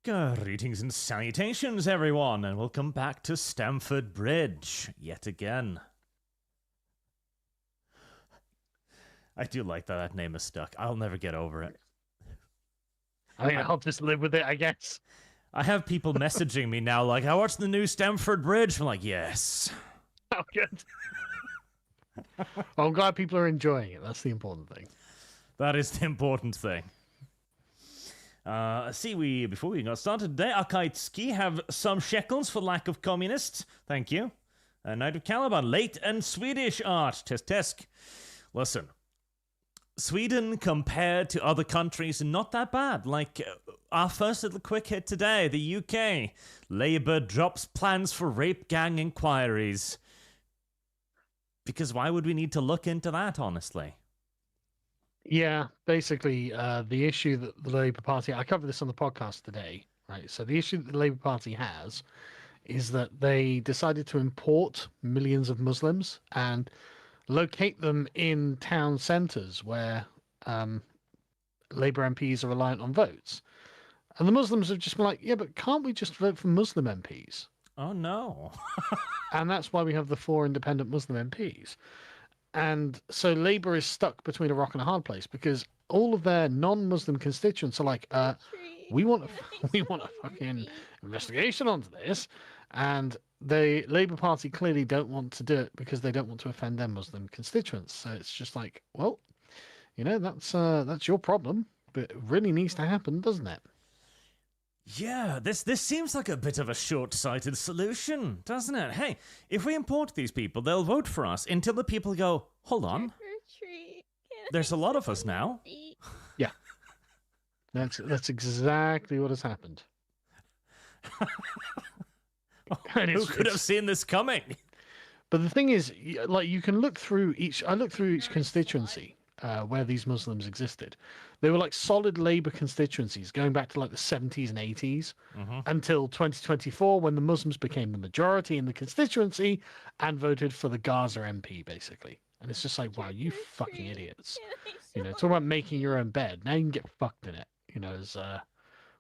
Greetings and salutations, everyone, and welcome back to Stamford Bridge, yet again. I do like that name is stuck. I'll never get over it. I mean, I'll just live with it, I guess. I have people messaging me now like, I watched the new Stamford Bridge. I'm like, yes. Oh, good. Well, I'm glad people are enjoying it. That's the important thing. That is the important thing. Before we got started today, Akaitski have some shekels for lack of communists. Thank you. Knight of Caliban, late and Swedish art. Tesk. Listen, Sweden compared to other countries, not that bad. Like our first little quick hit today, the UK. Labour drops plans for rape gang inquiries. Because why would we need to look into that, honestly? Yeah, basically, the issue that the Labour Party, I covered this on the podcast today, right? So the issue that the Labour Party has is that they decided to import millions of Muslims and locate them in town centres where Labour MPs are reliant on votes. And the Muslims have just been like, yeah, but can't we just vote for Muslim MPs? Oh, no. And that's why we have the 4 independent Muslim MPs. And so Labour is stuck between a rock and a hard place because all of their non-Muslim constituents are like, we want a fucking investigation onto this. And the Labour Party clearly don't want to do it because they don't want to offend their Muslim constituents. So it's just like, well, you know, that's your problem, but it really needs to happen, doesn't it? Yeah, this seems like a bit of a short-sighted solution, doesn't it? Hey, if we import these people, they'll vote for us until the people go, hold on, there's a lot of us now. Yeah, that's exactly what has happened. Who could have seen this coming? But the thing is, like, you can look through each. I looked through each constituency where these Muslims existed. They were like solid Labour constituencies going back to like the 70s and 80s until 2024 when the Muslims became the majority in the constituency and voted for the Gaza MP, basically. And it's just like, wow, you fucking idiots. You know, talk about making your own bed. Now you can get fucked in it. You know, as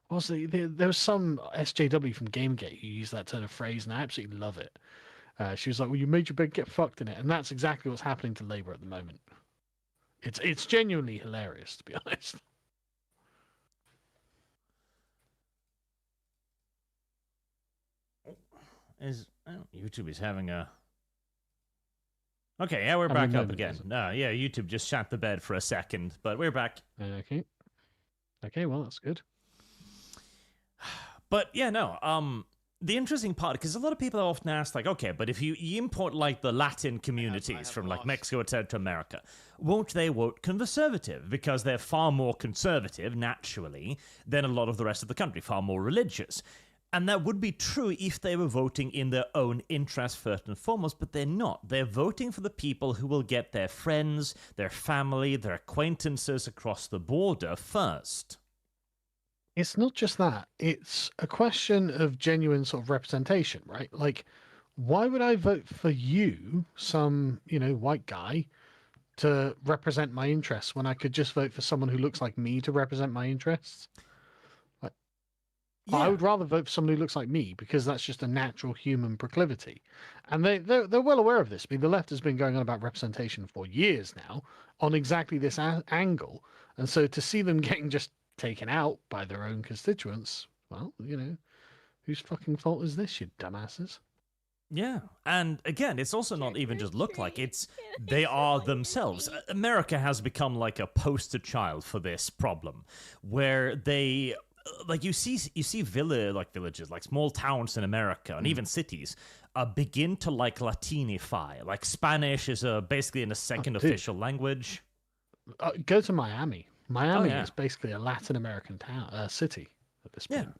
there was some SJW from Gamegate who used that turn of phrase, and I absolutely love it. She was like, well, you made your bed, get fucked in it. And that's exactly what's happening to Labour at the moment. It's genuinely hilarious, to be honest. YouTube is having a... Okay, yeah, we're back up again. No, yeah, YouTube just shot the bed for a second, but we're back. Okay, well, that's good. But, yeah, no, the interesting part, because a lot of people often ask, like, okay, but if you import, like, the Latin communities from, like, Mexico, etc., to America, won't they vote conservative? Because they're far more conservative, naturally, than a lot of the rest of the country, far more religious. And that would be true if they were voting in their own interest first and foremost, but they're not. They're voting for the people who will get their friends, their family, their acquaintances across the border first. It's not just that. It's a question of genuine sort of representation, right? Like, why would I vote for you, some, you know, white guy, to represent my interests when I could just vote for someone who looks like me to represent my interests? Like, yeah. I would rather vote for someone who looks like me because that's just a natural human proclivity. And they're well aware of this. I mean, the left has been going on about representation for years now on exactly this angle. And so to see them getting just taken out by their own constituents, well, you know, whose fucking fault is this, you dumbasses? Yeah, and again, it's also not even just look like, it's they are themselves. America has become like a poster child for this problem, where they, like you see villages, like small towns in America, and even cities, begin to like Latinify. Like Spanish is basically in a second official language. Go to Miami. Miami is basically a Latin American city at this point. Yeah.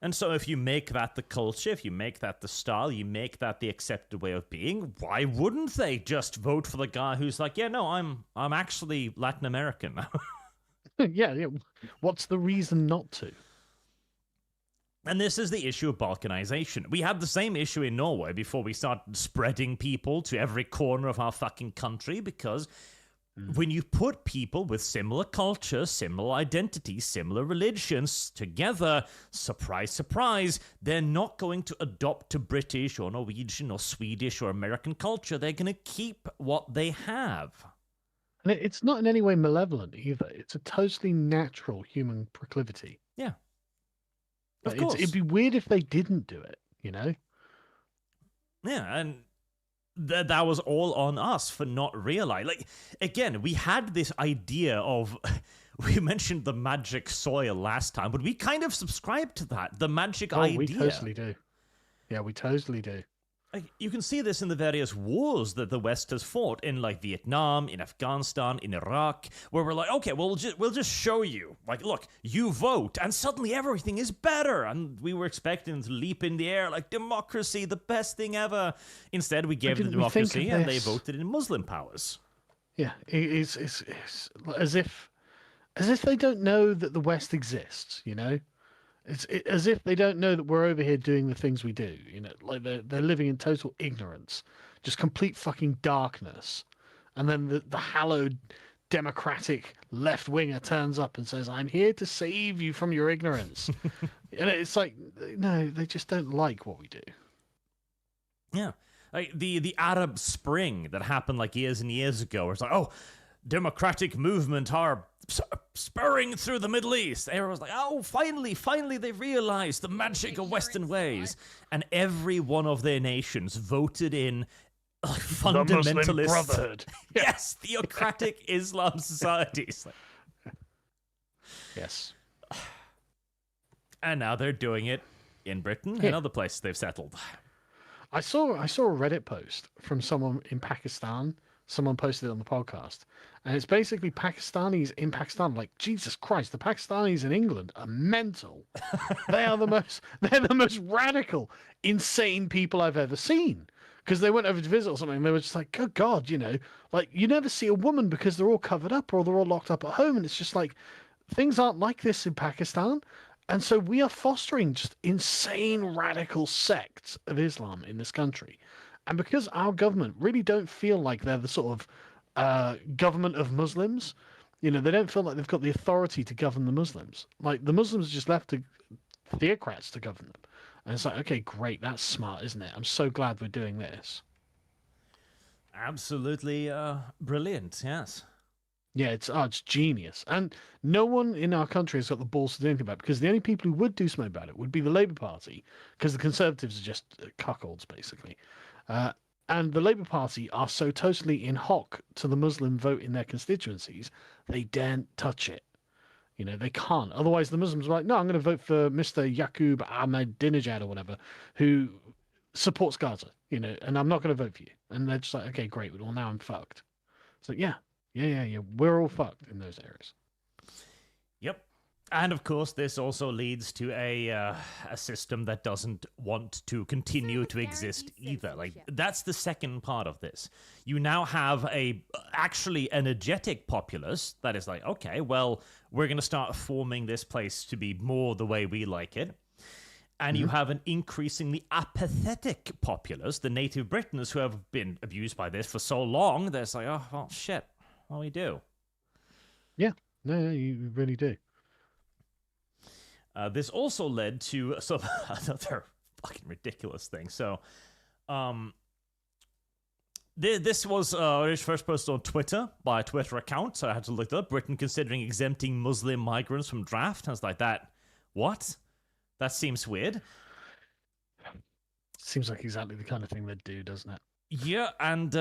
And so if you make that the culture, if you make that the style, you make that the accepted way of being, why wouldn't they just vote for the guy who's like, yeah, no, I'm actually Latin American. yeah. What's the reason not to? And this is the issue of balkanization. We had the same issue in Norway before we started spreading people to every corner of our fucking country because when you put people with similar culture, similar identities, similar religions together, surprise, surprise, they're not going to adopt to British or Norwegian or Swedish or American culture. They're going to keep what they have. And it's not in any way malevolent either. It's a totally natural human proclivity. Yeah. But Of course. it'd be weird if they didn't do it, you know? Yeah, and that was all on us for not realizing. Like, again, we had this idea of... We mentioned the magic soil last time, but we kind of subscribed to that. The magic idea. We totally do. Yeah, we totally do. Like, you can see this in the various wars that the West has fought in, like, Vietnam, in Afghanistan, in Iraq, where we're like, okay, well, we'll just show you. Like, look, you vote, and suddenly everything is better. And we were expecting to leap in the air like democracy, the best thing ever. Instead, we gave them democracy, and they voted in Muslim powers. Yeah, it's as if they don't know that the West exists, you know? It's as if they don't know that we're over here doing the things we do, you know, like they're living in total ignorance, just complete fucking darkness. And then the hallowed democratic left winger turns up and says, "I'm here to save you from your ignorance." And it's like, no, they just don't like what we do. Yeah, like the Arab Spring that happened like years and years ago, where it's like, oh, democratic movement are spurring through the Middle East. Everyone's like, oh, finally they realized the magic of Western ways. And every one of their nations voted in like, fundamentalist... The Muslim Brotherhood. Yes, theocratic Islam societies. Yes. And now they're doing it in Britain and other places they've settled. I saw a Reddit post from someone in Pakistan. Someone posted it on the podcast. And it's basically Pakistanis in Pakistan. Like, Jesus Christ, the Pakistanis in England are mental. They're the most radical, insane people I've ever seen. Because they went over to visit or something, and they were just like, good God, you know, like, you never see a woman because they're all covered up or they're all locked up at home. And it's just like, things aren't like this in Pakistan. And so we are fostering just insane radical sects of Islam in this country. And because our government really don't feel like they're the sort of government of Muslims, you know, they don't feel like they've got the authority to govern the Muslims. Like, the Muslims are just left to theocrats to govern them. And it's like, okay, great, that's smart, isn't it? I'm so glad we're doing this. Absolutely brilliant, yes. Yeah, it's genius. And no one in our country has got the balls to do anything about it, because the only people who would do something about it would be the Labour Party, because the Conservatives are just cuckolds, basically. And the Labour Party are so totally in hock to the Muslim vote in their constituencies, they daren't touch it. You know, they can't. Otherwise, the Muslims are like, no, I'm going to vote for Mr. Yaqub Ahmadinejad or whatever, who supports Gaza, you know, and I'm not going to vote for you. And they're just like, okay, great. Well, now I'm fucked. So, yeah. We're all fucked in those areas. Yep. And of course, this also leads to a system that doesn't want to continue to exist either. Like, that's the second part of this. You now have actually energetic populace that is like, okay, well, we're going to start forming this place to be more the way we like it. And you have an increasingly apathetic populace, the native Britons, who have been abused by this for so long. They're like, oh, well, shit, what do we do? Yeah, no, you really do. This also led to another fucking ridiculous thing. So, this was first posted on Twitter by a Twitter account, so I had to look it up. Britain considering exempting Muslim migrants from draft. I was like, what? That seems weird. Seems like exactly the kind of thing they'd do, doesn't it? Yeah, and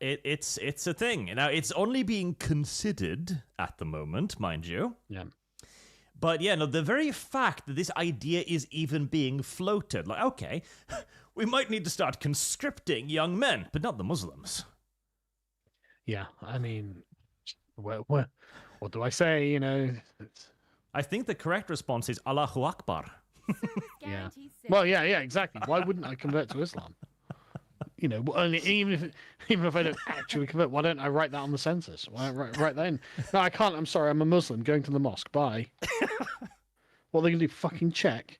it's a thing. Now, it's only being considered at the moment, mind you. Yeah. But yeah, no, the very fact that this idea is even being floated, like, okay, we might need to start conscripting young men, but not the Muslims. Yeah, I mean, what do I say? You know, I think the correct response is Allahu Akbar. Yeah. Well, yeah, exactly. Why wouldn't I convert to Islam? You know, even if I don't actually convert, why don't I write that on the census? Why don't I write that in? No, I can't. I'm sorry. I'm a Muslim going to the mosque. Bye. What are they going to do? Fucking check?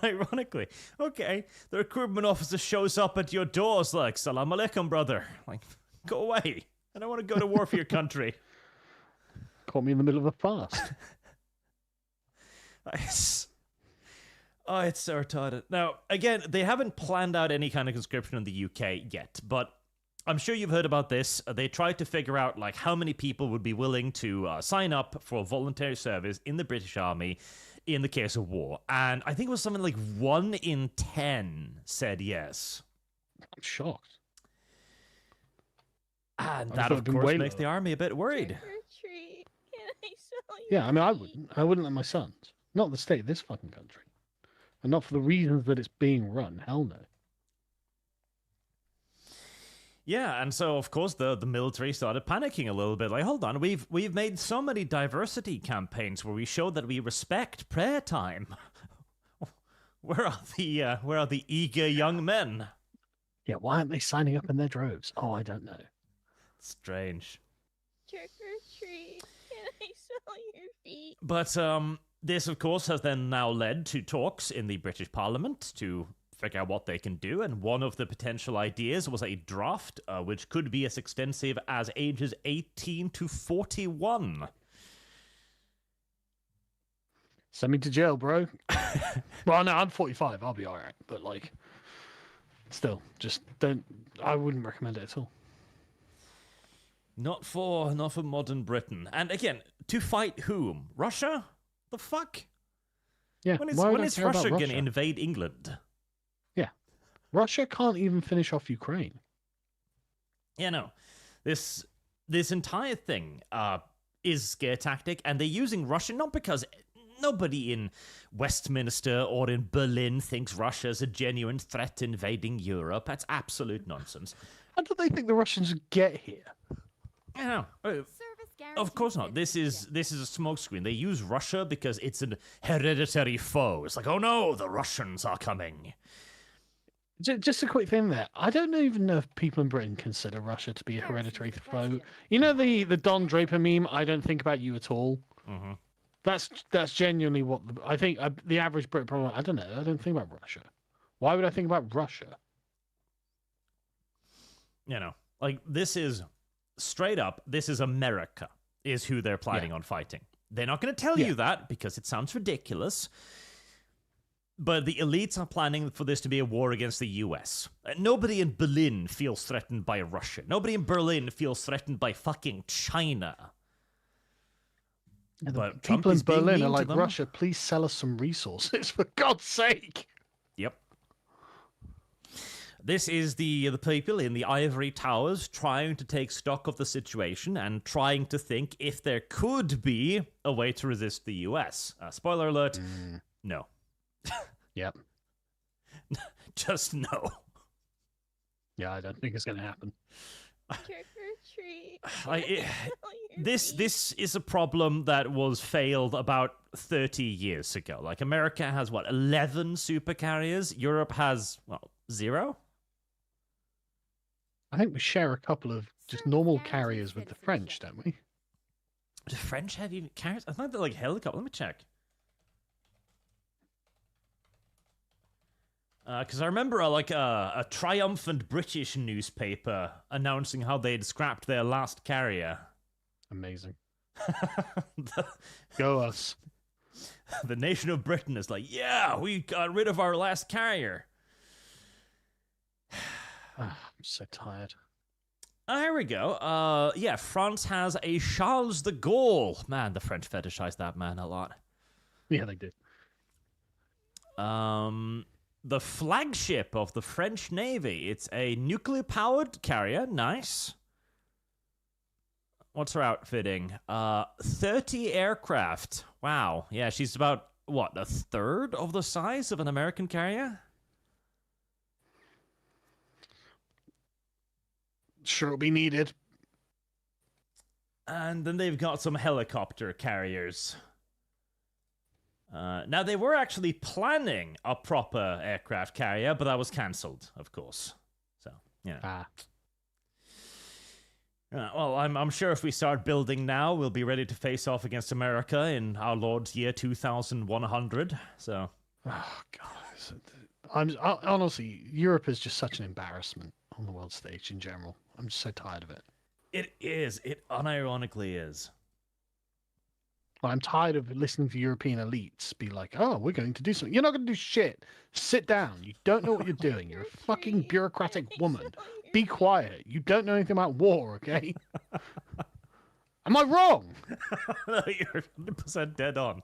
Ironically, okay, the recruitment officer shows up at your doors like, Salam alaikum, brother. Like, Go away. I don't want to go to war for your country. Caught me in the middle of a fast. It's so retarded. Now, again, they haven't planned out any kind of conscription in the UK yet, but I'm sure you've heard about this. They tried to figure out like how many people would be willing to sign up for voluntary service in the British Army in the case of war. And I think it was something like 1 in 10 said yes. I'm shocked. And that, of course, makes the army a bit worried. Trick or treat. Can I sell you Yeah, I mean, feet? I wouldn't let my sons. Not the state of this fucking country. And not for the reasons that it's being run. Hell no. Yeah, and so, of course, the military started panicking a little bit. Like, hold on, we've made so many diversity campaigns where we show that we respect prayer time. Where are the eager young men? Yeah, why aren't they signing up in their droves? Oh, I don't know. Strange. Trick or treat. Can I sell your feet? But this, of course, has then now led to talks in the British Parliament to figure out what they can do, and one of the potential ideas was a draft, which could be as extensive as ages 18 to 41. Send me to jail, bro. Well, no, I'm 45. I'll be all right. But, like, still, just don't... I wouldn't recommend it at all. Not for modern Britain. And again, to fight whom? Russia? The fuck? Yeah, When why would I is care about Russia going to invade England? Yeah. Russia can't even finish off Ukraine. Yeah, no. This entire thing is scare tactic, and they're using Russia not because nobody in Westminster or in Berlin thinks Russia's a genuine threat to invading Europe. That's absolute nonsense. How do they think the Russians would get here? Yeah, no. Of course not. This is a smokescreen. They use Russia because it's an hereditary foe. It's like, oh no, the Russians are coming. Just a quick thing there. I don't even know if people in Britain consider Russia to be a hereditary foe. You know the Don Draper meme, I don't think about you at all? Mm-hmm. That's genuinely what I think. The average Brit probably, I don't know. I don't think about Russia. Why would I think about Russia? You know, like this is straight up, this is America is who they're planning on fighting. They're not going to tell you that because it sounds ridiculous. But the elites are planning for this to be a war against the US. Nobody in Berlin feels threatened by Russia. Nobody in Berlin feels threatened by fucking China. Yeah, but people in Berlin are like, them. Russia, please sell us some resources, for God's sake. Yep. This is the people in the ivory towers trying to take stock of the situation and trying to think if there could be a way to resist the US. Spoiler alert, no. Yep. Just no. Yeah, I don't think it's going to happen. Trick or treat. This is a problem that was failed about 30 years ago. Like, America has, 11 supercarriers? Europe has, 0? I think we share a couple of just normal carriers with the French, don't we? Do French have even carriers? I thought they're like helicopters. Let me check. Because I remember a triumphant British newspaper announcing how they'd scrapped their last carrier. Amazing. Go us. The nation of Britain is like, yeah, we got rid of our last carrier. I'm so tired. Here we go. Yeah, France has a Charles de Gaulle. Man, the French fetishize that man a lot. Yeah, they did. The flagship of the French Navy. It's a nuclear-powered carrier. Nice. What's her outfitting? 30 aircraft. Wow. Yeah, she's about, a third of the size of an American carrier? Sure, it'll be needed. And then they've got some helicopter carriers. Now, they were actually planning a proper aircraft carrier, but that was cancelled, of course. So, well, I'm sure if we start building now, we'll be ready to face off against America in our Lord's year 2100. So, oh god, honestly, Europe is just such an embarrassment on the world stage in general. I'm just so tired of it. It is. It unironically is. I'm tired of listening to European elites be like, "Oh, we're going to do something." You're not going to do shit. Sit down. You don't know what you're doing. You're a fucking bureaucratic woman. Be quiet. You don't know anything about war, okay? Am I wrong? No, you're 100% dead on.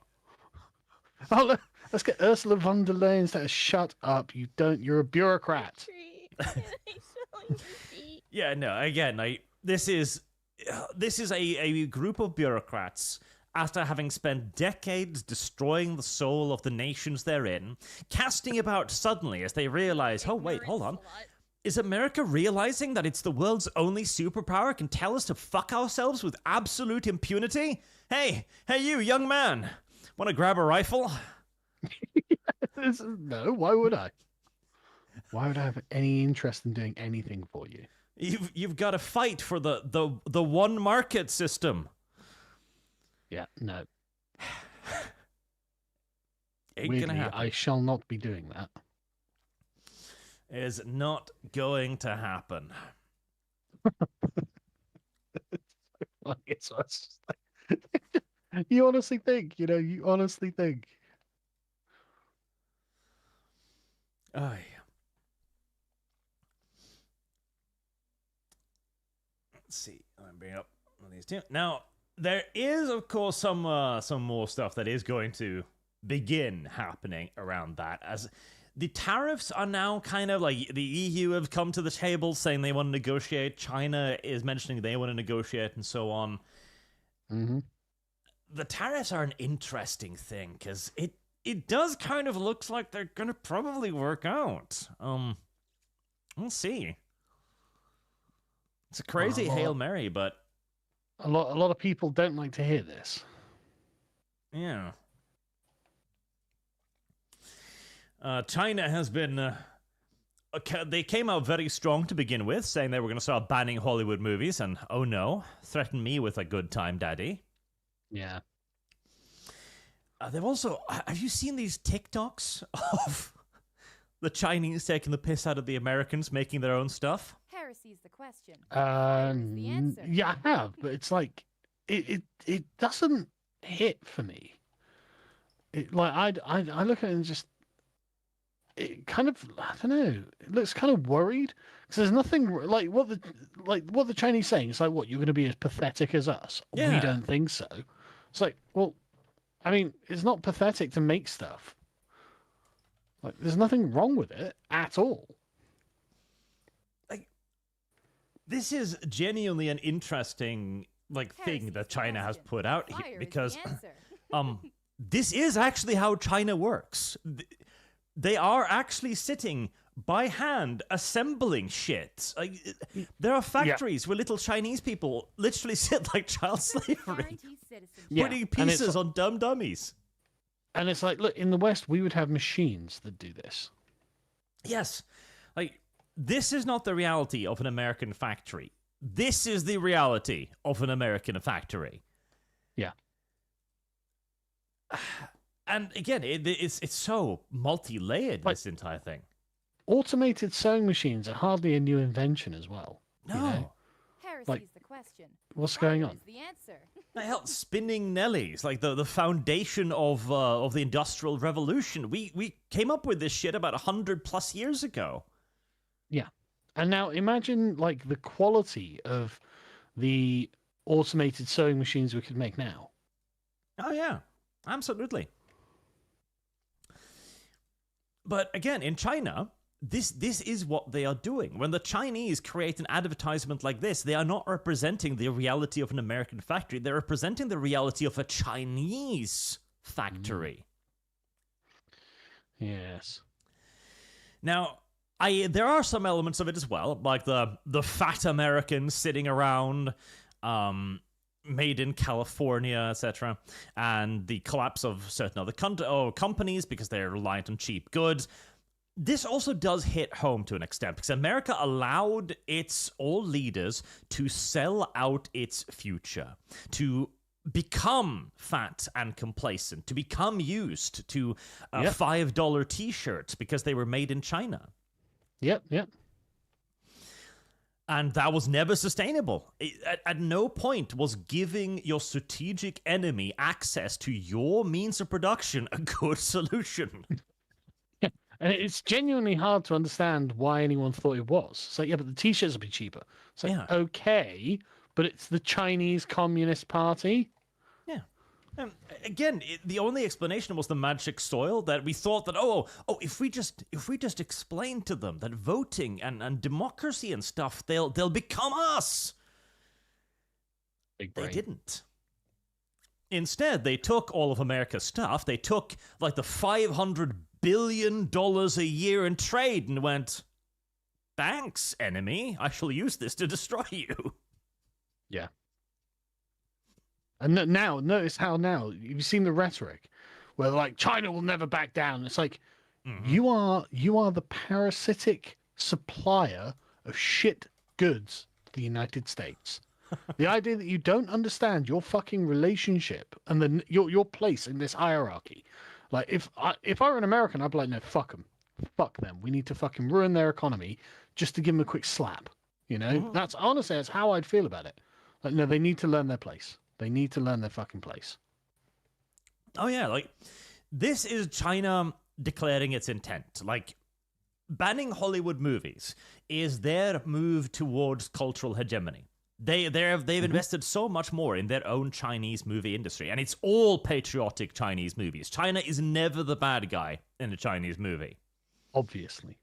Oh, let's get Ursula von der Leyen instead of shut up. You don't. You're a bureaucrat. Yeah, no, again, this is a group of bureaucrats after having spent decades destroying the soul of the nations they're in, casting about suddenly as they realize, oh, wait, hold on. Is America realizing that it's the world's only superpower can tell us to fuck ourselves with absolute impunity? Hey, you, young man. Want to grab a rifle? No, why would I? Why would I have any interest in doing anything for you? You've got to fight for the one market system. Yeah, no. Ain't Weirdly, gonna happen. I shall not be doing that. Is not going to happen. It's just like, you honestly think, you honestly think. Aye. Let's see. Let me bring up one of these two. Now, there is, of course, some more stuff that is going to begin happening around that, as the tariffs are now kind of like the EU have come to the table saying they want to negotiate. China is mentioning they want to negotiate and so on. Mm-hmm. The tariffs are an interesting thing because it does kind of looks like they're going to probably work out. We'll see. It's a crazy Hail Mary, but a lot of people don't like to hear this. Yeah. China has been... they came out very strong to begin with, saying they were going to start banning Hollywood movies, and oh no, threaten me with a good time, daddy. Yeah. They've also... Have you seen these TikToks of the Chinese taking the piss out of the Americans making their own stuff? Heresy's the question. The answer. Yeah, I have, but it's like it doesn't hit for me. It like I look at it and just it kind of I don't know. It looks kind of worried because there's nothing like what the Chinese saying. It's like, what, you're going to be as pathetic as us? Yeah. We don't think so. It's like, well, I mean, it's not pathetic to make stuff. Like, there's nothing wrong with it at all. This is genuinely an interesting thing that China has put out here, because this is actually how China works. They are actually sitting by hand assembling shit. There are factories where little Chinese people literally sit like child slavery, putting pieces on dumb dummies. And it's like, look, in the West, we would have machines that do this. Yes. This is not the reality of an American factory. This is the reality of an American factory. Yeah. And again, it's so multi-layered, this entire thing. Automated sewing machines are hardly a new invention as well. No. You know? Heresy's the question. What's going on? The answer. Hell, spinning Nellies, like the foundation of the Industrial Revolution. We came up with this shit about 100+ years ago. Yeah. And now imagine the quality of the automated sewing machines we could make now. Oh yeah, absolutely. But again, in China, this is what they are doing. When the Chinese create an advertisement like this, they are not representing the reality of an American factory. They're representing the reality of a Chinese factory. Yes. Now, there are some elements of it as well, like the fat Americans sitting around, made in California, etc., and the collapse of certain other companies because they're reliant on cheap goods. This also does hit home to an extent because America allowed its old leaders to sell out its future, to become fat and complacent, to become used to $5 t-shirts because they were made in China. Yep. And that was never sustainable. At no point was giving your strategic enemy access to your means of production a good solution. Yeah. And it's genuinely hard to understand why anyone thought it was. It's like, yeah, but the t-shirts will be cheaper. It's like, okay, but it's the Chinese Communist Party. Yeah. And again, the only explanation was the magic soil, that we thought that, if we just explain to them that voting and democracy and stuff, they'll become us. Big brain. They didn't. Instead, they took all of America's stuff. They took like the $500 billion a year in trade and went, thanks, enemy. I shall use this to destroy you. Yeah. And now, notice how now, you've seen the rhetoric where like, China will never back down. It's like, you are the parasitic supplier of shit goods to the United States. The idea that you don't understand your fucking relationship and then your place in this hierarchy. Like, if I were an American, I'd be like, no, fuck them. Fuck them. We need to fucking ruin their economy just to give them a quick slap. You know? That's how I'd feel about it. Like, no, they need to learn their place. They need to learn their fucking place. Oh, yeah, like, this is China declaring its intent. Like, banning Hollywood movies is their move towards cultural hegemony. They've invested so much more in their own Chinese movie industry, and it's all patriotic Chinese movies. China is never the bad guy in a Chinese movie. Obviously.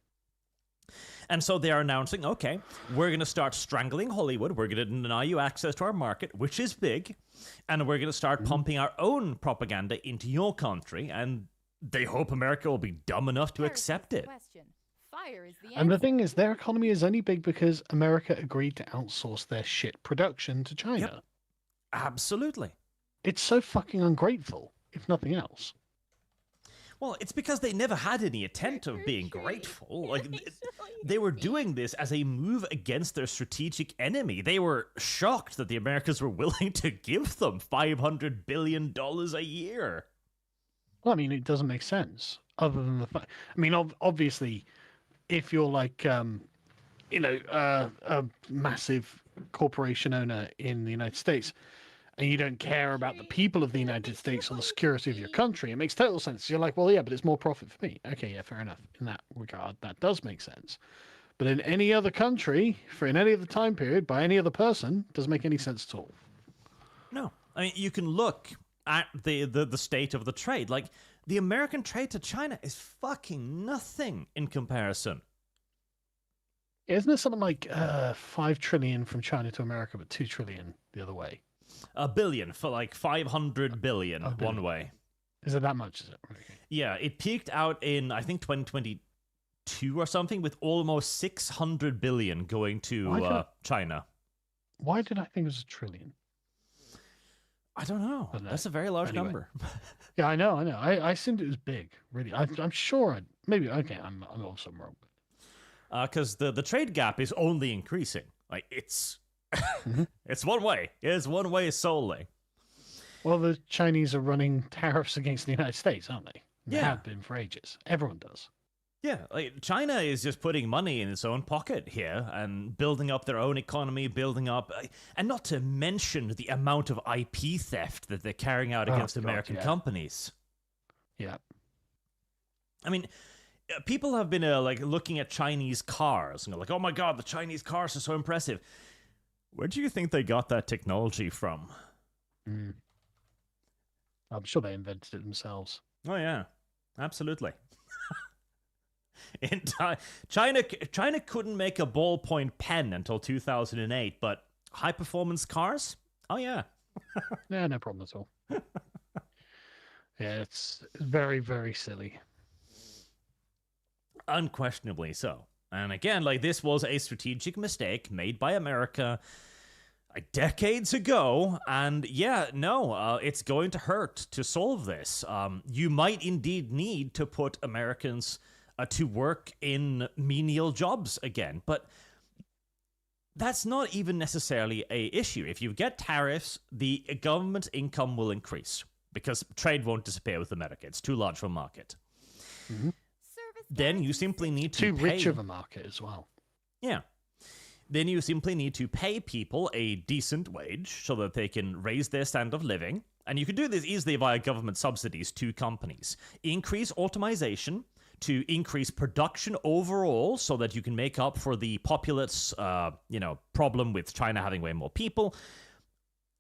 And so they are announcing, okay, we're going to start strangling Hollywood. We're going to deny you access to our market, which is big. And we're going to start pumping our own propaganda into your country. And they hope America will be dumb enough to accept it. Fire is the answer. And the thing is, their economy is only big because America agreed to outsource their shit production to China. Yep. Absolutely. It's so fucking ungrateful, if nothing else. Well, it's because they never had any intent of being grateful. Like, they were doing this as a move against their strategic enemy. They were shocked that the Americans were willing to give them $500 billion a year. Well, I mean, it doesn't make sense. Other than the fact, I mean, obviously, if you're like, a massive corporation owner in the United States, and you don't care about the people of the United States or the security of your country, it makes total sense. You're like, well, yeah, but it's more profit for me. Okay, yeah, fair enough. In that regard, that does make sense. But in any other country, in any other time period, by any other person, doesn't make any sense at all. No. I mean, you can look at the state of the trade. Like, the American trade to China is fucking nothing in comparison. Isn't it something like 5 trillion from China to America, but 2 trillion the other way? A billion for like 500 billion one way. Is it that much? Is it? Okay. Yeah, it peaked out in, I think, 2022 or something, with almost 600 billion going to China. Why did I think it was 1 trillion? I don't know. That's a very large number. Yeah, I know. I assumed it was big. Really, I'm sure. Maybe. Okay, I'm also wrong. Because the trade gap is only increasing. Like, it's it's one way. It's one way solely. Well, the Chinese are running tariffs against the United States, aren't they? They Yeah. have been for ages. Everyone does. Yeah, like, China is just putting money in its own pocket here and building up their own economy, and not to mention the amount of IP theft that they're carrying out against American companies. Yeah. I mean, people have been looking at Chinese cars and they're like, oh my god, the Chinese cars are so impressive. Where do you think they got that technology from? I'm sure they invented it themselves. Oh yeah, absolutely. China couldn't make a ballpoint pen until 2008, but high performance cars? Oh yeah. Yeah, no problem at all. Yeah, it's very, very silly. Unquestionably so. And again, like, this was a strategic mistake made by America decades ago, and it's going to hurt to solve this. You might indeed need to put Americans to work in menial jobs again, but that's not even necessarily a issue. If you get tariffs, the government income will increase because trade won't disappear with America. It's too large of a market. Mm-hmm. Then you simply need to too rich of a market as well. Yeah. then you simply need to pay people a decent wage so that they can raise their standard of living. And you can do this easily via government subsidies to companies. Increase automation to increase production overall so that you can make up for the populace, problem with China having way more people.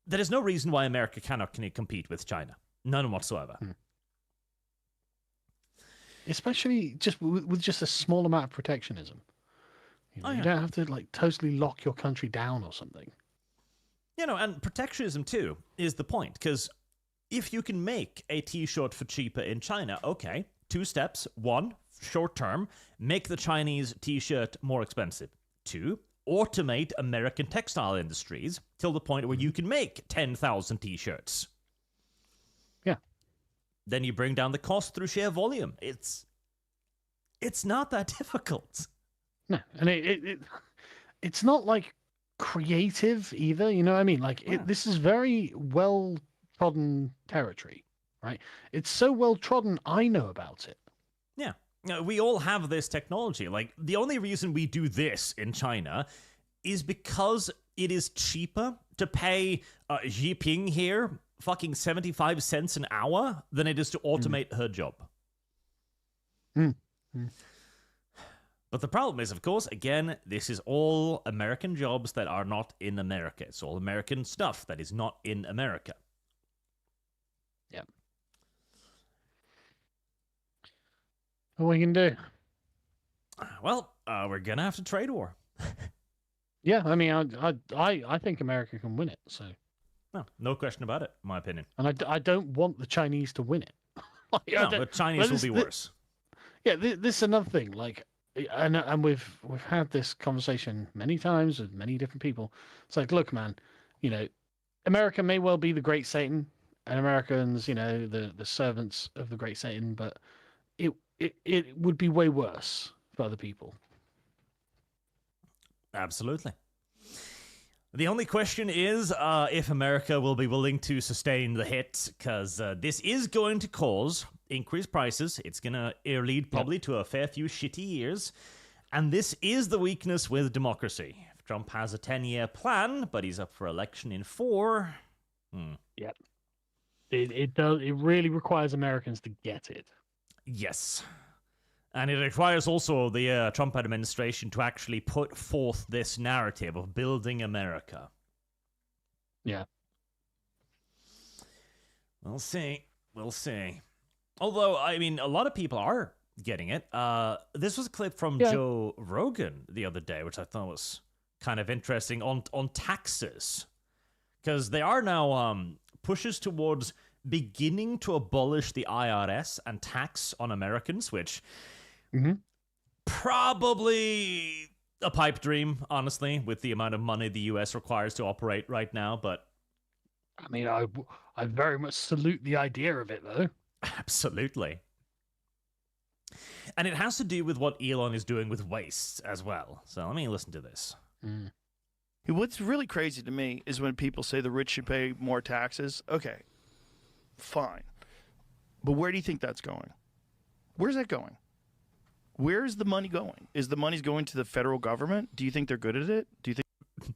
There is no reason why America cannot compete with China. None whatsoever. Especially just with just a small amount of protectionism. You don't have to like totally lock your country down or something. And protectionism too is the point, because if you can make a t-shirt for cheaper in China, okay, 2 steps. 1, short term, make the Chinese t-shirt more expensive. 2, automate American textile industries till the point where you can make 10,000 t-shirts. Yeah. Then you bring down the cost through sheer volume. It's not that difficult. No, and it's not like creative either. You know what I mean? Like this is very well trodden territory, right? It's so well trodden. I know about it. Yeah. We all have this technology. Like, the only reason we do this in China is because it is cheaper to pay Xi Jinping here fucking 75 cents an hour than it is to automate her job. But the problem is, of course, again, this is all American jobs that are not in America. It's all American stuff that is not in America. Yeah. What we can do? Well, we're gonna have to trade war. Yeah, I mean, I think America can win it. So, no question about it, in my opinion. and I don't want the Chinese to win it. No, the Chinese will be worse. Yeah, this is another thing. Like, and we've had this conversation many times with many different people. It's like, look, man, America may well be the great Satan, and Americans, the servants of the great Satan, but it would be way worse for other people. Absolutely. The only question is if America will be willing to sustain the hit, because this is going to cause increased prices. It's going to lead probably to a fair few shitty years. And this is the weakness with democracy. If Trump has a 10-year plan, but he's up for election in 4... Yep. It does. It really requires Americans to get it. Yes. And it requires also the Trump administration to actually put forth this narrative of building America. Yeah. We'll see. We'll see. Although, I mean, a lot of people are getting it. This was a clip from Joe Rogan the other day, which I thought was kind of interesting on taxes. Because they are now pushes towards beginning to abolish the IRS and tax on Americans, which probably a pipe dream, honestly, with the amount of money the US requires to operate right now. But I mean, I very much salute the idea of it, though. Absolutely. And it has to do with what Elon is doing with waste as well. So let me listen to this. What's really crazy to me is when people say the rich should pay more taxes. Okay, fine. But where do you think that's going? Where's that going? Where's the money going? Is the money going to the federal government? Do you think they're good at it? Do you think...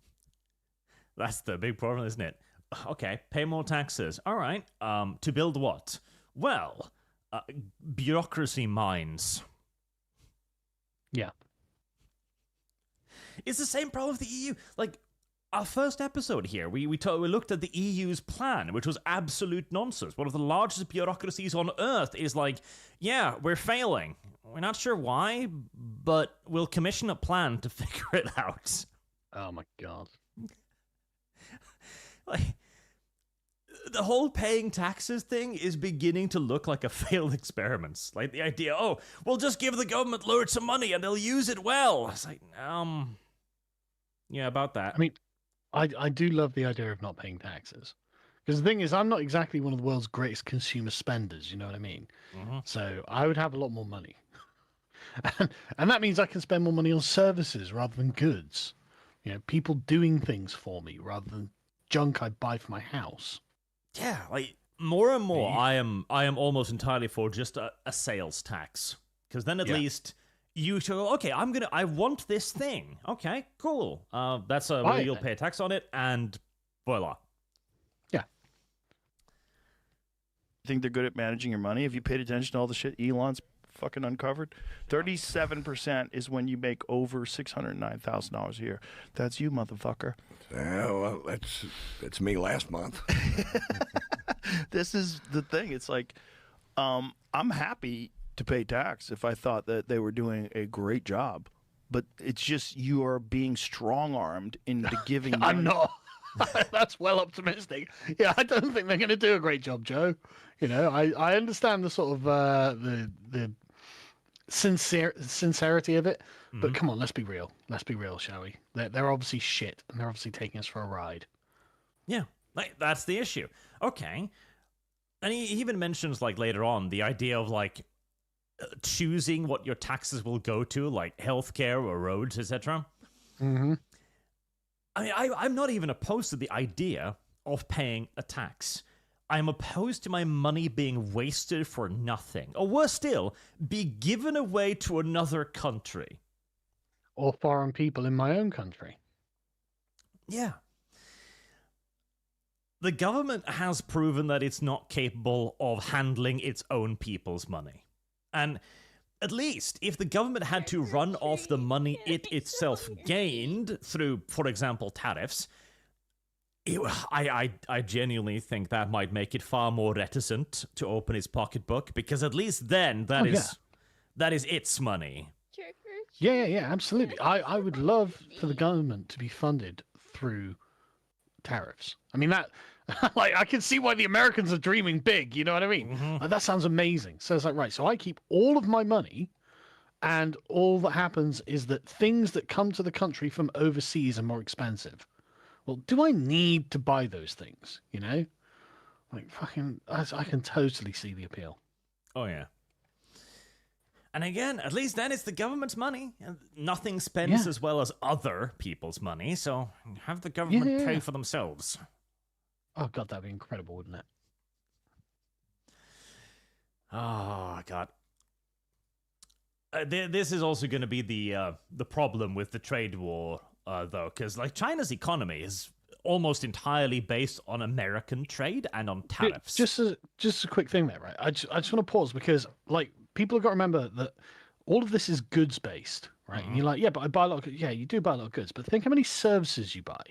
That's the big problem, isn't it? Okay, pay more taxes. All right. To build what? Well, bureaucracy mines. Yeah. It's the same problem with the EU. Like, our first episode here, we looked at the EU's plan, which was absolute nonsense. One of the largest bureaucracies on Earth is like, yeah, we're failing. We're not sure why, but we'll commission a plan to figure it out. Oh my God. Like, the whole paying taxes thing is beginning to look like a failed experiment. Like the idea, oh, we'll just give the government loads of money and they'll use it well. It's like, yeah, about that. I mean, I do love the idea of not paying taxes. Because the thing is, I'm not exactly one of the world's greatest consumer spenders, you know what I mean? So I would have a lot more money. And that means I can spend more money on services rather than goods. People doing things for me rather than junk I buy for my house. Yeah, like more and more, I am almost entirely for just a sales tax, because then at least you should go, okay, I want this thing. Okay, cool. That's a Right. you'll pay a tax on it, and voila. Yeah. Think they're good at managing your money? Have you paid attention to all the shit Elon's fucking uncovered? 37% is when you make over $609,000 a year. That's you, motherfucker. Well, that's me last month. This is the thing. It's like, I'm happy to pay tax if I thought that they were doing a great job. But it's just you are being strong-armed into giving I'm money. not. That's well optimistic. Yeah, I don't think they're going to do a great job, Joe. You know, I understand the sort of the sincerity of it, but come on, let's be real. Let's be real, shall we? They're obviously shit, and they're obviously taking us for a ride. Yeah, like, that's the issue. Okay. And he even mentions, like, later on, the idea of, like, choosing what your taxes will go to, like healthcare or roads, etc. Mm-hmm. I mean, I'm not even opposed to the idea of paying a tax. I'm opposed to my money being wasted for nothing. Or worse still, be given away to another country. Or foreign people in my own country. Yeah. The government has proven that it's not capable of handling its own people's money. And at least if the government had to run off the money it itself gained through, for example, tariffs, I genuinely think that might make it far more reticent to open its pocketbook, because at least then that is its money. Yeah, absolutely. I would love for the government to be funded through tariffs. I mean, that, like, I can see why the Americans are dreaming big, you know what I mean? Like, that sounds amazing. So it's like, right, so I keep all of my money, and all that happens is that things that come to the country from overseas are more expensive. Well, do I need to buy those things, you know? Like, fucking, I can totally see the appeal. Oh, yeah. And again, at least then it's the government's money. And nothing spends as well as other people's money, so have the government pay for themselves. Oh, God, that'd be incredible, wouldn't it? Oh, God. This is also going to be the problem with the trade war, though, because, like, China's economy is almost entirely based on American trade and on tariffs. Just a quick thing there, right? I just want to pause because, like, people have got to remember that all of this is goods based, right? And you're like, yeah, but I buy a lot of, yeah, you do buy a lot of goods, but think how many services you buy,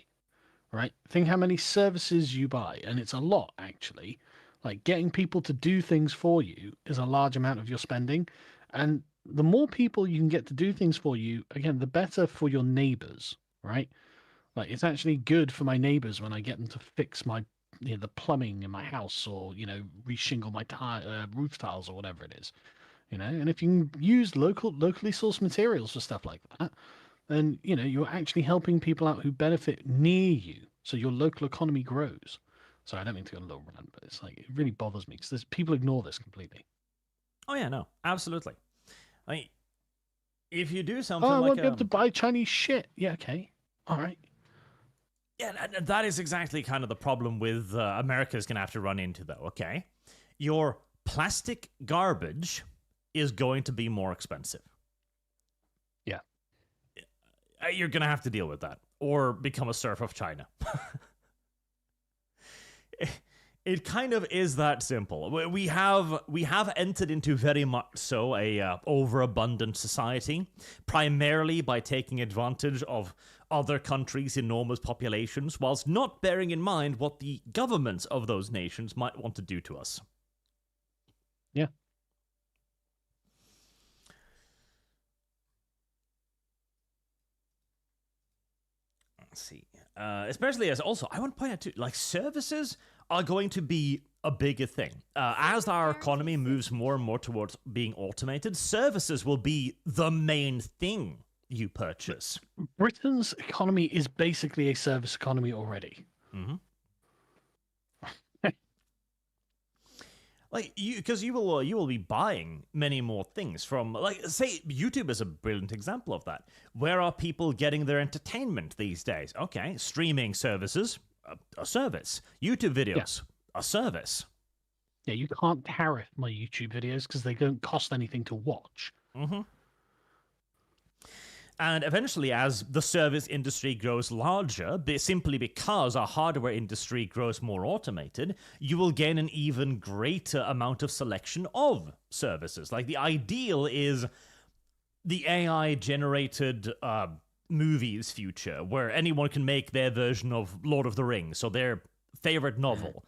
right? Think how many services you buy, and it's a lot, actually. Like, getting people to do things for you is a large amount of your spending, and the more people you can get to do things for you, again, the better for your neighbors, right? Like, it's actually good for my neighbors when I get them to fix my, you know, the plumbing in my house, or, you know, reshingle my roof tiles or whatever it is, you know. And if you can use locally sourced materials for stuff like that, then, you know, you're actually helping people out who benefit near you, so your local economy grows. Sorry, I don't mean to go on a little rant, but it's like, it really bothers me because people ignore this completely. Oh yeah, no, absolutely. I mean, if you do something I like won't be able to buy Chinese shit. Yeah, okay, all right. Yeah, and that is exactly kind of the problem with America's going to have to run into, though, okay? Your plastic garbage is going to be more expensive. Yeah. You're going to have to deal with that, or become a serf of China. It kind of is that simple. We have entered into very much so a overabundant society, primarily by taking advantage of other countries' enormous populations, whilst not bearing in mind what the governments of those nations might want to do to us. Yeah. Let's see. Especially as also, I want to point out too, like, services are going to be a bigger thing. As our economy moves more and more towards being automated, services will be the main thing you purchase. Britain's economy is basically a service economy already. Mm-hmm. Like, because you will be buying many more things from, like, say, YouTube is a brilliant example of that. Where are people getting their entertainment these days? Okay, streaming services, a service. YouTube videos, a service. Yeah, you can't tariff my YouTube videos because they don't cost anything to watch. Mm-hmm. And eventually, as the service industry grows larger, simply because our hardware industry grows more automated, you will gain an even greater amount of selection of services. Like, the ideal is the AI-generated movies future, where anyone can make their version of Lord of the Rings, so their favorite novel.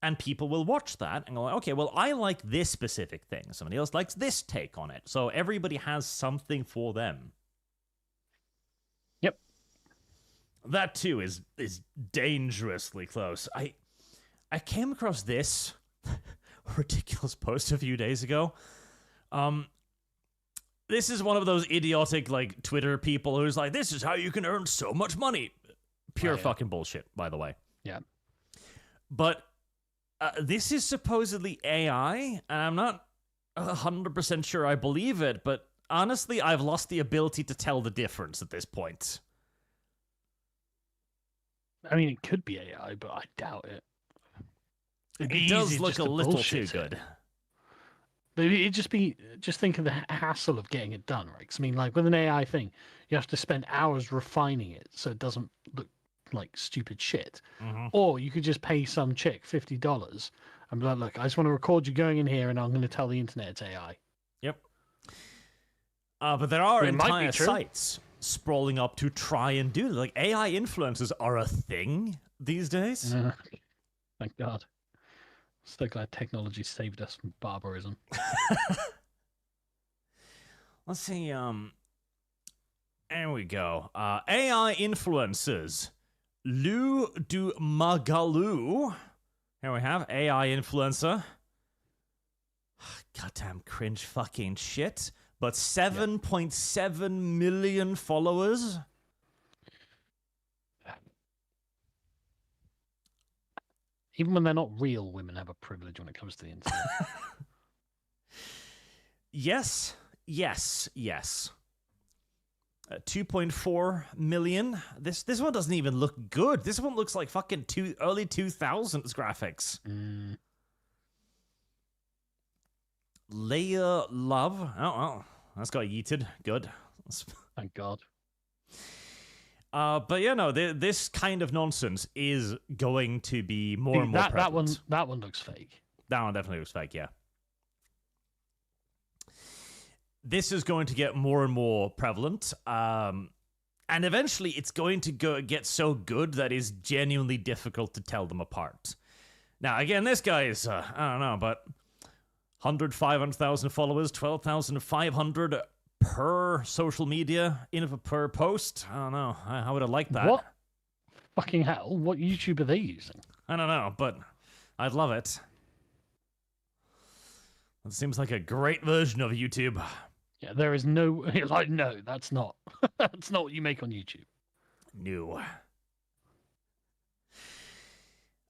And people will watch that and go, okay, well, I like this specific thing. Somebody else likes this take on it. So everybody has something for them. Yep. That, too, is dangerously close. I came across this ridiculous post a few days ago. This is one of those idiotic, like, Twitter people who's like, this is how you can earn so much money. Pure fucking bullshit, by the way. Yeah. But this is supposedly AI, and I'm not 100% sure I believe it, but honestly, I've lost the ability to tell the difference at this point. I mean, it could be AI, but I doubt it. It does look a little too good. But it'd just think of the hassle of getting it done, right? 'Cause, I mean, like, with an AI thing, you have to spend hours refining it so it doesn't look like stupid shit. Or you could just pay some chick $50 and be like, look, I just want to record you going in here and I'm going to tell the internet it's AI. Yep. But there are It might be entire true. sites sprawling up to try and do like AI influencers are a thing these days. Thank God. So glad technology saved us from barbarism. Let's see. There we go. AI influencers. Lou du Magalou. Here we have AI influencer. Goddamn cringe fucking shit. But 7.7 million followers. Even when they're not real, women have a privilege when it comes to the internet. Yes. 2.4 million. This one doesn't even look good. This one looks like fucking early 2000s graphics. Leia Love. Oh, well, that's got yeeted. Good. Thank God. But yeah, no, this kind of nonsense is going to be more and more prevalent. That one looks fake. That one definitely looks fake, yeah. This is going to get more and more prevalent, and eventually it's going to get so good that it's genuinely difficult to tell them apart. Now, again, this guy is, I don't know, but 500,000 followers, 12,500 per social media, per post. I don't know. How would I like that? What? Fucking hell. What YouTube are they using? I don't know, but I'd love it. It seems like a great version of YouTube. Yeah, there is no... Like, no, that's not. That's not what you make on YouTube. No.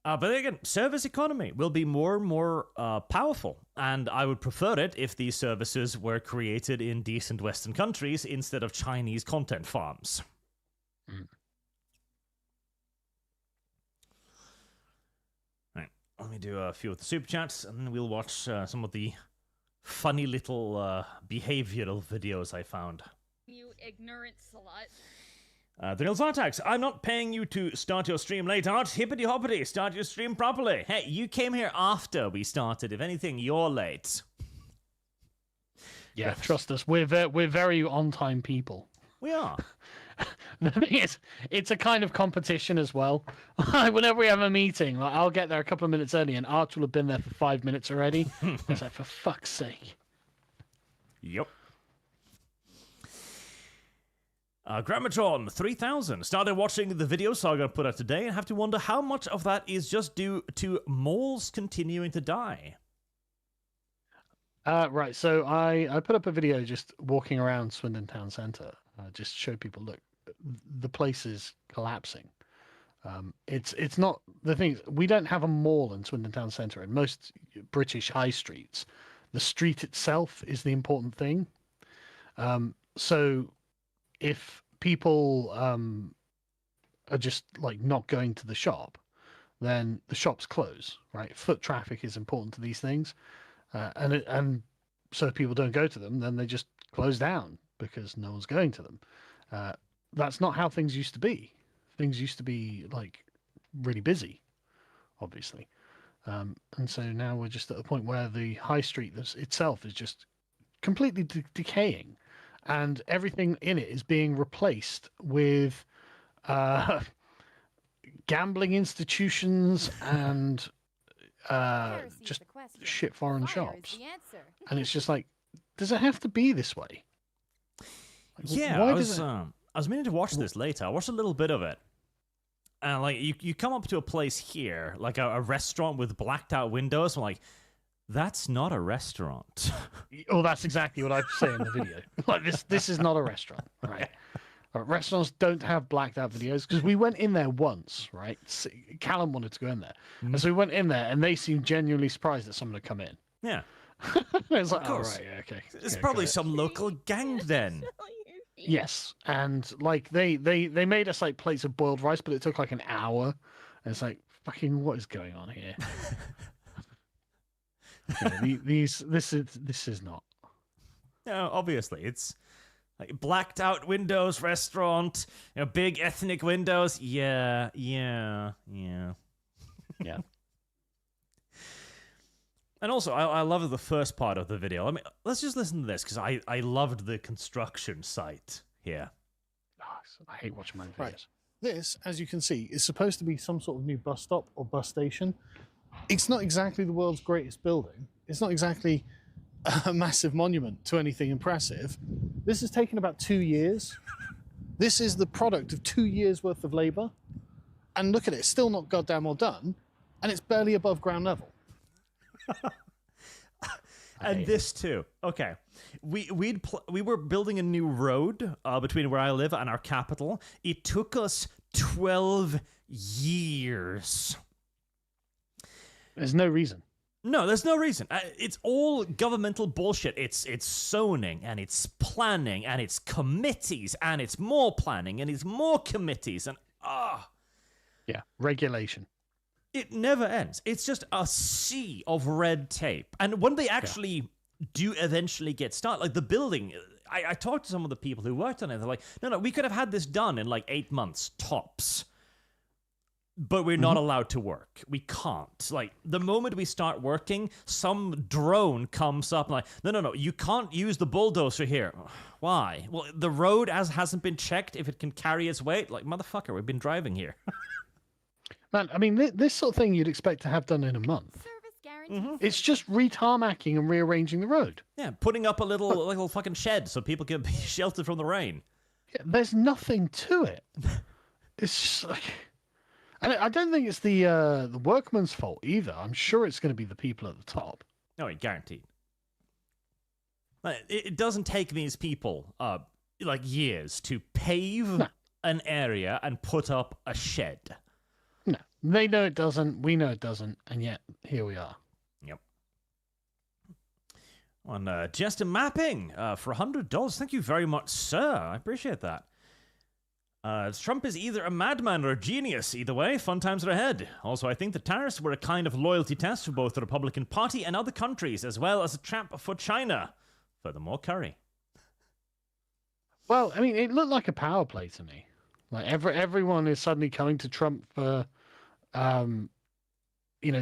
But again, service economy will be more and more powerful, and I would prefer it if these services were created in decent Western countries instead of Chinese content farms. Right, let me do a few of the super chats, and then we'll watch some of the funny little behavioral videos I found. You ignorant slut. The Nils Artax, I'm not paying you to start your stream late, Art. Hippity hoppity, start your stream properly. Hey, you came here after we started. If anything, you're late. Yeah, trust us. We're very on-time people. We are. The thing is, it's a kind of competition as well. Whenever we have a meeting, like, I'll get there a couple of minutes early, and Arch will have been there for 5 minutes already. It's like, for fuck's sake. Yep. Grammatron 3000 started watching the video Sargon put out today and have to wonder how much of that is just due to malls continuing to die. Right, so I put up a video just walking around Swindon Town Centre, just to show people, look, the place is collapsing. It's not, the thing is, we don't have a mall in Swindon Town Centre. In most British high streets, the street itself is the important thing. So if people are just like not going to the shop, then the shops close, right? Foot traffic is important to these things. And so if people don't go to them, then they just close down. because no one's going to them. That's not how things used to be. Things used to be like really busy, obviously. And so now we're just at a point where the high street itself is just completely decaying, and everything in it is being replaced with gambling institutions and just shit foreign shops. And it's just like, does it have to be this way? Like, yeah, I was meaning to watch this later. I watched a little bit of it. And like you come up to a place here, like a restaurant with blacked out windows. I'm like, that's not a restaurant. Oh, that's exactly what I say in the video. Like this is not a restaurant, right? Restaurants don't have blacked out videos, because we went in there once, right? Callum wanted to go in there, and so we went in there, and they seemed genuinely surprised that someone had come in. Yeah, it's like, oh right, yeah, okay. It's yeah, probably some local gang then. Yes, and like they made us like plates of boiled rice, but it took like an hour. And it's like, fucking, what is going on here? This is not. No, obviously it's like blacked out windows, restaurant, big ethnic windows. Yeah. And also, I love the first part of the video. I mean, let's just listen to this, because I loved the construction site here. Oh, I hate watching my videos. Right. This, as you can see, is supposed to be some sort of new bus stop or bus station. It's not exactly the world's greatest building. It's not exactly a massive monument to anything impressive. This has taken about 2 years. This is the product of 2 years worth of labor. And look at it, it's still not goddamn well done. And it's barely above ground level. And this too. Okay, we were building a new road between where I live and our capital. It took us 12 years. There's no reason. No, there's no reason. It's all governmental bullshit. It's zoning, and it's planning, and it's committees, and it's more planning, and it's more committees, and yeah, regulation. It never ends. It's just a sea of red tape. And when they actually do eventually get started, like the building, I talked to some of the people who worked on it. They're like, no, we could have had this done in like 8 months tops. But we're not allowed to work. We can't. Like, the moment we start working, some drone comes up and like, no, you can't use the bulldozer here. Why? Well, the road hasn't been checked if it can carry its weight. Like, motherfucker, we've been driving here. Man, I mean, this sort of thing you'd expect to have done in a month. It's just re-tarmacking and rearranging the road. Yeah, putting up a little fucking shed so people can be sheltered from the rain. Yeah, there's nothing to it. It's just like... And I don't think it's the workman's fault either. I'm sure it's going to be the people at the top. No, guaranteed. It doesn't take these people like years to pave an area and put up a shed. No, they know it doesn't. We know it doesn't, and yet here we are. Yep. On just a mapping for $100. Thank you very much, sir. I appreciate that. Trump is either a madman or a genius. Either way, fun times are ahead. Also, I think the tariffs were a kind of loyalty test for both the Republican Party and other countries, as well as a trap for China. Furthermore, curry. Well, I mean, it looked like a power play to me. Like everyone is suddenly coming to Trump for,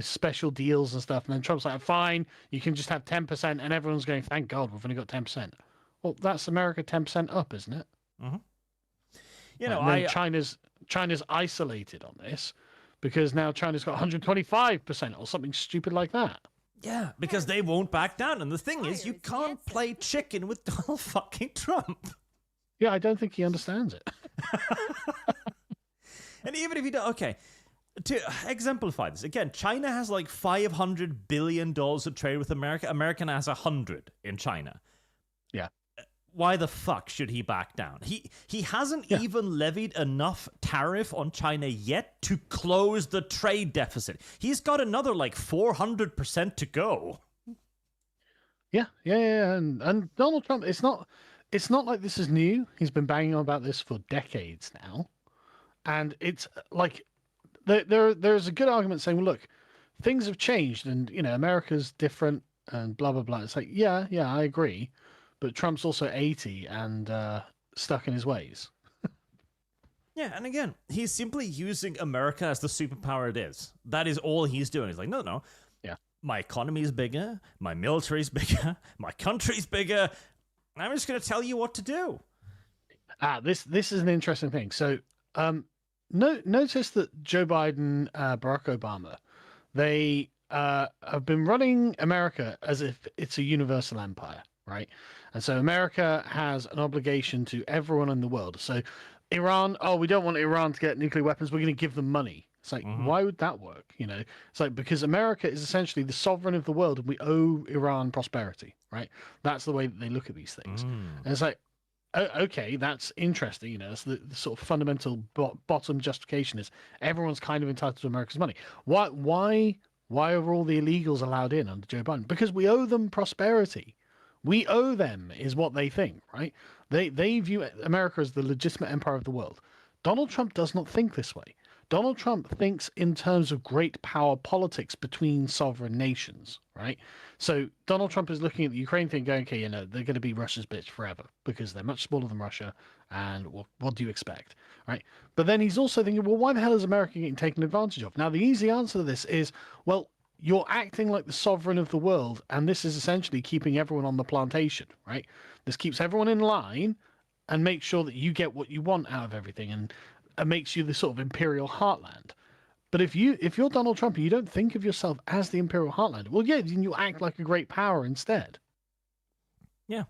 special deals and stuff, and then Trump's like, "Fine, you can just have 10%," and everyone's going, "Thank God, we've only got 10%." Well, that's America 10% up, isn't it? Mm-hmm. China's isolated on this because now China's got 125% or something stupid like that. Yeah, because they won't back down. And the thing is, you can't play chicken with Donald fucking Trump. Yeah, I don't think he understands it. And even if he does, okay, to exemplify this, again, China has like $500 billion of trade with America. America has 100 in China. Yeah. Why the fuck should he back down? He hasn't even levied enough tariff on China yet to close the trade deficit. He's got another like 400% to go. Yeah. And Donald Trump, it's not like this is new. He's been banging on about this for decades now. And it's like there's a good argument saying, well, look, things have changed and America's different and blah blah blah. It's like, yeah, I agree. but Trump's also 80 and stuck in his ways. Yeah, and again, he's simply using America as the superpower it is. That is all he's doing. He's like, no. Yeah. My economy is bigger, my military is bigger, my country's bigger. I'm just going to tell you what to do. This is an interesting thing. So, notice that Joe Biden, Barack Obama, they have been running America as if it's a universal empire, right? And so America has an obligation to everyone in the world. So Iran, we don't want Iran to get nuclear weapons. We're going to give them money. It's like, why would that work? It's like, because America is essentially the sovereign of the world and we owe Iran prosperity, right? That's the way that they look at these things. And it's like, okay, that's interesting. It's the sort of fundamental bottom justification is everyone's kind of entitled to America's money. Why are all the illegals allowed in under Joe Biden? Because we owe them prosperity. We owe them is what they think, right? They view America as the legitimate empire of the world. Donald Trump does not think this way. Donald Trump thinks in terms of great power politics between sovereign nations, right? So Donald Trump is looking at the Ukraine thing going, okay, they're going to be Russia's bitch forever because they're much smaller than Russia, and what do you expect, right? But then he's also thinking, well, why the hell is America getting taken advantage of? Now, the easy answer to this is, well, you're acting like the sovereign of the world, and this is essentially keeping everyone on the plantation, right? This keeps everyone in line and makes sure that you get what you want out of everything, and makes you the sort of imperial heartland. But if you're Donald Trump and you don't think of yourself as the imperial heartland, well, yeah, then you act like a great power instead. Yeah.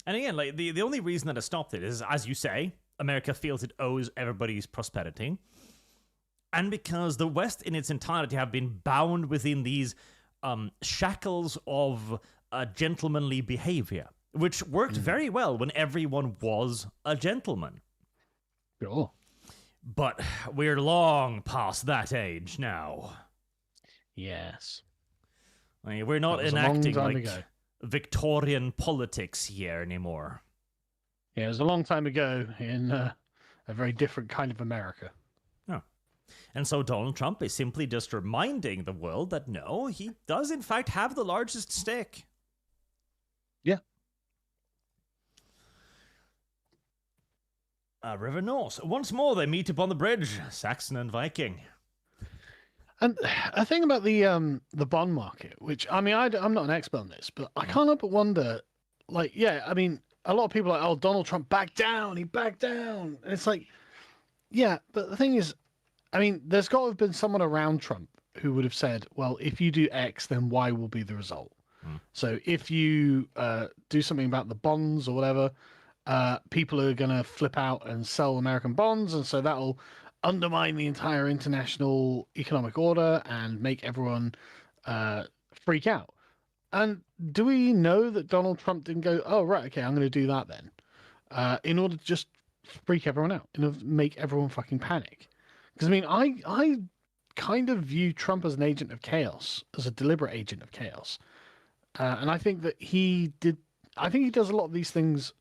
And again, like the only reason that it stopped it is, as you say, America feels it owes everybody's prosperity. And because the West in its entirety have been bound within these shackles of gentlemanly behavior, which worked very well when everyone was a gentleman. Sure. But we're long past that age now. Yes. I mean, we're not That was a enacting long time like ago. Victorian politics here anymore. Yeah, it was a long time ago in a very different kind of America. Oh. And so Donald Trump is simply just reminding the world that no, he does in fact have the largest stake. Yeah. River North. Once more they meet upon the bridge, Saxon and Viking. And a thing about the bond market, which, I mean, I'm not an expert on this, but I can't help but wonder, like, yeah, I mean, a lot of people are like, oh, Donald Trump backed down, he backed down. And it's like, yeah, but the thing is, I mean, there's got to have been someone around Trump who would have said, well, if you do X, then Y will be the result. So if you do something about the bonds or whatever, people are going to flip out and sell American bonds. And so that'll undermine the entire international economic order and make everyone freak out. And do we know that Donald Trump didn't go, oh, right, okay, I'm going to do that then, in order to just freak everyone out, in order to make everyone fucking panic? Because, I mean, I kind of view Trump as an agent of chaos, as a deliberate agent of chaos. And I think that he does a lot of these things,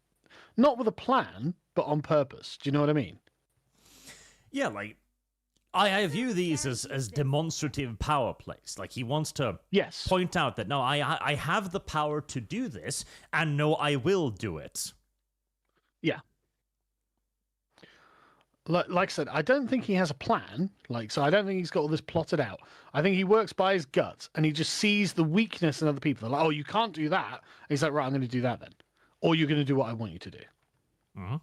not with a plan, but on purpose. Do you know what I mean? Yeah, like, I view these as demonstrative power plays. Like, he wants to point out that, no, I have the power to do this, and no, I will do it. Yeah. Like I said, I don't think he has a plan. So I don't think he's got all this plotted out. I think he works by his gut, and he just sees the weakness in other people. They're like, oh, you can't do that. And he's like, right, I'm going to do that then. Or you're going to do what I want you to do. Mm-hmm.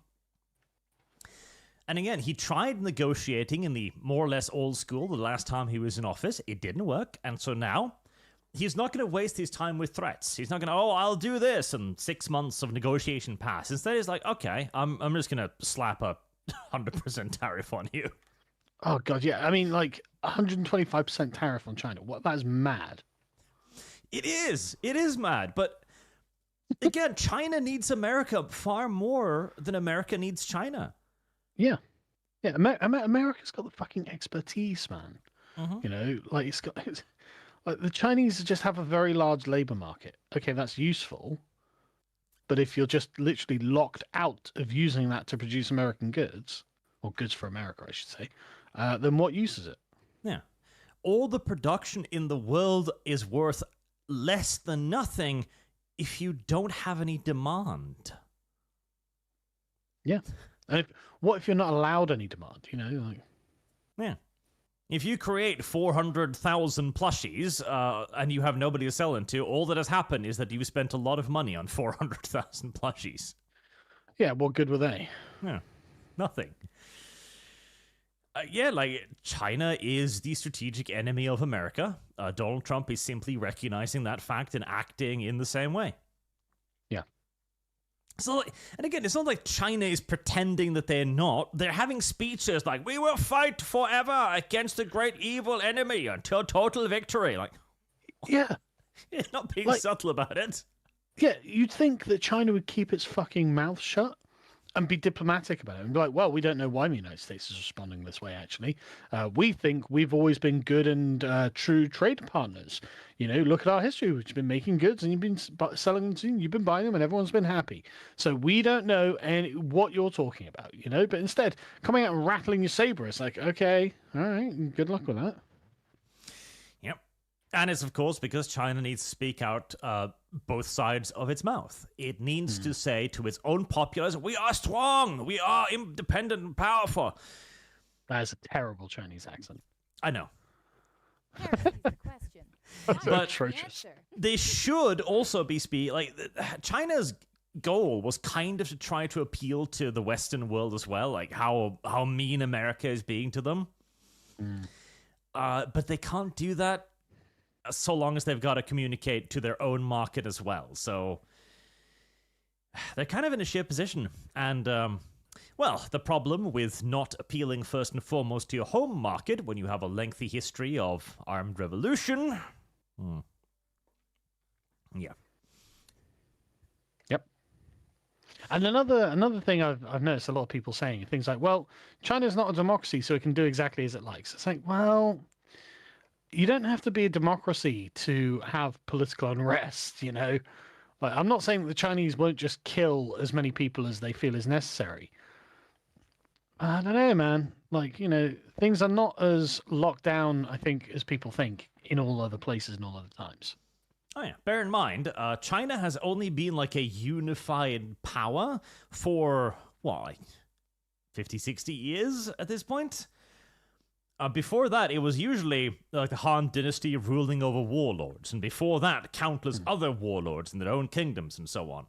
And again, he tried negotiating in the more or less old school the last time he was in office. It didn't work. And so now he's not going to waste his time with threats. He's not going to, oh, I'll do this, and 6 months of negotiation pass. Instead, he's like, okay, I'm just going to slap a 100% tariff on you. Oh, God, yeah. I mean, like, 125% tariff on China. What? That is mad. It is. It is mad. But again, China needs America far more than America needs China. Yeah. Yeah, America's got the fucking expertise, man. Mm-hmm. You know, like, like the Chinese just have a very large labor market. Okay, that's useful. But if you're just literally locked out of using that to produce American goods, or goods for America, I should say, then what use is it? Yeah. All the production in the world is worth less than nothing if you don't have any demand? Yeah. And what if you're not allowed any demand? Like... Yeah. If you create 400,000 plushies and you have nobody to sell them to, all that has happened is that you spent a lot of money on 400,000 plushies. Yeah, what good were they? Yeah, nothing. Yeah, like, China is the strategic enemy of America. Donald Trump is simply recognizing that fact and acting in the same way. Yeah. So, and again, it's not like China is pretending that they're not. They're having speeches like, we will fight forever against the great evil enemy until total victory. Like, yeah. It's not being subtle about it. Yeah, you'd think that China would keep its fucking mouth shut and be diplomatic about it and be like, well, we don't know why the United States is responding this way, actually. We think we've always been good and true trade partners. Look at our history. We've been making goods and you've been selling them to, you've been buying them and everyone's been happy. So we don't know what you're talking about, But instead, coming out and rattling your saber, it's like, okay, all right, good luck with that. Yep. And it's, of course, because China needs to speak out both sides of its mouth. It needs to say to its own populace, we are strong, we are independent and powerful. That is a terrible Chinese accent. I know. Paraphrase the question. That's Not atrocious. the answer. They should also be China's goal was kind of to try to appeal to the Western world as well, like how mean America is being to them. But they can't do that so long as they've got to communicate to their own market as well. So they're kind of in a shit position. And, well, the problem with not appealing first and foremost to your home market when you have a lengthy history of armed revolution. Yeah. Yep. And another thing I've noticed a lot of people saying, things like, well, China's not a democracy, so it can do exactly as it likes. It's like, well... You don't have to be a democracy to have political unrest, Like, I'm not saying that the Chinese won't just kill as many people as they feel is necessary. I don't know, man. Like, things are not as locked down, I think, as people think in all other places and all other times. Oh, yeah. Bear in mind, China has only been like a unified power for, 50, 60 years at this point? Before that, it was usually like the Han dynasty ruling over warlords, and before that, countless other warlords in their own kingdoms and so on.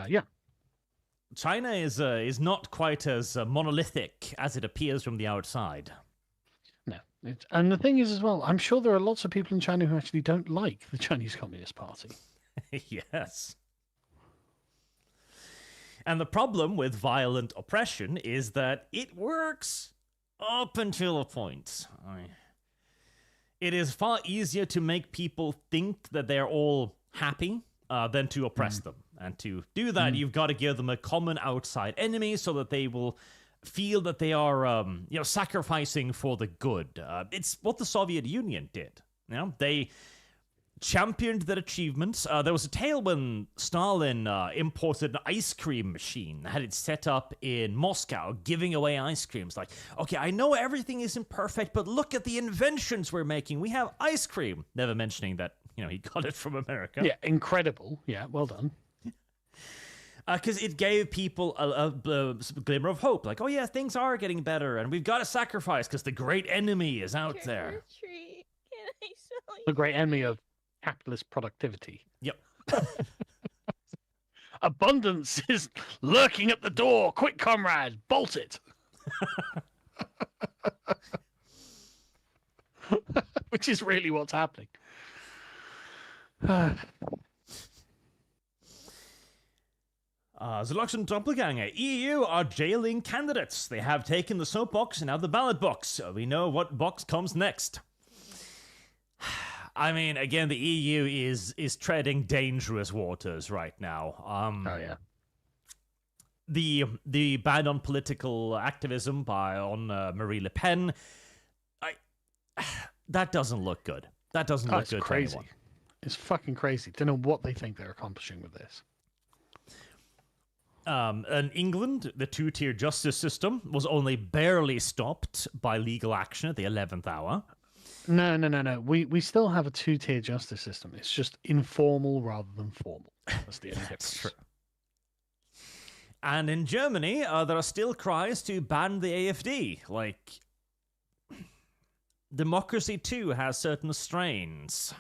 Yeah. China is not quite as monolithic as it appears from the outside. No. And the thing is as well, I'm sure there are lots of people in China who actually don't like the Chinese Communist Party. Yes. And the problem with violent oppression is that it works up until a point. It is far easier to make people think that they're all happy than to oppress them. And to do that, you've got to give them a common outside enemy so that they will feel that they are, sacrificing for the good. It's what the Soviet Union did. They championed their achievements. There was a tale when Stalin imported an ice cream machine, had it set up in Moscow, giving away ice creams. Like, okay, I know everything isn't perfect, but look at the inventions we're making. We have ice cream. Never mentioning that, he got it from America. Yeah, incredible. Yeah, well done. Because it gave people a glimmer of hope. Like, oh yeah, things are getting better, and we've got to sacrifice because the great enemy is out there. Tree. Can I sell you? The great enemy of capitalist productivity. Yep. Abundance is lurking at the door. Quick, comrade, bolt it. Which is really what's happening. Selection Doppelganger. EU are jailing candidates. They have taken the soapbox and now the ballot box. We know what box comes next. I mean, again, the EU is treading dangerous waters right now. Oh yeah. The ban on political activism on Marie Le Pen, that doesn't look good. That doesn't look good crazy. to anyone. It's fucking crazy. Don't know what they think they're accomplishing with this. In England, the two-tier justice system was only barely stopped by legal action at the 11th hour. No. We still have a two-tier justice system. It's just informal rather than formal. That's the only That's difference. true. And in Germany, there are still cries to ban the AfD. Like, democracy too has certain strains.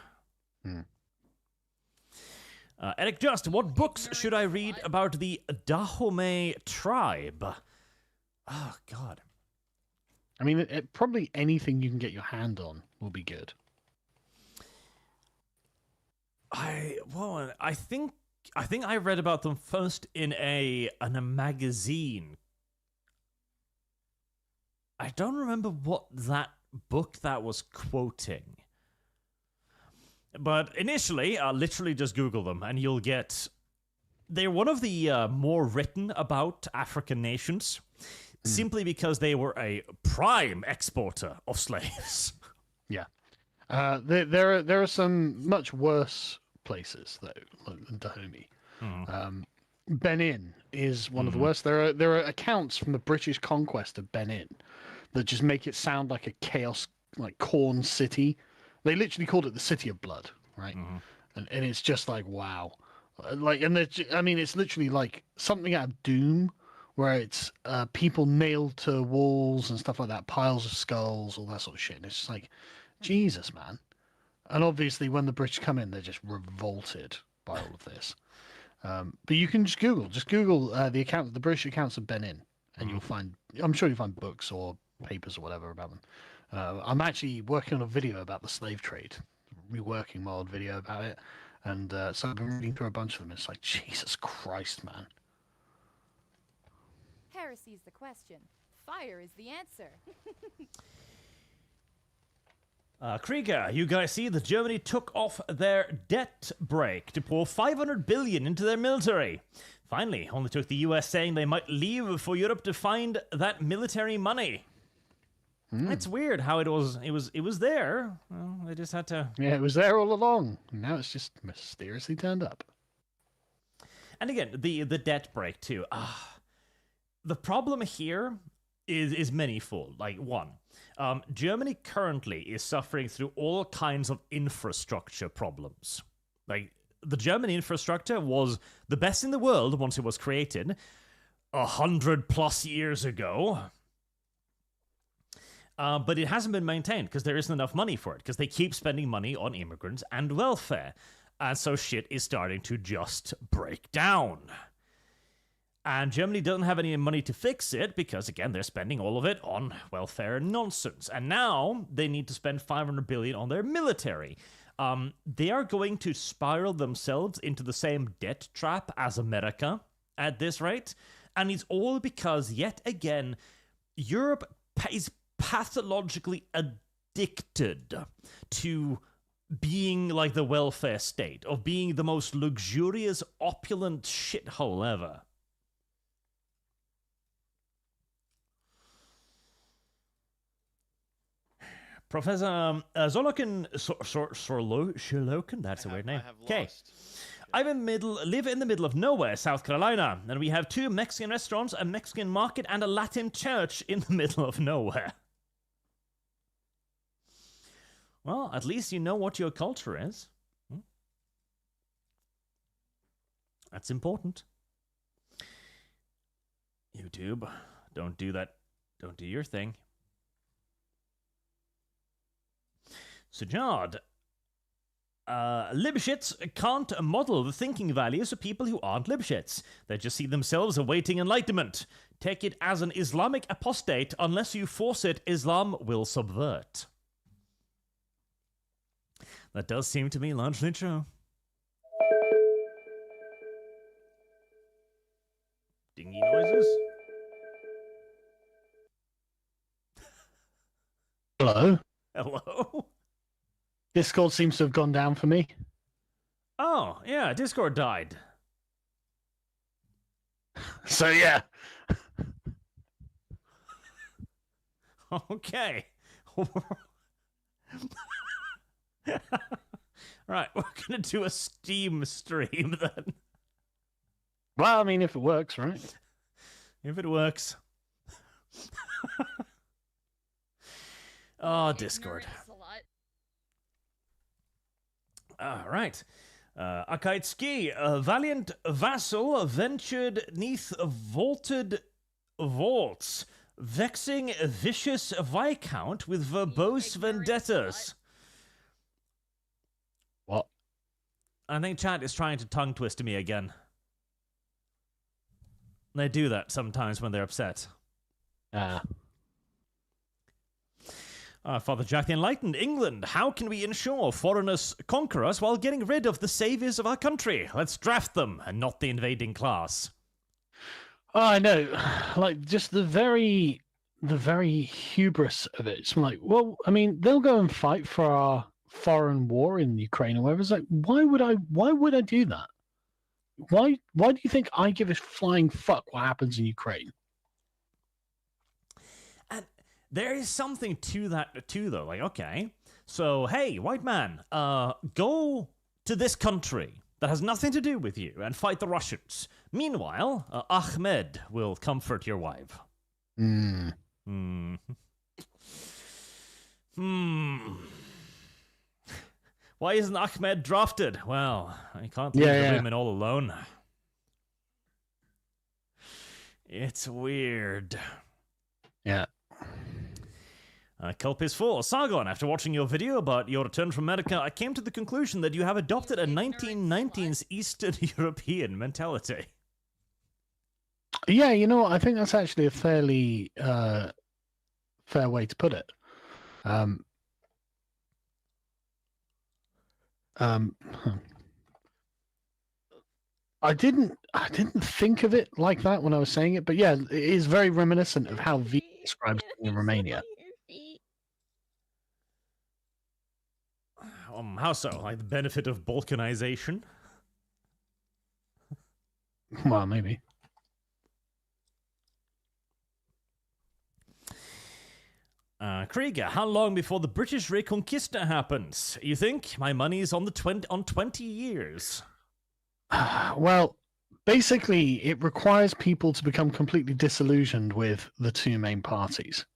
Eric Just, what books should I read about the Dahomey tribe? Oh, God. I mean, probably anything you can get your hand on will be good. I think I read about them first in a magazine. I don't remember what that book that was quoting. But initially, literally just Google them and you'll get... They're one of the more written about African nations, simply because they were a prime exporter of slaves. Yeah. There are some much worse places, though, than Dahomey. Benin is one of the worst. There are accounts from the British conquest of Benin that just make it sound like a chaos, like corn city. They literally called it the City of Blood, right? And it's just like, wow. Like, and I mean, it's literally like something out of Doom, where it's people nailed to walls and stuff like that, piles of skulls, all that sort of shit. And it's just like, Jesus, man. And obviously, when the British come in, they're just revolted by all of this. But you can just Google the British accounts of Benin, and you'll find, I'm sure you'll find books or papers or whatever about them. I'm actually working on a video about the slave trade, reworking my old video about it. And so I've been reading through a bunch of them. It's like, Jesus Christ, man. Heresy is the question. Fire is the answer. Krieger, you guys see that Germany took off their debt brake to pour 500 billion into their military. Finally, only took the US saying they might leave for Europe to find that military money. It's weird how it was there. Well, they just had to... Yeah, it was there all along. Now it's just mysteriously turned up. And again, the debt brake too. The problem here is manifold. Like, one, Germany currently is suffering through all kinds of infrastructure problems. Like, the German infrastructure was the best in the world once it was created 100+ years ago. But it hasn't been maintained because there isn't enough money for it, because they keep spending money on immigrants and welfare. And so shit is starting to just break down. And Germany doesn't have any money to fix it because, again, they're spending all of it on welfare and nonsense. And now they need to spend 500 billion on their military. They are going to spiral themselves into the same debt trap as America at this rate. And it's all because, yet again, Europe is pathologically addicted to being like the welfare state, of being the most luxurious, opulent shithole ever. Professor Zolokin Sorlokin, that's a weird name. Okay. I live in the middle of nowhere, South Carolina, and we have 2 Mexican restaurants, a Mexican market, and a Latin church in the middle of nowhere. Well, at least you know what your culture is. That's important. YouTube, don't do that. Don't do your thing. Sujad, libshits can't model the thinking values of people who aren't libshits. They just see themselves awaiting enlightenment. Take it as an Islamic apostate. Unless you force it, Islam will subvert. That does seem to be largely true. Dingy noises? Hello? Hello? Discord seems to have gone down for me. Oh, yeah, Discord died. So, yeah. Okay. Right, we're gonna do a Steam stream then. Well, I mean, if it works, right? If it works. Oh, Discord. Ignorance a lot. Right. Akaitski, a valiant vassal, ventured neath vaulted vaults, vexing a vicious viscount with verbose vendettas. What? I think chat is trying to tongue twist me again. They do that sometimes when they're upset. Father Jack the Enlightened, England, how can we ensure foreigners conquer us while getting rid of the saviors of our country? Let's draft them, and not the invading class. Oh, I know. Like, just the very hubris of it. It's like, well, I mean, they'll go and fight for our foreign war in Ukraine or whatever. It's like, why would I do that? Why do you think I give a flying fuck what happens in Ukraine? There is something to that too, though. Like, okay, so hey, white man, go to this country that has nothing to do with you and fight the Russians. Meanwhile, Ahmed will comfort your wife. Why isn't Ahmed drafted? Well, I can't leave the women all alone. It's weird. Yeah. Culp is 4. Sargon, after watching your video about your return from America, I came to the conclusion that you have adopted a 1990s Eastern European mentality. Yeah, you know what? I think that's actually a fairly fair way to put it. I didn't think of it like that when I was saying it, but yeah, it is very reminiscent of how V describes it in Romania. How so? Like the benefit of balkanization? Well, maybe. Krieger, how long before the British Reconquista happens? You think? My money's on 20 years. Well, basically, it requires people to become completely disillusioned with the two main parties.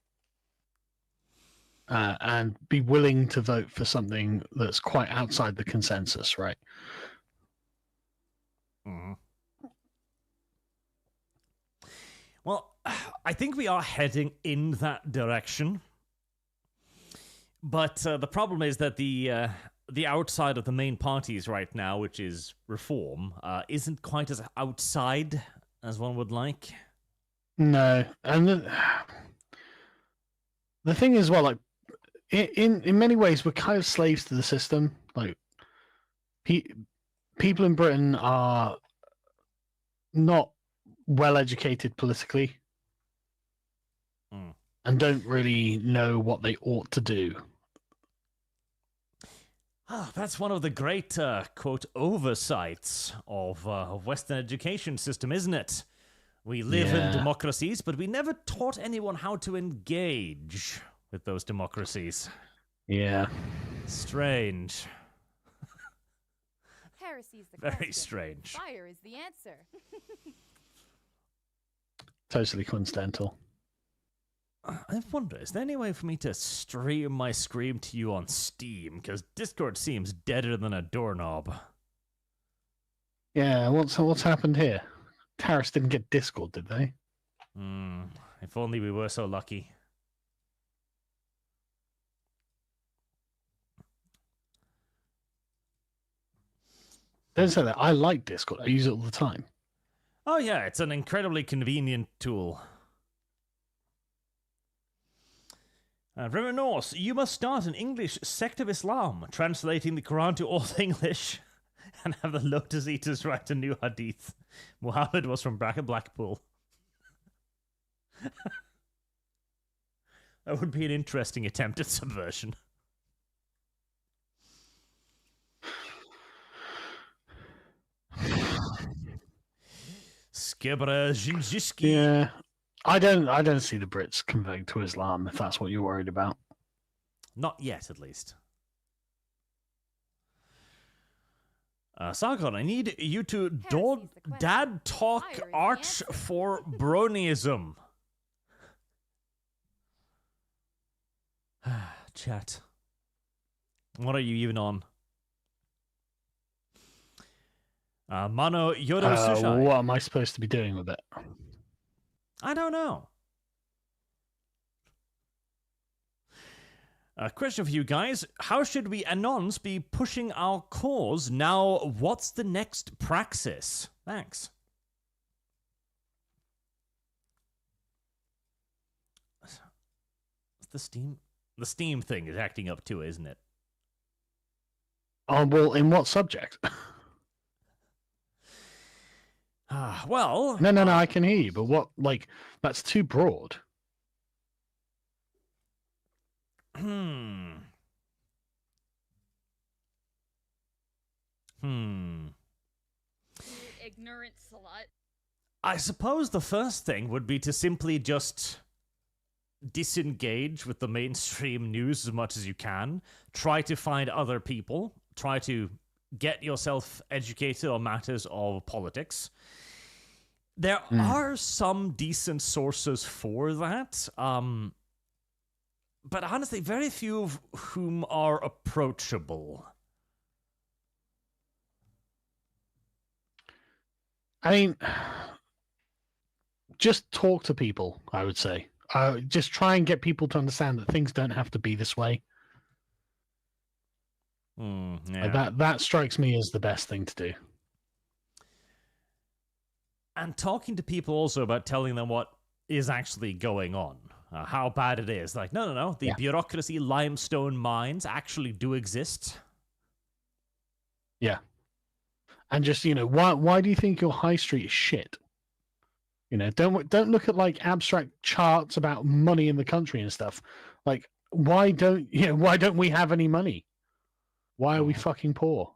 And be willing to vote for something that's quite outside the consensus, right? Mm. Well, I think we are heading in that direction. But the problem is that the outside of the main parties right now, which is Reform, isn't quite as outside as one would like. No, and the thing is, well, like in many ways, we're kind of slaves to the system. Like people in Britain are not well educated politically, and don't really know what they ought to do. That's one of the great, quote, oversights of Western education system, isn't it? We live in democracies, but we never taught anyone how to engage with those democracies. Yeah. Strange. Heresy's the Very question. strange. Fire is the answer. Totally coincidental. I wonder, is there any way for me to stream my Scream to you on Steam? Because Discord seems deader than a doorknob. Yeah, what's happened here? Tariffs didn't get Discord, did they? If only we were so lucky. Don't say that. I like Discord. I use it all the time. Oh yeah, it's an incredibly convenient tool. River Norse, you must start an English sect of Islam, translating the Quran to Old English, and have the Lotus Eaters write a new hadith. Muhammad was from Blackpool. That would be an interesting attempt at subversion. Skibra Zinjiski. Yeah. I don't see the Brits converting to Islam if that's what you're worried about. Not yet, at least. Sargon, I need you to dad talk arch for bronyism. Chat. What are you even on? Mano Yodo Sushai. What am I supposed to be doing with it? I don't know. A question for you guys. How should we Anons be pushing our cause now? What's the next praxis? Thanks. The Steam thing is acting up too, isn't it? Oh, well, in what subject? Well... No, I can hear you, but what, like, that's too broad. Ignorant slut. I suppose the first thing would be to simply just disengage with the mainstream news as much as you can. Try to find other people. Try to get yourself educated on matters of politics. There are some decent sources for that. But honestly, very few of whom are approachable. I mean, just talk to people, I would say. Just try and get people to understand that things don't have to be this way. Yeah. That strikes me as the best thing to do. And talking to people also about telling them what is actually going on. How bad it is. Like, no. The bureaucracy limestone mines actually do exist. Yeah. And just, why do you think your high street is shit? Don't look at like abstract charts about money in the country and stuff. Like, why don't we have any money? Why are we fucking poor?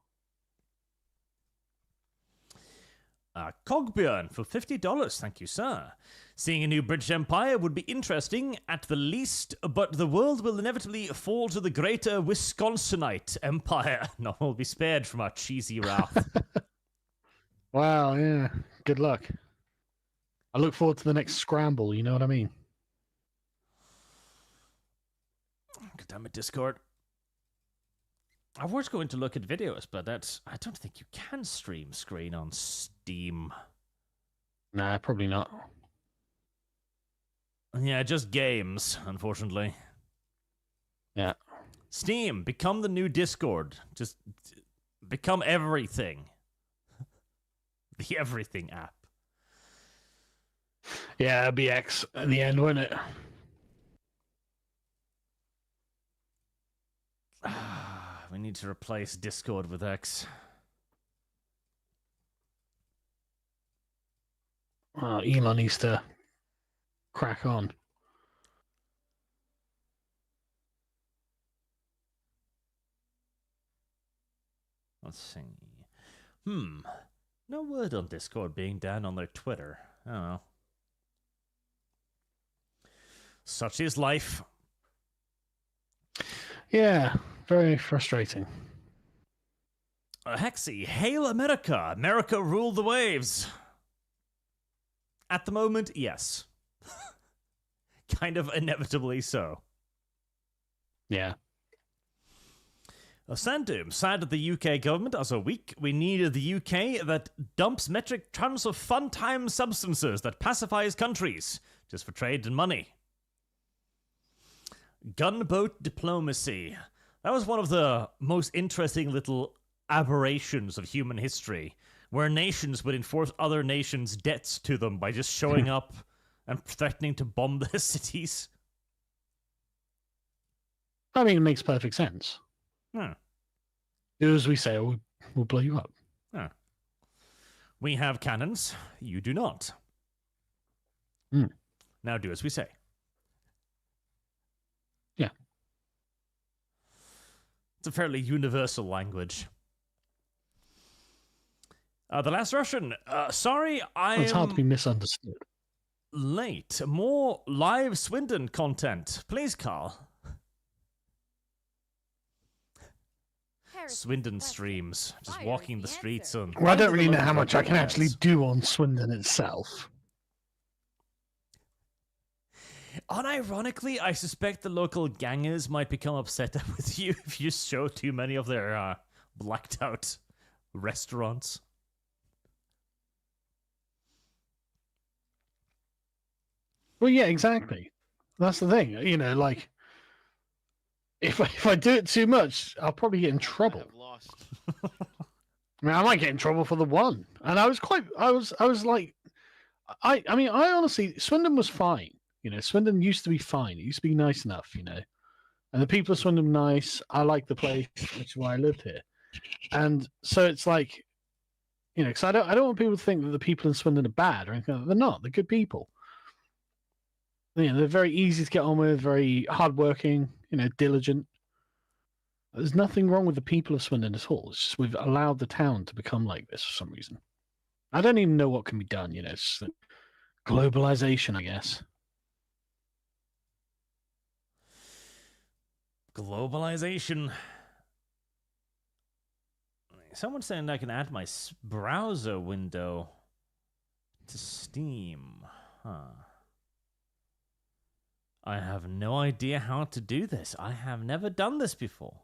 Cogbjörn for $50. Thank you, sir. Seeing a new British Empire would be interesting at the least, but the world will inevitably fall to the greater Wisconsinite Empire. None will be spared from our cheesy wrath. Wow, yeah. Good luck. I look forward to the next scramble, you know what I mean? God damn it, Discord. I was going to look at videos, but I don't think you can stream screen on Steam. Nah, probably not. Yeah, just games, unfortunately. Yeah. Steam, become the new Discord. Just become everything. The everything app. Yeah, it'll be X at the end, won't it? We need to replace Discord with X. Well, Elon needs to crack on. Let's see. No word on Discord being down on their Twitter. I don't know. Such is life. Yeah, very frustrating. Hexy, hail America! America rule the waves! At the moment, yes. Kind of inevitably so. Yeah. Sandum, sad that the UK government are so weak. We need the UK that dumps metric tons of fun-time substances that pacifies countries, just for trade and money. Gunboat diplomacy. That was one of the most interesting little aberrations of human history, where nations would enforce other nations' debts to them by just showing up and threatening to bomb their cities. I mean, it makes perfect sense. Do as we say, or we'll blow you up. We have cannons. You do not. Now do as we say. Yeah. It's a fairly universal language. The Last Russian. Sorry, It's hard to be misunderstood. Late. More live Swindon content. Please, Carl. Swindon streams. Just walking the streets on... Well, I don't really know how much I can actually do on Swindon itself. Unironically, I suspect the local gangers might become upset with you if you show too many of their blacked out restaurants. Well, yeah, exactly. That's the thing. You know, like if I do it too much, I'll probably get in trouble. I have lost. I mean, I might get in trouble for the one. And I was like, I mean, I honestly, Swindon was fine. You know, Swindon used to be fine. It used to be nice enough, you know. And the people of Swindon were nice. I like the place, which is why I lived here. And so it's like, you know, because I don't want people to think that the people in Swindon are bad or anything like that. They're not. They're good people. You know, they're very easy to get on with, very hardworking, you know, diligent. There's nothing wrong with the people of Swindon at all. It's just we've allowed the town to become like this for some reason. I don't even know what can be done, you know. It's just globalization, I guess. Globalization. Someone's saying I can add my browser window to Steam. Huh. I have no idea how to do this. I have never done this before.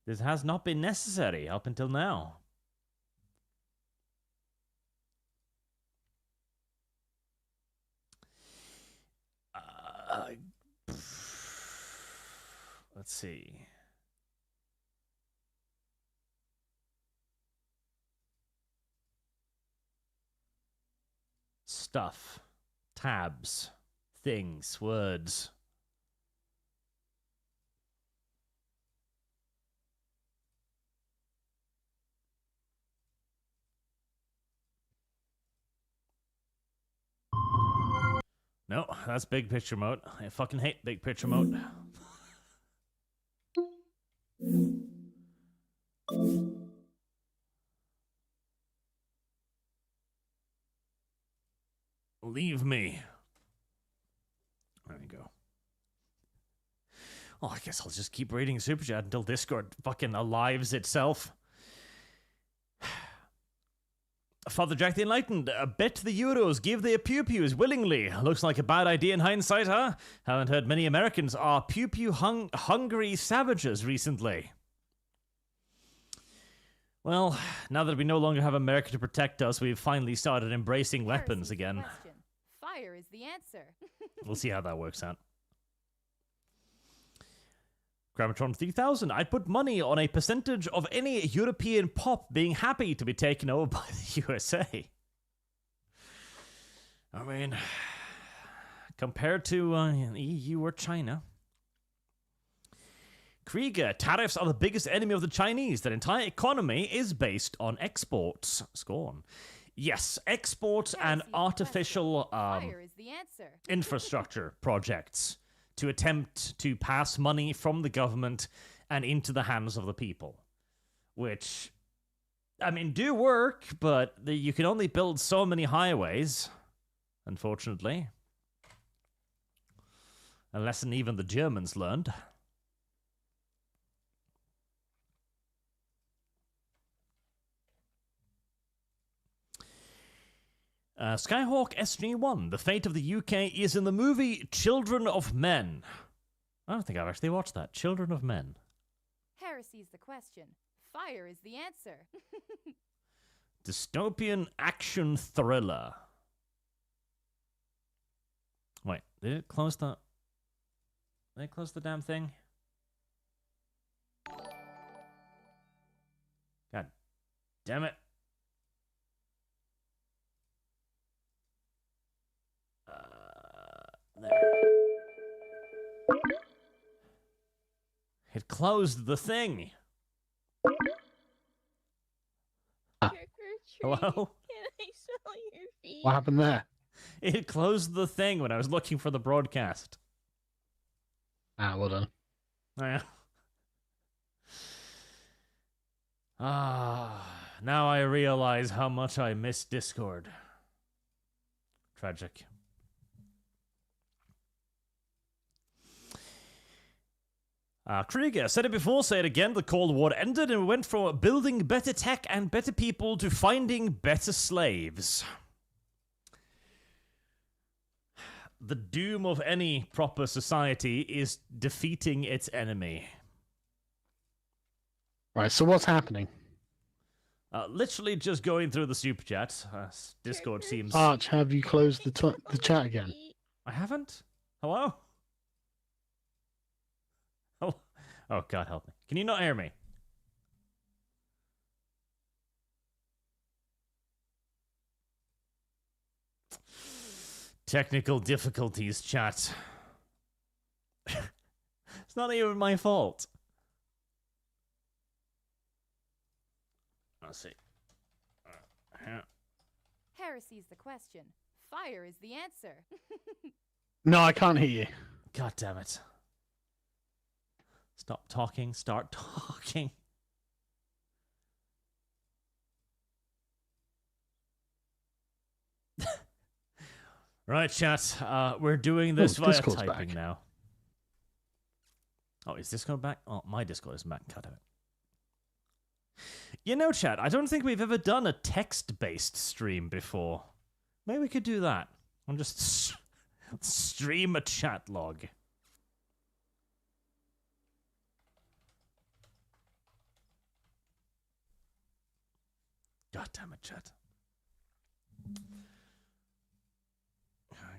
This has not been necessary up until now. Let's see. Stuff. Tabs. Things. Words. No, that's big picture mode. I fucking hate big picture mode. Leave me. There we go. Oh, I guess I'll just keep reading Super Chat until Discord fucking alives itself. Father Jack the Enlightened, bet the euros, give their pew-pews willingly. Looks like a bad idea in hindsight, huh? Haven't heard many Americans are pew-pew hungry savages recently. Well, now that we no longer have America to protect us, we've finally started embracing weapons again. Fire is the answer. We'll see how that works out. Grammatron 3000, I'd put money on a percentage of any European pop being happy to be taken over by the USA. I mean, compared to EU or China. Krieger, tariffs are the biggest enemy of the Chinese. Their entire economy is based on exports. Scorn. Yes, exports and artificial Fire is the answer. infrastructure projects to attempt to pass money from the government and into the hands of the people. Which, I mean, do work, but you can only build so many highways, unfortunately. A lesson even the Germans learned. Skyhawk SG1, the fate of the UK is in the movie Children of Men. I don't think I've actually watched that. Children of Men. Heresy's the question. Fire is the answer. Dystopian action thriller. Wait, did it close the... Did it close the damn thing? God damn it. There. It closed the thing. Trick or treat. Hello? Can I smell your feet? What happened there? It closed the thing when I was looking for the broadcast. Ah, well done. Oh, yeah. Now I realize how much I miss Discord. Tragic. Krieger, said it before, say it again. The Cold War ended and we went from building better tech and better people to finding better slaves. The doom of any proper society is defeating its enemy. Right, so what's happening? Literally just going through the super chats. Discord seems. Arch, have you closed the chat again? I haven't. Hello. Oh, God help me! Can you not hear me? Technical difficulties, chat. It's not even my fault. Let's see. Heresy's the question. Fire is the answer. No, I can't hear you. God damn it. Stop talking, start talking. Right, chat. We're doing this via Discord's typing back. now. Oh, is Discord back? Oh, my Discord is back. Cut it. You know, chat, I don't think we've ever done a text-based stream before. Maybe we could do that. I'll just stream a chat log. God damn it, chat.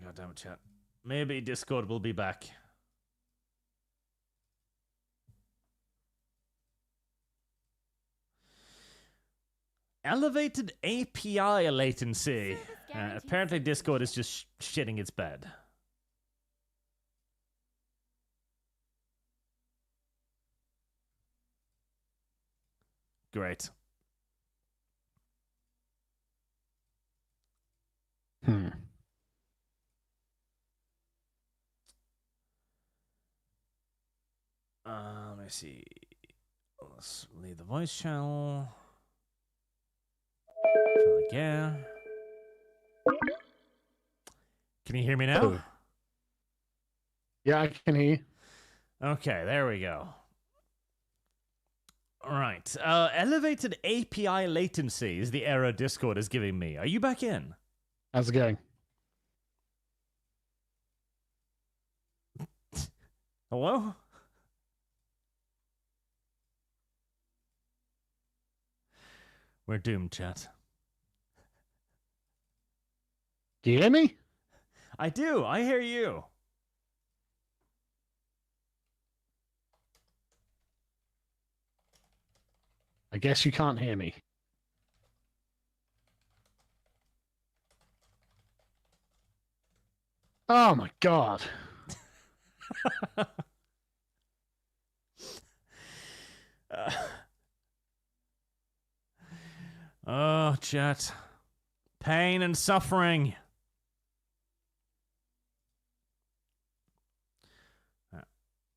God damn it, chat. Maybe Discord will be back. Elevated API latency. Apparently Discord is just shitting its bed. Great. Let me see. Let's leave the voice channel. Try again. Can you hear me now? Oh. Yeah, I can hear you. Okay, there we go. All right. Elevated API latency is the error Discord is giving me. Are you back in? How's it going? Hello? We're doomed, chat. Do you hear me? I do. I hear you. I guess you can't hear me. Oh my god. Oh, chat. Pain and suffering.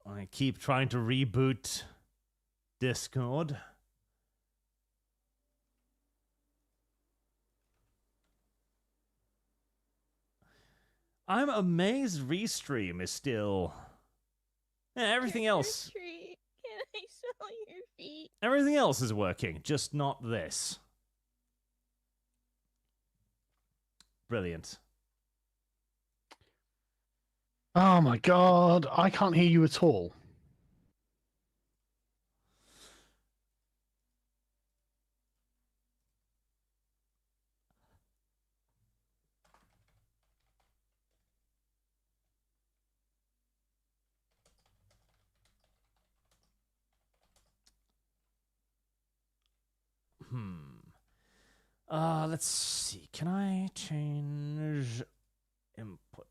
I keep trying to reboot Discord. I'm amazed Restream is still... Yeah, everything else... Tree. Can I smell your feet? Everything else is working, just not this. Brilliant. Oh my god. I can't hear you at all. Let's see. Can I change input?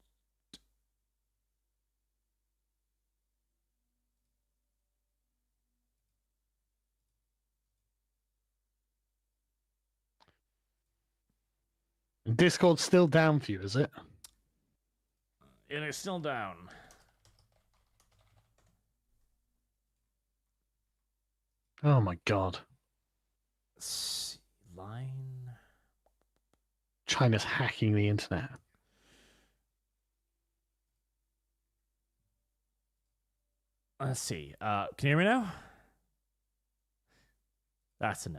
Discord's still down for you, is it? It is still down. Oh my god. Let's see. Line. China's hacking the internet. Let's see. Can you hear me now? That's a no.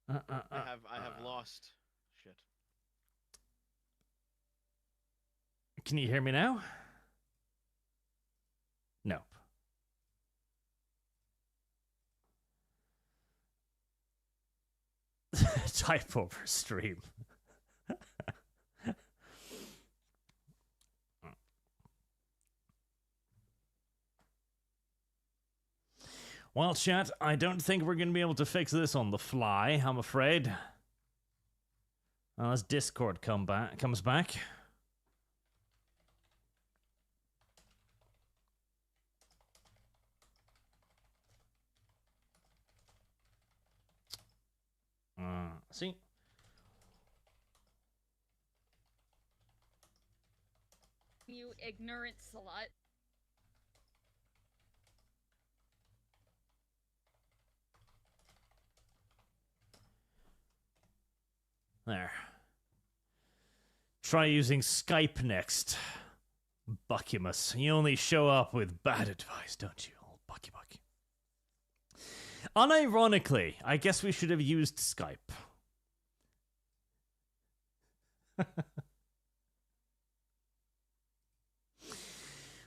I have lost. Shit. Can you hear me now? Nope. Type over stream. Well, chat, I don't think we're going to be able to fix this on the fly, I'm afraid. Unless Discord comes back. See? You ignorant slut. There. Try using Skype next. Buckumus. You only show up with bad advice, don't you, old Bucky Bucky? Unironically, I guess we should have used Skype.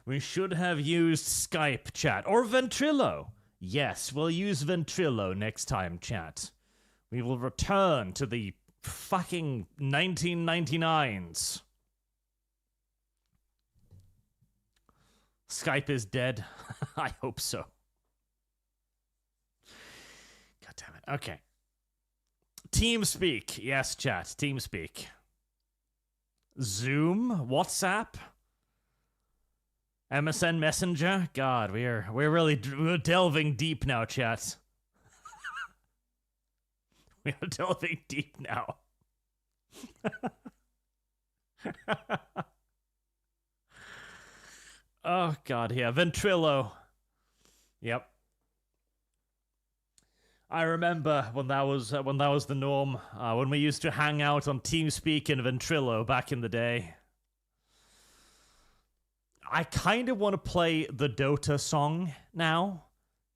We should have used Skype, chat. Or Ventrilo. Yes, we'll use Ventrilo next time, chat. We will return to the fucking 1999s. Skype is dead. I hope so. God damn it. Okay. TeamSpeak. Yes, chat. TeamSpeak. Zoom. WhatsApp. MSN Messenger. God, we're delving deep now, chat. We are delving deep now. Oh God, yeah, Ventrilo. Yep. I remember when that was the norm. When we used to hang out on TeamSpeak and Ventrilo back in the day. I kind of want to play the Dota song now.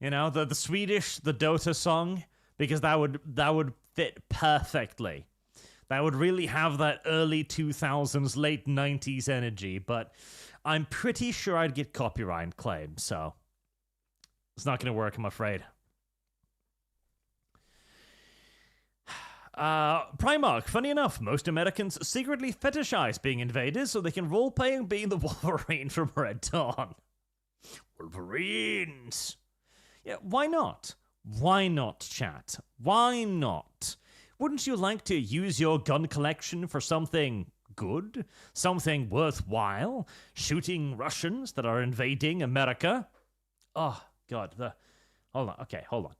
You know, the Dota song, because that would fit perfectly. That would really have that early 2000s, late 90s energy, but I'm pretty sure I'd get copyright claims, so it's not going to work, I'm afraid. Primarch, funny enough, most Americans secretly fetishize being invaders so they can roleplay being the Wolverine from Red Dawn. Wolverines! Yeah, why not? Why not, chat? Why not? Wouldn't you like to use your gun collection for something good? Something worthwhile? Shooting Russians that are invading America? Oh, God. Hold on. Okay, hold on.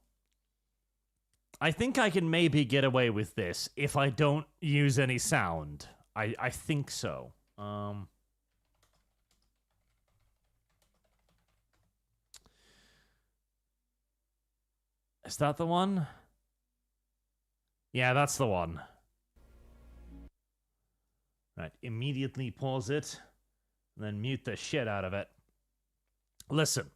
I think I can maybe get away with this if I don't use any sound. I think so. Is that the one? Yeah, that's the one. Right, immediately pause it, and then mute the shit out of it. Listen.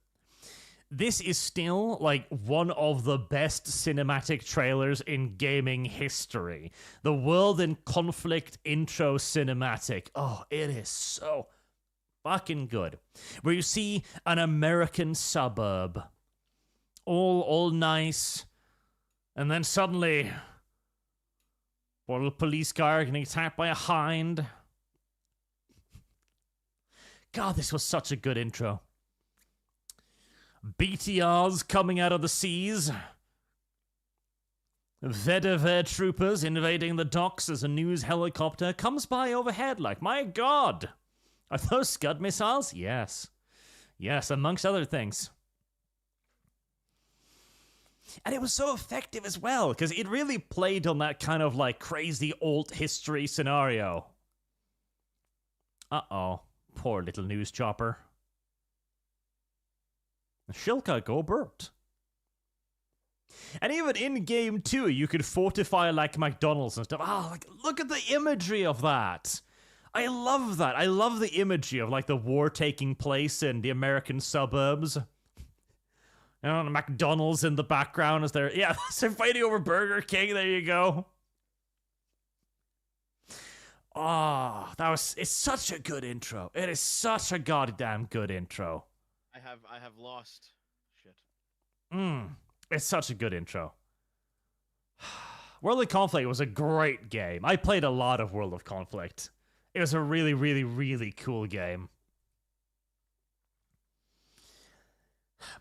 This is still, like, one of the best cinematic trailers in gaming history. The World in Conflict intro cinematic. Oh, it is so fucking good. Where you see an American suburb. All nice. And then suddenly, a little police car getting attacked by a hind. God, this was such a good intro. BTRs coming out of the seas. Vedaver troopers invading the docks as a news helicopter comes by overhead like, my God! Are those Scud missiles? Yes. Yes, amongst other things. And it was so effective as well, because it really played on that kind of like crazy alt history scenario. Uh-oh. Poor little news chopper. Shilka go burped. And even in game 2, you could fortify like McDonald's and stuff. Ah, like, look at the imagery of that. I love that. I love the imagery of like the war taking place in the American suburbs. You know, McDonald's in the background as they're they're fighting over Burger King. There you go. Oh, it's such a good intro. It is such a goddamn good intro. I have lost shit. It's such a good intro. World of Conflict was a great game. I played a lot of World of Conflict. It was a really, really, really cool game.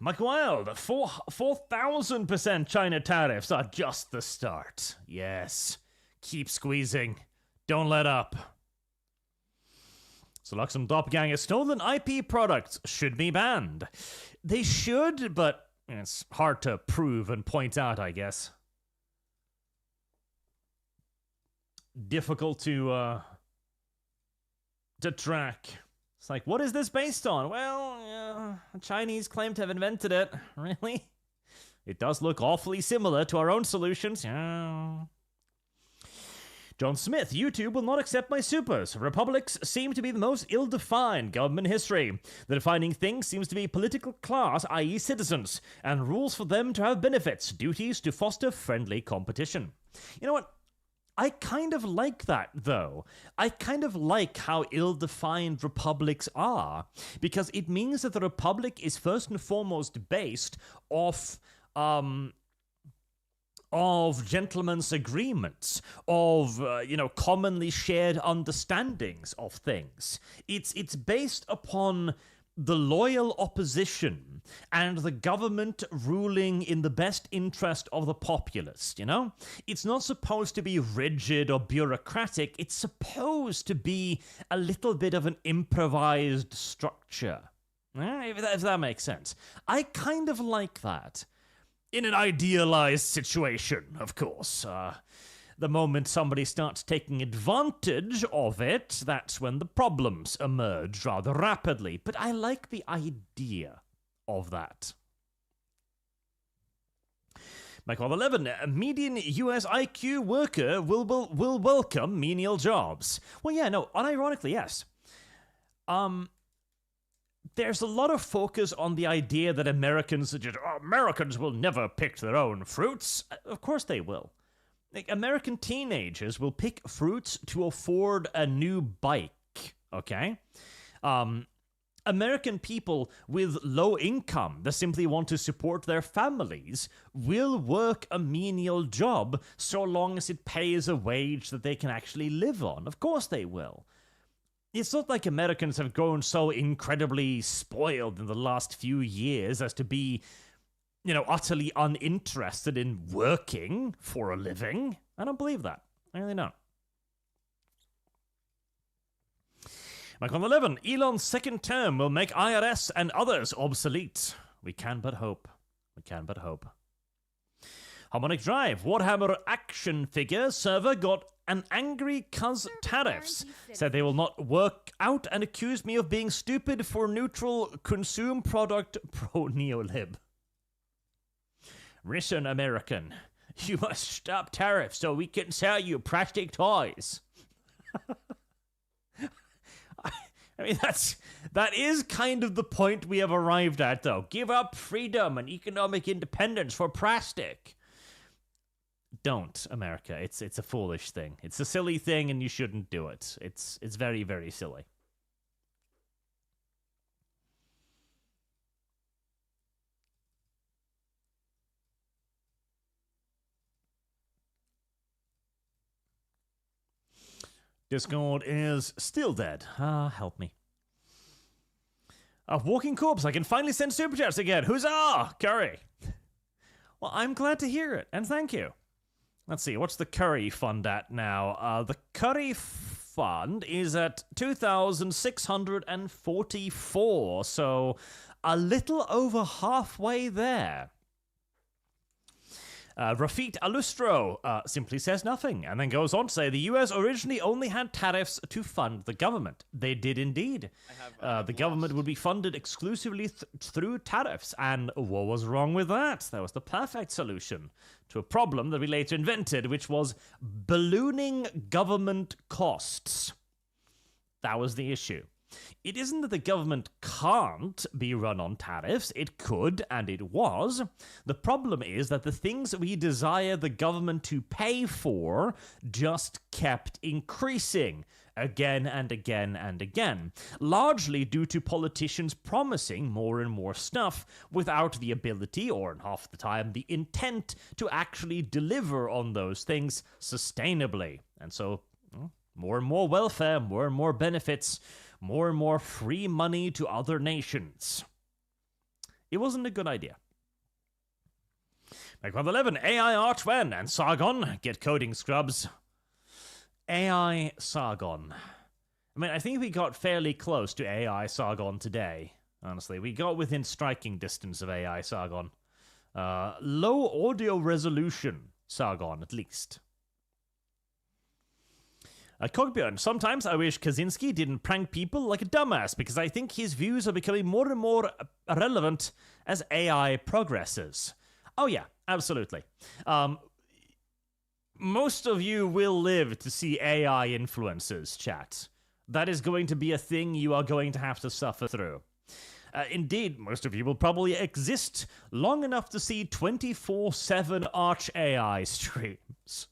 Mike Wild, 4,000% China tariffs are just the start. Yes. Keep squeezing. Don't let up. So Luxem Doppelganger, stolen IP products should be banned. They should, but it's hard to prove and point out, I guess. Difficult to track. It's like, what is this based on? Well, Chinese claim to have invented it. Really? It does look awfully similar to our own solutions. Yeah. John Smith, YouTube will not accept my supers. Republics seem to be the most ill-defined government in history. The defining thing seems to be political class, i.e. citizens, and rules for them to have benefits, duties to foster friendly competition. You know what? I kind of like that, though. I kind of like how ill-defined republics are, because it means that the republic is first and foremost based off of gentlemen's agreements, of commonly shared understandings of things. It's based upon the loyal opposition and the government ruling in the best interest of the populace, you know? It's not supposed to be rigid or bureaucratic. It's supposed to be a little bit of an improvised structure. If that makes sense. I kind of like that. In an idealized situation, of course. The moment somebody starts taking advantage of it, that's when the problems emerge rather rapidly. But I like the idea of that. Michael 11, a median US IQ worker will welcome menial jobs. Well, yeah, no, unironically, yes. There's a lot of focus on the idea that Americans will never pick their own fruits. Of course they will. Like, American teenagers will pick fruits to afford a new bike, okay? American people with low income that simply want to support their families will work a menial job so long as it pays a wage that they can actually live on. Of course they will. It's not like Americans have grown so incredibly spoiled in the last few years as to be, utterly uninterested in working for a living. I don't believe that. I really don't. Michael 11, Elon's second term will make IRS and others obsolete. We can but hope. We can but hope. Harmonic Drive, Warhammer action figure server got an angry cuz tariffs. Said they will not work out and accused me of being stupid for neutral consume product pro neolib. Listen, American, you must stop tariffs so we can sell you plastic toys. I mean, that is kind of the point we have arrived at, though. Give up freedom and economic independence for plastic. Don't, America. It's a foolish thing. It's a silly thing, and you shouldn't do it. It's very, very silly. Discord is still dead. Help me. A walking corpse. I can finally send Superchats again. Huzzah! Curry. Well, I'm glad to hear it, and thank you. Let's see, what's the Curry Fund at now? The Curry Fund is at 2,644, so a little over halfway there. Rafit Alustro simply says nothing, and then goes on to say the US originally only had tariffs to fund the government. They did indeed. The government would be funded exclusively through tariffs, and what was wrong with that? That was the perfect solution to a problem that we later invented, which was ballooning government costs. That was the issue. It isn't that the government can't be run on tariffs. It could, and it was. The problem is that the things we desire the government to pay for just kept increasing again and again and again, largely due to politicians promising more and more stuff without the ability, or in half the time, the intent to actually deliver on those things sustainably. And so, more and more welfare, more and more benefits, more and more free money to other nations. It wasn't a good idea. Like 11, AI Archwen and Sargon get coding scrubs. AI Sargon. I mean, I think we got fairly close to AI Sargon today, honestly. We got within striking distance of AI Sargon. Low audio resolution Sargon, at least. Cogbjörn, sometimes I wish Kaczynski didn't prank people like a dumbass, because I think his views are becoming more and more relevant as AI progresses. Oh yeah, absolutely. Most of you will live to see AI influences, chat. That is going to be a thing you are going to have to suffer through. Indeed, most of you will probably exist long enough to see 24/7 Arch AI streams,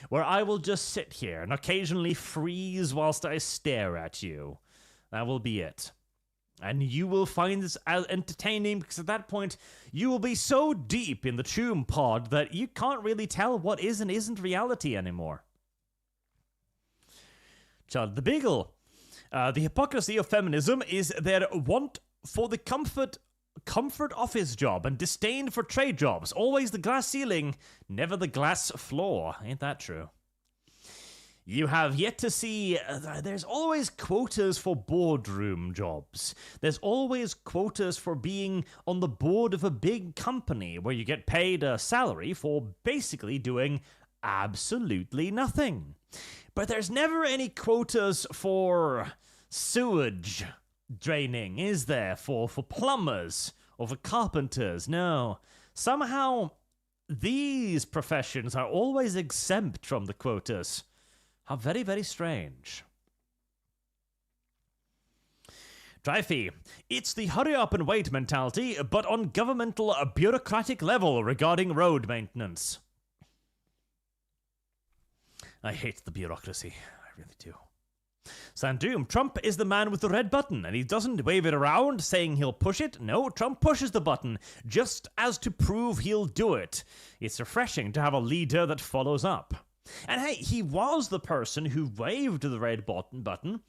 where I will just sit here and occasionally freeze whilst I stare at you. That will be it. And you will find this as entertaining, because at that point, you will be so deep in the Tomb pod that you can't really tell what is and isn't reality anymore. Child the Beagle. The hypocrisy of feminism is their want for the comfort office job and disdain for trade jobs. Always the glass ceiling, never the glass floor. Ain't that true? You have yet to see, there's always quotas for boardroom jobs. There's always quotas for being on the board of a big company where you get paid a salary for basically doing absolutely nothing. But there's never any quotas for sewage draining, is there? For plumbers or for carpenters? No. Somehow, these professions are always exempt from the quotas. How very, very strange. Dreyfie, it's the hurry up and wait mentality, but on governmental bureaucratic level regarding road maintenance. I hate the bureaucracy. I really do. Sandoom, Trump is the man with the red button, and he doesn't wave it around saying he'll push it. No, Trump pushes the button, just as to prove he'll do it. It's refreshing to have a leader that follows up. And hey, he was the person who waved the red button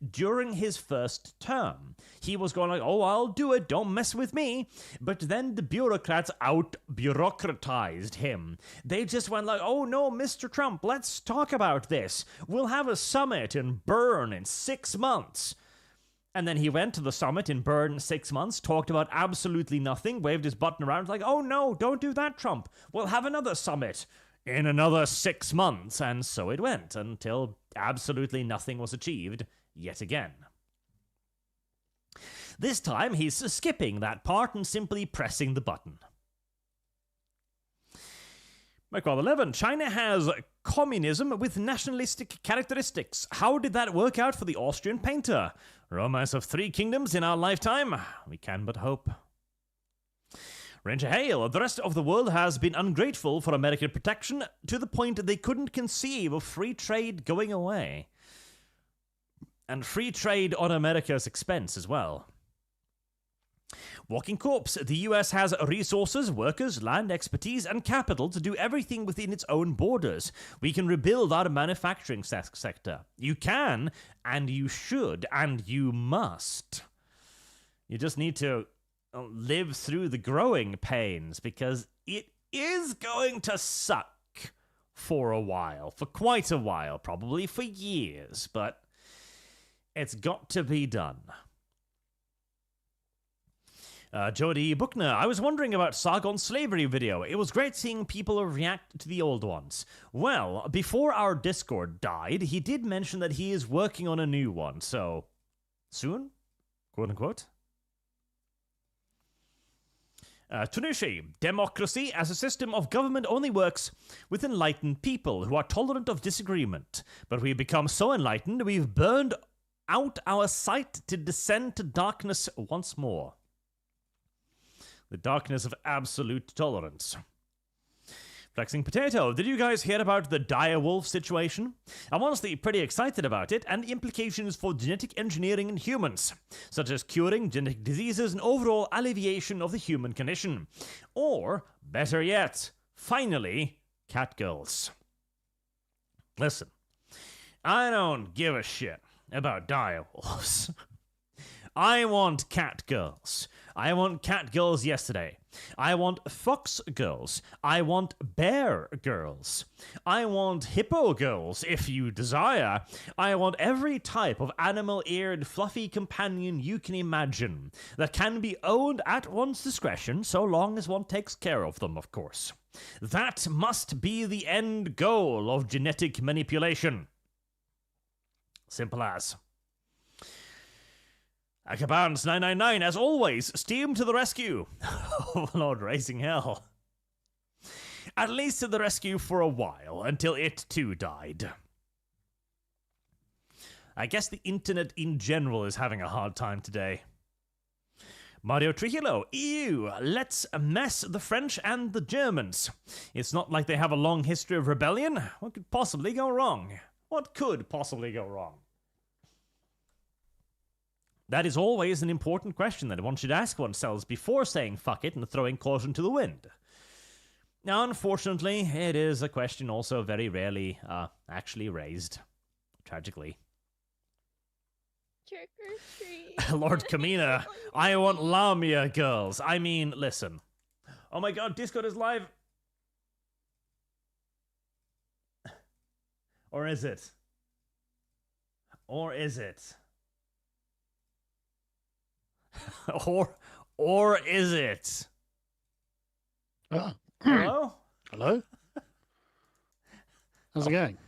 during his first term. He was going like, oh, I'll do it, don't mess with me. But then the bureaucrats out-bureaucratized him. They just went like, oh no, Mr. Trump, let's talk about this. We'll have a summit in Bern in 6 months. And then he went to the summit in Bern 6 months, talked about absolutely nothing, waved his button around like, oh no, don't do that, Trump. We'll have another summit in another 6 months, and so it went, until absolutely nothing was achieved yet again. This time, he's skipping that part and simply pressing the button. Micro 11, China has communism with nationalistic characteristics. How did that work out for the Austrian painter? Romance of 3 kingdoms in our lifetime? We can but hope. Ranger Hale, the rest of the world has been ungrateful for American protection to the point they couldn't conceive of free trade going away. And free trade on America's expense as well. Walking Corpse, the US has resources, workers, land, expertise, and capital to do everything within its own borders. We can rebuild our manufacturing sector. You can, and you should, and you must. You just need to live through the growing pains, because it is going to suck for a while, for quite a while, probably for years, but it's got to be done. Jody Buchner, I was wondering about Sargon's slavery video. It was great seeing people react to the old ones. Well, before our Discord died, he did mention that he is working on a new one, so soon, quote unquote. Tunisia, democracy as a system of government only works with enlightened people who are tolerant of disagreement. But we've become so enlightened, we've burned out our sight to descend to darkness once more. The darkness of absolute tolerance. Flexing Potato, did you guys hear about the dire wolf situation? I'm honestly pretty excited about it and the implications for genetic engineering in humans, such as curing genetic diseases and overall alleviation of the human condition. Or, better yet, finally, catgirls. Listen, I don't give a shit about dire wolves. I want catgirls. I want catgirls yesterday. I want fox girls. I want bear girls. I want hippo girls, if you desire. I want every type of animal-eared, fluffy companion you can imagine that can be owned at one's discretion, so long as one takes care of them, of course. That must be the end goal of genetic manipulation. Simple as. Akabounds 999, as always, Steam to the rescue. Overlord raising hell. At least to the rescue for a while, until it too died. I guess the internet in general is having a hard time today. Mario Trujillo, EU, let's mess the French and the Germans. It's not like they have a long history of rebellion. What could possibly go wrong? What could possibly go wrong? That is always an important question that one should ask oneself before saying fuck it and throwing caution to the wind. Now, unfortunately, it is a question also very rarely actually raised. Tragically. Trick or treat. Lord Kamina, I want Lamia girls. I mean, listen. Oh my god, Discord is live. Or is it? Or is it? or is it? Hello? Hello? How's it going?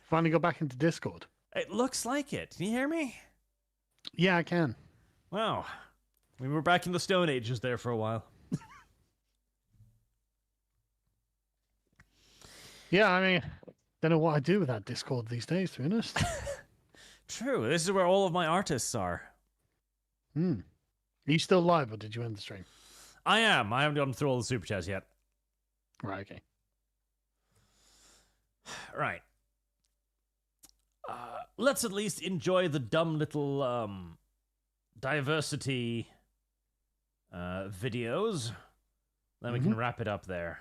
Finally got back into Discord. It looks like it. Can you hear me? Yeah, I can. Wow. We were back in the Stone Ages there for a while. Yeah, I mean, don't know what I do without Discord these days, to be honest. True. This is where all of my artists are. Are you still live, or did you end the stream? I am. I haven't gone through all the Superchats yet. Right, okay. Right. Let's at least enjoy the dumb little diversity videos. Then we can wrap it up there.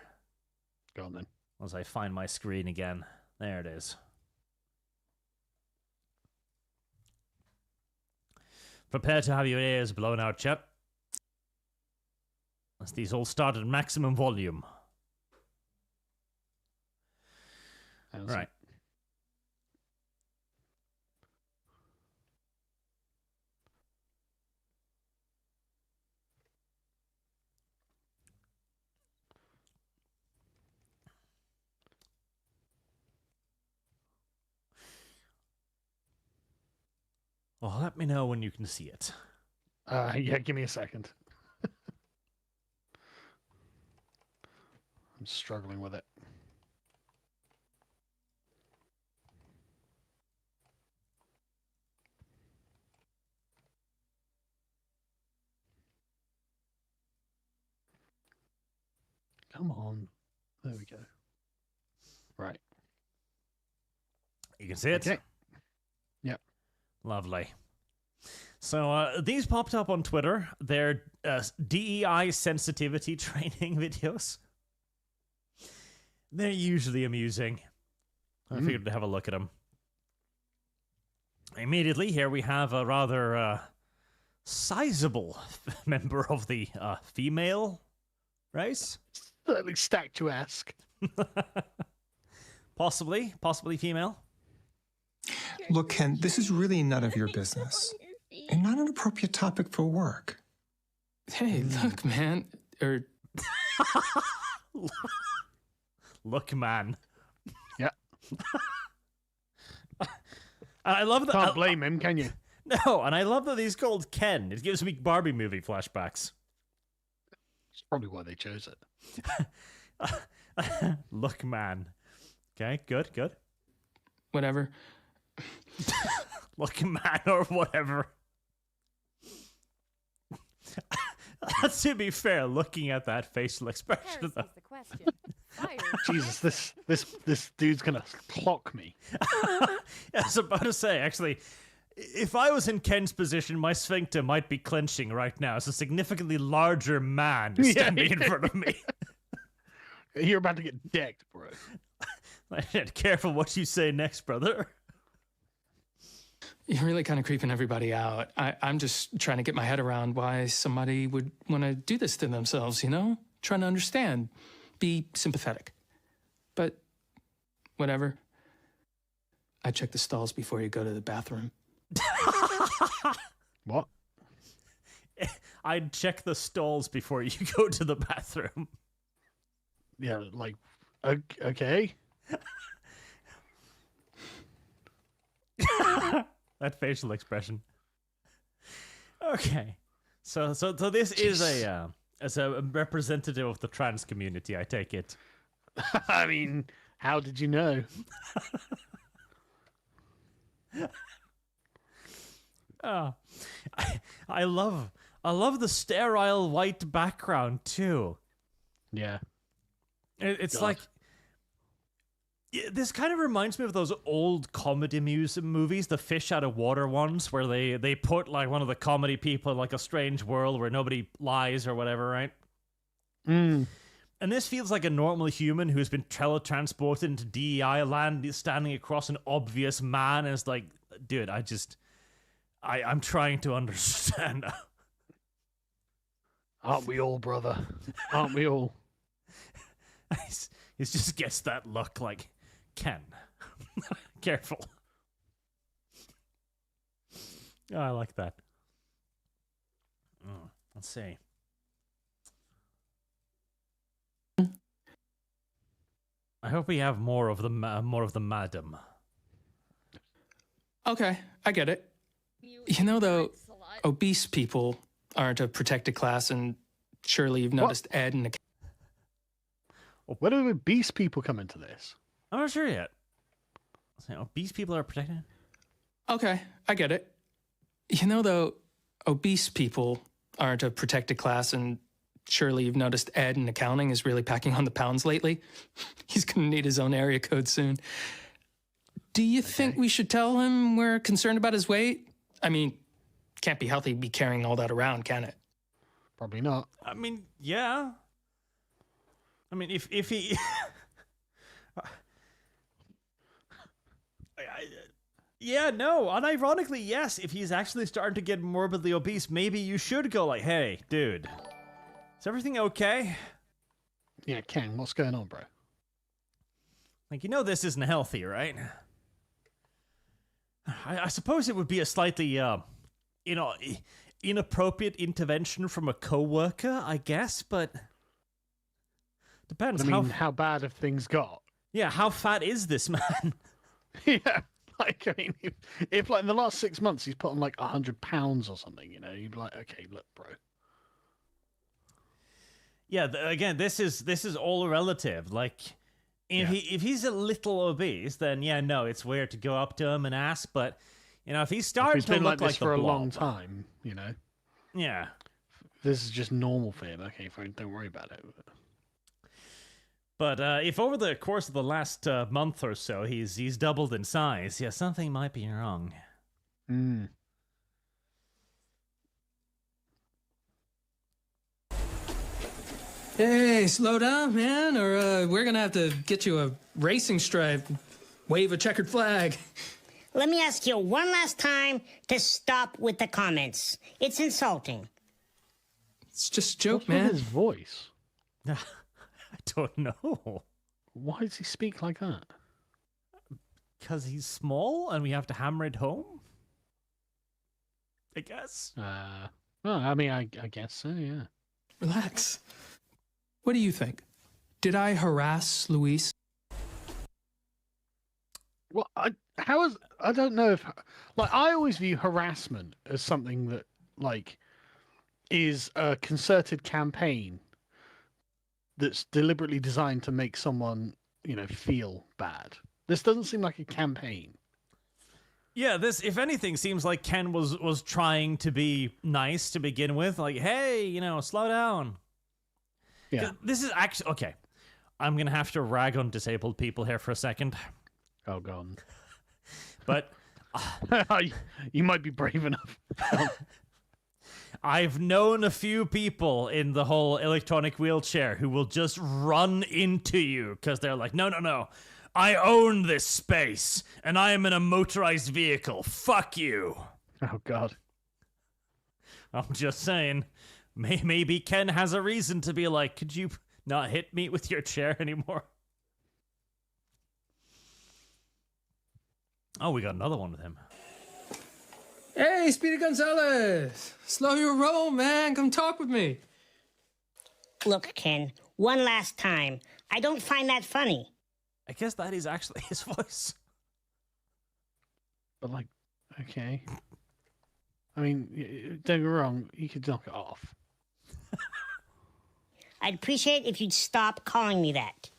Go on then. Once I find my screen again. There it is. Prepare to have your ears blown out, chat. As these all start at maximum volume. Right. Well, let me know when you can see it. Yeah, give me a second. I'm struggling with it. Come on. There we go. Right. You can see it? Okay. Yep. Lovely. So these popped up on Twitter. They're DEI sensitivity training videos. They're usually amusing. I figured to have a look at them. Immediately, here we have a rather sizable member of the female race. Certainly statuesque. Possibly female. Look, Ken, this is really none of your business. And not an appropriate topic for work. Hey, look, man. Look, man. Yeah. I love that. Can't blame him, can you? No, and I love that he's called Ken. It gives me Barbie movie flashbacks. It's probably why they chose it. Look, man. Okay, good. Whatever. Lucky man or whatever. To be fair, looking at that facial expression, Heresy's though. the question. Fire is the Jesus, this dude's gonna clock me. I was about to say, actually, if I was in Ken's position, my sphincter might be clenching right now. It's a significantly larger man standing in front of me. You're about to get decked, bro. Careful what you say next, brother. You're really kind of creeping everybody out. I'm just trying to get my head around why somebody would want to do this to themselves, you know? Trying to understand, be sympathetic. But whatever. I check the stalls before you go to the bathroom. What? I'd check the stalls before you go to the bathroom. Yeah, like, okay. That facial expression. Okay, so this is as a representative of the trans community, I take it. I mean, how did you know? I love the sterile white background too. Yeah, It's God. like. Yeah, this kind of reminds me of those old comedy movies, the fish out of water ones, where they put like one of the comedy people in like a strange world where nobody lies or whatever, right? Mm. And this feels like a normal human who's been teletransported into DEI land, standing across an obvious man, and is like, dude, I'm trying to understand. Aren't we all, brother? Aren't we all? He just gets that look like, Ken, careful. Oh, I like that. Let's see. I hope we have more of the madam. Okay, I get it. You know, though, obese people aren't a protected class, and surely you've noticed Ed and the... Where do obese people come into this? I'm not sure yet. So, obese people are protected? Okay, I get it. You know, though, obese people aren't a protected class, and surely you've noticed Ed in accounting is really packing on the pounds lately. He's going to need his own area code soon. Do you think we should tell him we're concerned about his weight? I mean, can't be healthy to be carrying all that around, can it? Probably not. I mean, yeah. I mean, if he... Yeah, no, unironically, yes. If he's actually starting to get morbidly obese, maybe you should go like, hey, dude, is everything okay? Yeah, Ken, what's going on, bro? Like, you know this isn't healthy, right? I suppose it would be a slightly, inappropriate intervention from a coworker, I guess, but... Depends. I mean, how bad have things got? Yeah, how fat is this man? Yeah. Like, I mean, if like in the last 6 months he's put on like 100 pounds or something, you know, you'd be like, okay, look, bro. Yeah, again, this is all relative. Like, if he's a little obese, then yeah, no, it's weird to go up to him and ask. But you know, if he's starting to been look like this for a the long blob, time, you know, yeah, this is just normal for him. Okay, fine, don't worry about it. But if over the course of the last month or so he's doubled in size, yeah, something might be wrong. Hmm. Hey, slow down, man, or we're gonna have to get you a racing stripe, wave a checkered flag. Let me ask you one last time to stop with the comments. It's insulting. It's just a joke, What's man. with his voice? I don't know. Why does he speak like that? Because he's small and we have to hammer it home? I guess. Well, I mean, I guess so, yeah. Relax. What do you think? Did I harass Luis? Well, I don't know if, like, I always view harassment as something that, like, is a concerted campaign that's deliberately designed to make someone, you know, feel bad. This doesn't seem like a campaign. Yeah, this, if anything, seems like Ken was trying to be nice to begin with. Like, hey, slow down. Yeah. This is actually... Okay, I'm going to have to rag on disabled people here for a second. Oh, God. But... you might be brave enough. I've known a few people in the whole electronic wheelchair who will just run into you because they're like, no. I own this space, and I am in a motorized vehicle. Fuck you. Oh, God. I'm just saying, maybe Ken has a reason to be like, could you not hit me with your chair anymore? Oh, we got another one with him. Hey, Speedy Gonzalez! Slow your roll, man. Come talk with me. Look, Ken, one last time. I don't find that funny. I guess that is actually his voice. But, like, okay. I mean, don't get me wrong, you could knock it off. I'd appreciate if you'd stop calling me that.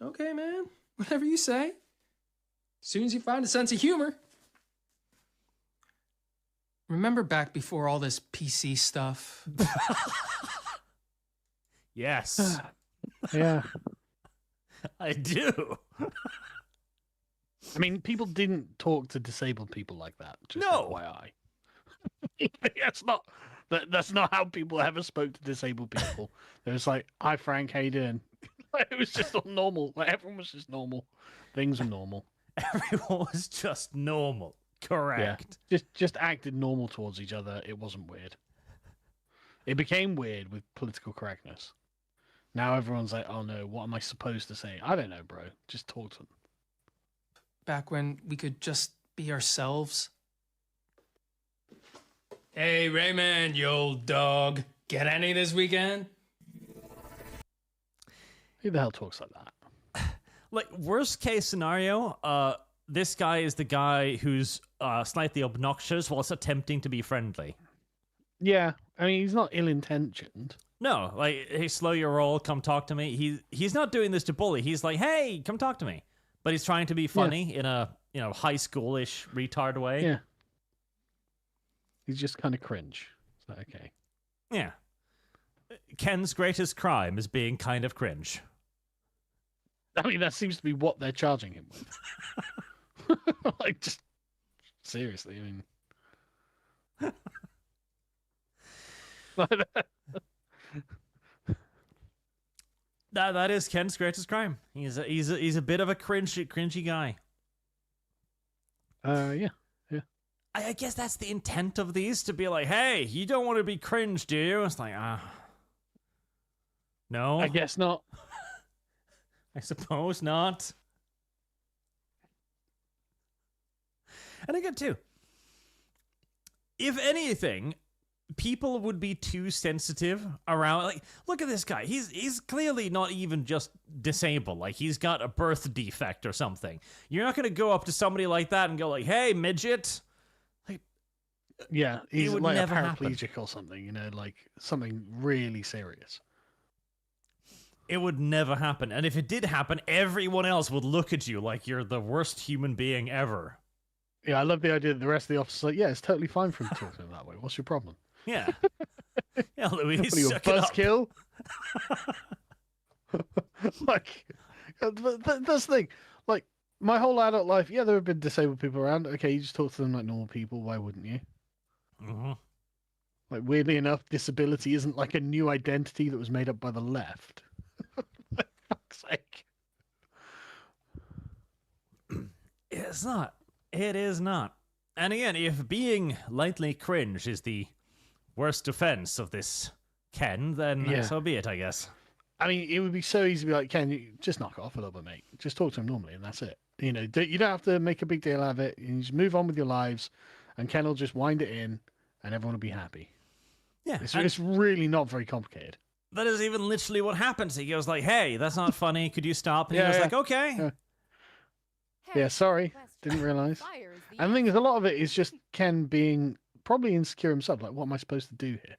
Okay, man. Whatever you say. As soon as you find a sense of humor. Remember back before all this PC stuff? Yes. Yeah. I do. I mean, people didn't talk to disabled people like that. Just No. FYI. That's not how people ever spoke to disabled people. It was like, "Hi, Frank, how you doing?" It was just all normal. Like, everyone was just normal. Things were normal. Everyone was just normal. Correct. Yeah. Just acted normal towards each other. It wasn't weird. It became weird with political correctness. Now everyone's like, "Oh no, what am I supposed to say?" I don't know, bro. Just talk to them. Back when we could just be ourselves. Hey, Raymond, you old dog. Get any this weekend? Who the hell talks like that? Like, worst case scenario, this guy is the guy who's slightly obnoxious whilst attempting to be friendly. Yeah, I mean, he's not ill-intentioned. No, like, hey, slow your roll, come talk to me. He's not doing this to bully. He's like, hey, come talk to me. But he's trying to be funny in a, high schoolish retard way. Yeah. He's just kind of cringe. So, okay. Yeah. Ken's greatest crime is being kind of cringe. I mean, that seems to be what they're charging him with. Like, just seriously, I mean. That is Ken's greatest crime. He's a bit of a cringy guy. Yeah. I guess that's the intent of these, to be like, hey, you don't want to be cringe, do you? It's like, no. I guess not. I suppose not. And again, too, if anything, people would be too sensitive around, like, look at this guy. He's clearly not even just disabled. Like, he's got a birth defect or something. You're not going to go up to somebody like that and go like, hey, midget. Yeah, he's would like a never happen. paraplegic or something, like something really serious. It would never happen. And if it did happen, everyone else would look at you like you're the worst human being ever. Yeah, I love the idea that the rest of the officers are like, yeah, it's totally fine for him to talk to him that way. What's your problem? Yeah. Yeah, Louis, What are you, a suck it up. buzzkill? Like, that's the thing. Like, my whole adult life, yeah, there have been disabled people around. Okay, you just talk to them like normal people. Why wouldn't you? Mm-hmm. Like, weirdly enough, disability isn't like a new identity that was made up by the left. For fuck's sake. It's not. It is not. And again, if being lightly cringe is the worst offense of this Ken, then so be it, I guess. I mean, it would be so easy to be like, Ken, you just knock it off a little bit, mate. Just talk to him normally, and that's it. You don't have to make a big deal out of it. You just move on with your lives, and Ken will just wind it in, and everyone will be happy. Yeah. It's really not very complicated. That is even literally what happens. He goes like, hey, that's not funny. Could you stop? And he was like, okay. Yeah, sorry. Didn't realize. And the thing is, a lot of it is just Ken being probably insecure himself. Like, what am I supposed to do here?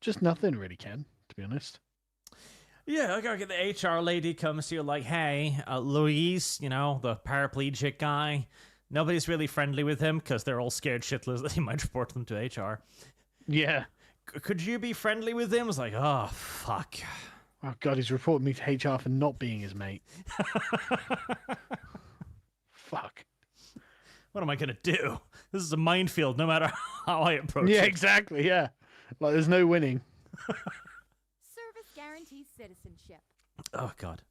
Just nothing really, Ken, to be honest. Yeah, okay, the HR lady comes to you like, hey, Luis, the paraplegic guy, Nobody's really friendly with him because they're all scared shitless that he might report them to HR. Yeah. Could you be friendly with him? It's like, oh, fuck. Oh, God, he's reporting me to HR for not being his mate. Fuck. What am I going to do? This is a minefield no matter how I approach it. Yeah, exactly, yeah. Like, there's no winning. Service guarantees citizenship. Oh, God.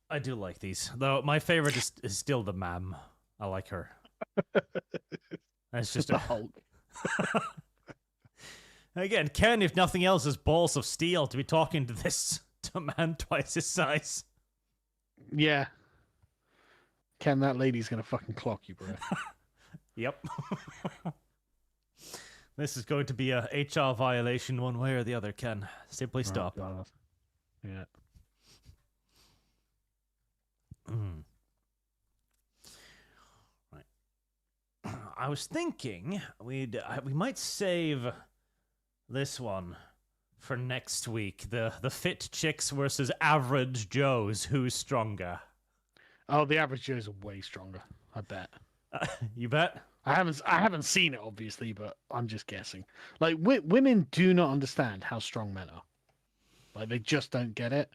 I do like these. Though my favorite is still the ma'am. I like her. That's just the Hulk. Again, Ken, if nothing else, is balls of steel to be talking to this to a man twice his size. Yeah. Ken, that lady's going to fucking clock you, bro. Yep. This is going to be a HR violation one way or the other, Ken. Simply stop. Oh, yeah. Right. I was thinking we might save this one for next week. The fit chicks versus average Joes. Who's stronger? Oh, the average Joes are way stronger. I bet. You bet. I haven't seen it, obviously, but I'm just guessing. Like, women do not understand how strong men are. Like, they just don't get it.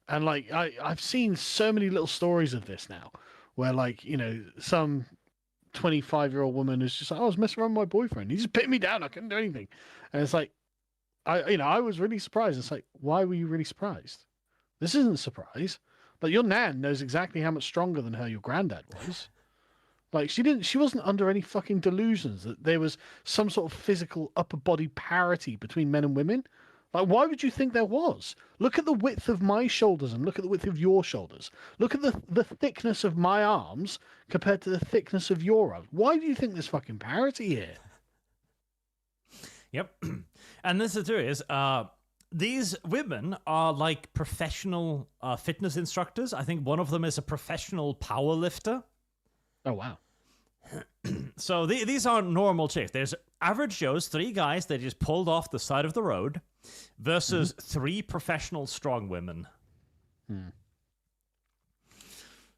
And, like, I've seen so many little stories of this now, where, like, you know, some 25-year-old woman is just like, I was messing around with my boyfriend. He just picked me down. I couldn't do anything. And it's like, I was really surprised. It's like, why were you really surprised? This isn't a surprise. Like, your nan knows exactly how much stronger than her your granddad was. Like, she wasn't under any fucking delusions that there was some sort of physical upper body parity between men and women. Like, why would you think there was? Look at the width of my shoulders and look at the width of your shoulders. Look at the thickness of my arms compared to the thickness of your arms. Why do you think there's fucking parity here? Yep. And this is the theory is, these women are like professional fitness instructors. I think one of them is a professional power lifter. Oh, wow. So these aren't normal chicks. There's average Joes, 3 guys they just pulled off the side of the road versus 3 professional strong women.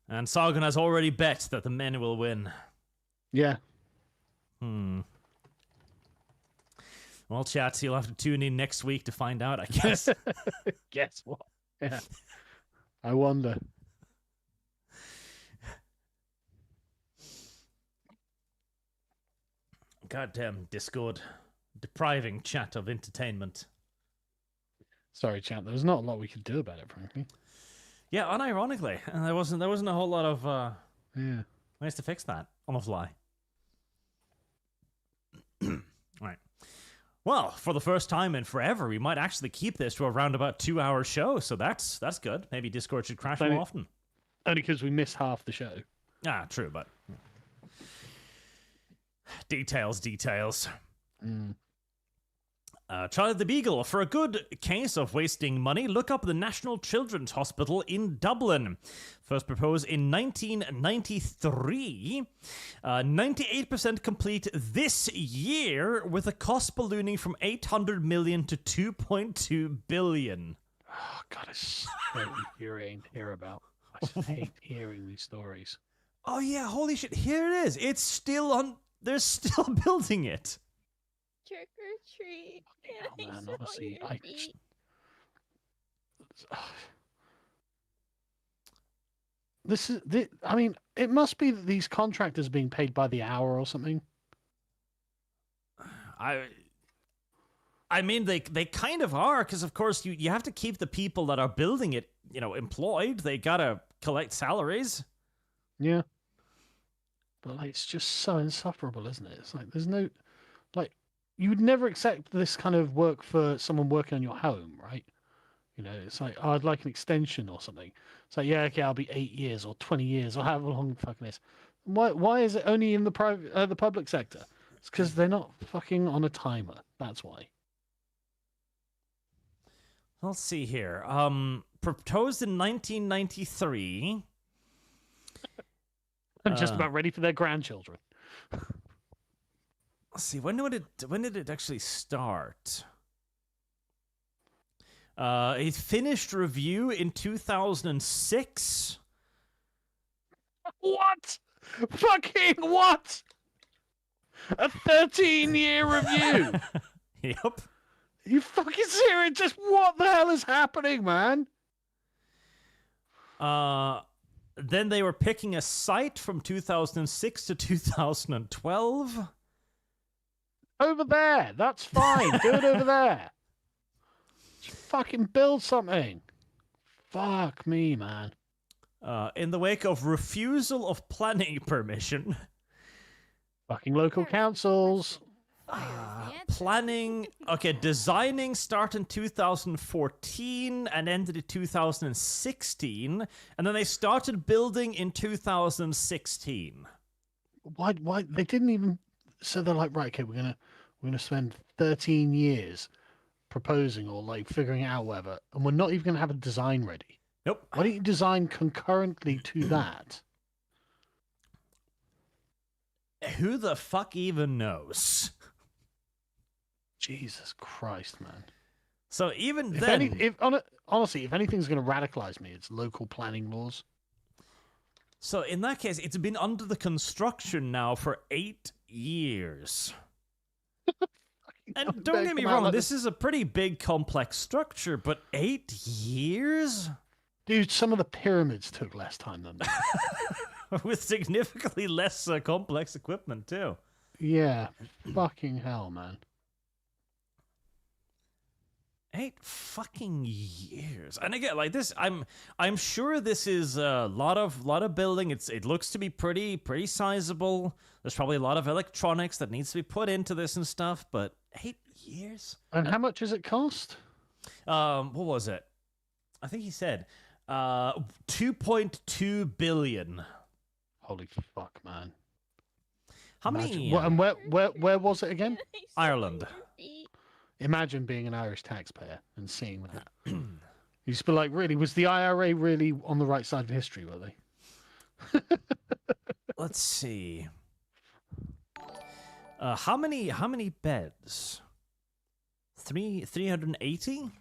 And Sargon has already bet that the men will win. Yeah. Well, chats, you'll have to tune in next week to find out, I guess. Guess what? Yeah. I wonder. Goddamn Discord. Depriving chat of entertainment. Sorry, chat. There was not a lot we could do about it, frankly. Yeah, unironically. And there wasn't a whole lot of ways to fix that on the fly. Right. Well, for the first time in forever, we might actually keep this to around about 2-hour show, so that's good. Maybe Discord should crash more often. Only because we missed half the show. Ah, true, but details. Charlie the Beagle, for a good case of wasting money, look up the National Children's Hospital in Dublin. First proposed in 1993. 98% complete this year, with the cost ballooning from 800 million to 2.2 billion. Oh, God, it's so infuriating to hear about. I hate hearing these stories. Oh, yeah, holy shit. Here it is. It's still on. They're still building it. Trick or treat. Oh, man, honestly, I mean, it must be that these contractors are being paid by the hour or something. I mean, they kind of are, because of course you have to keep the people that are building it, employed. They gotta collect salaries. Yeah. But like, it's just so insufferable, isn't it? It's like there's no, like, you would never accept this kind of work for someone working on your home, right? It's like, oh, I'd like an extension or something. It's like, yeah, okay, I'll be 8 years or 20 years or however long the fucking is. Why is it only in the private, the public sector? It's because they're not fucking on a timer. That's why. Let's see here. Proposed in 1993. I'm just about ready for their grandchildren. Let's see. When did it actually start? It finished review in 2006. What? Fucking what? A 13-year review? Yep. You fucking serious? Just what the hell is happening, man? Then they were picking a site from 2006 to 2012. Over there. That's fine. Do it over there. Just fucking build something. Fuck me, man. In the wake of refusal of planning permission. Fucking local councils. Planning, okay, designing started in 2014 and ended in 2016, and then they started building in 2016. Why they didn't even, so they're like, right, okay, we're gonna spend 13 years proposing or like figuring it out, whatever, and we're not even gonna have a design ready. Nope. Why don't you design concurrently to that? Who the fuck even knows? Jesus Christ, man. So even then... honestly, if anything's going to radicalize me, it's local planning laws. So in that case, it's been under the construction now for 8 years. And don't get me wrong, this is a pretty big, complex structure, but 8 years? Dude, some of the pyramids took less time than that. With significantly less complex equipment, too. Yeah, fucking hell, man. 8 fucking years. And again, like this, I'm sure this is a lot of building. It looks to be pretty sizable. There's probably a lot of electronics that needs to be put into this and stuff, but 8 years? And how much does it cost? What was it? I think he said 2.2 billion. Holy fuck, man. How many? And where was it again? Ireland. Imagine being an Irish taxpayer and seeing that. You just be like, really, was the IRA really on the right side of history, were they? Let's see. How many beds? 380?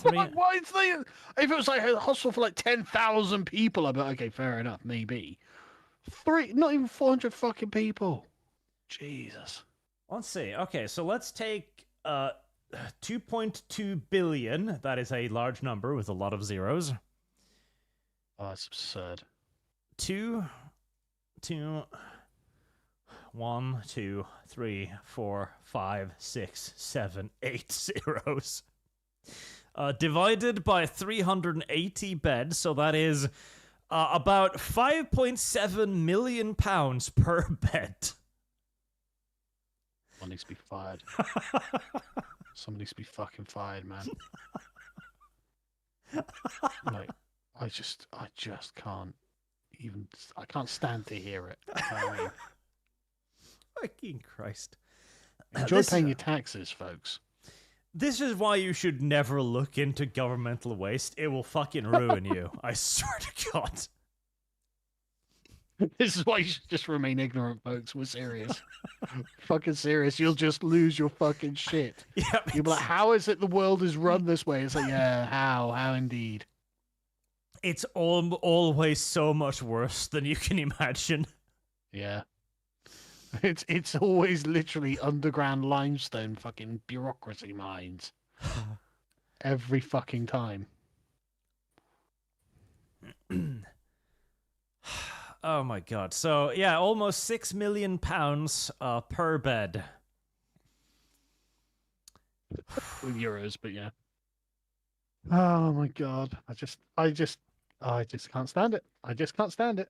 Why is they? If it was like a hospital for like 10,000 people, I'd be like, okay, fair enough, maybe. Not even 400 fucking people. Jesus. Let's see. Okay, so let's take 2.2 billion. That is a large number with a lot of zeros. Oh, that's absurd. 1, 2, 3, 4, 5, 6, 7, 8 zeros. Divided by 380 beds, so that is about 5.7 million pounds per bed. Someone needs to be fired. Someone needs to be fucking fired, man. Like, I just can't even. I can't stand to hear it. Fucking Christ! Enjoy paying your taxes, folks. This is why you should never look into governmental waste. It will fucking ruin you. I swear to God. This is why you should just remain ignorant, folks. We're serious. Fucking serious. You'll just lose your fucking shit. Yeah, you'll be like, how is it the world is run this way? It's like, yeah, how? How indeed. It's always so much worse than you can imagine. Yeah. It's always literally underground limestone fucking bureaucracy mines. Every fucking time. Oh my God. So, yeah, almost 6 million pounds per bed. With euros, but yeah. Oh my God. I just can't stand it. I just can't stand it.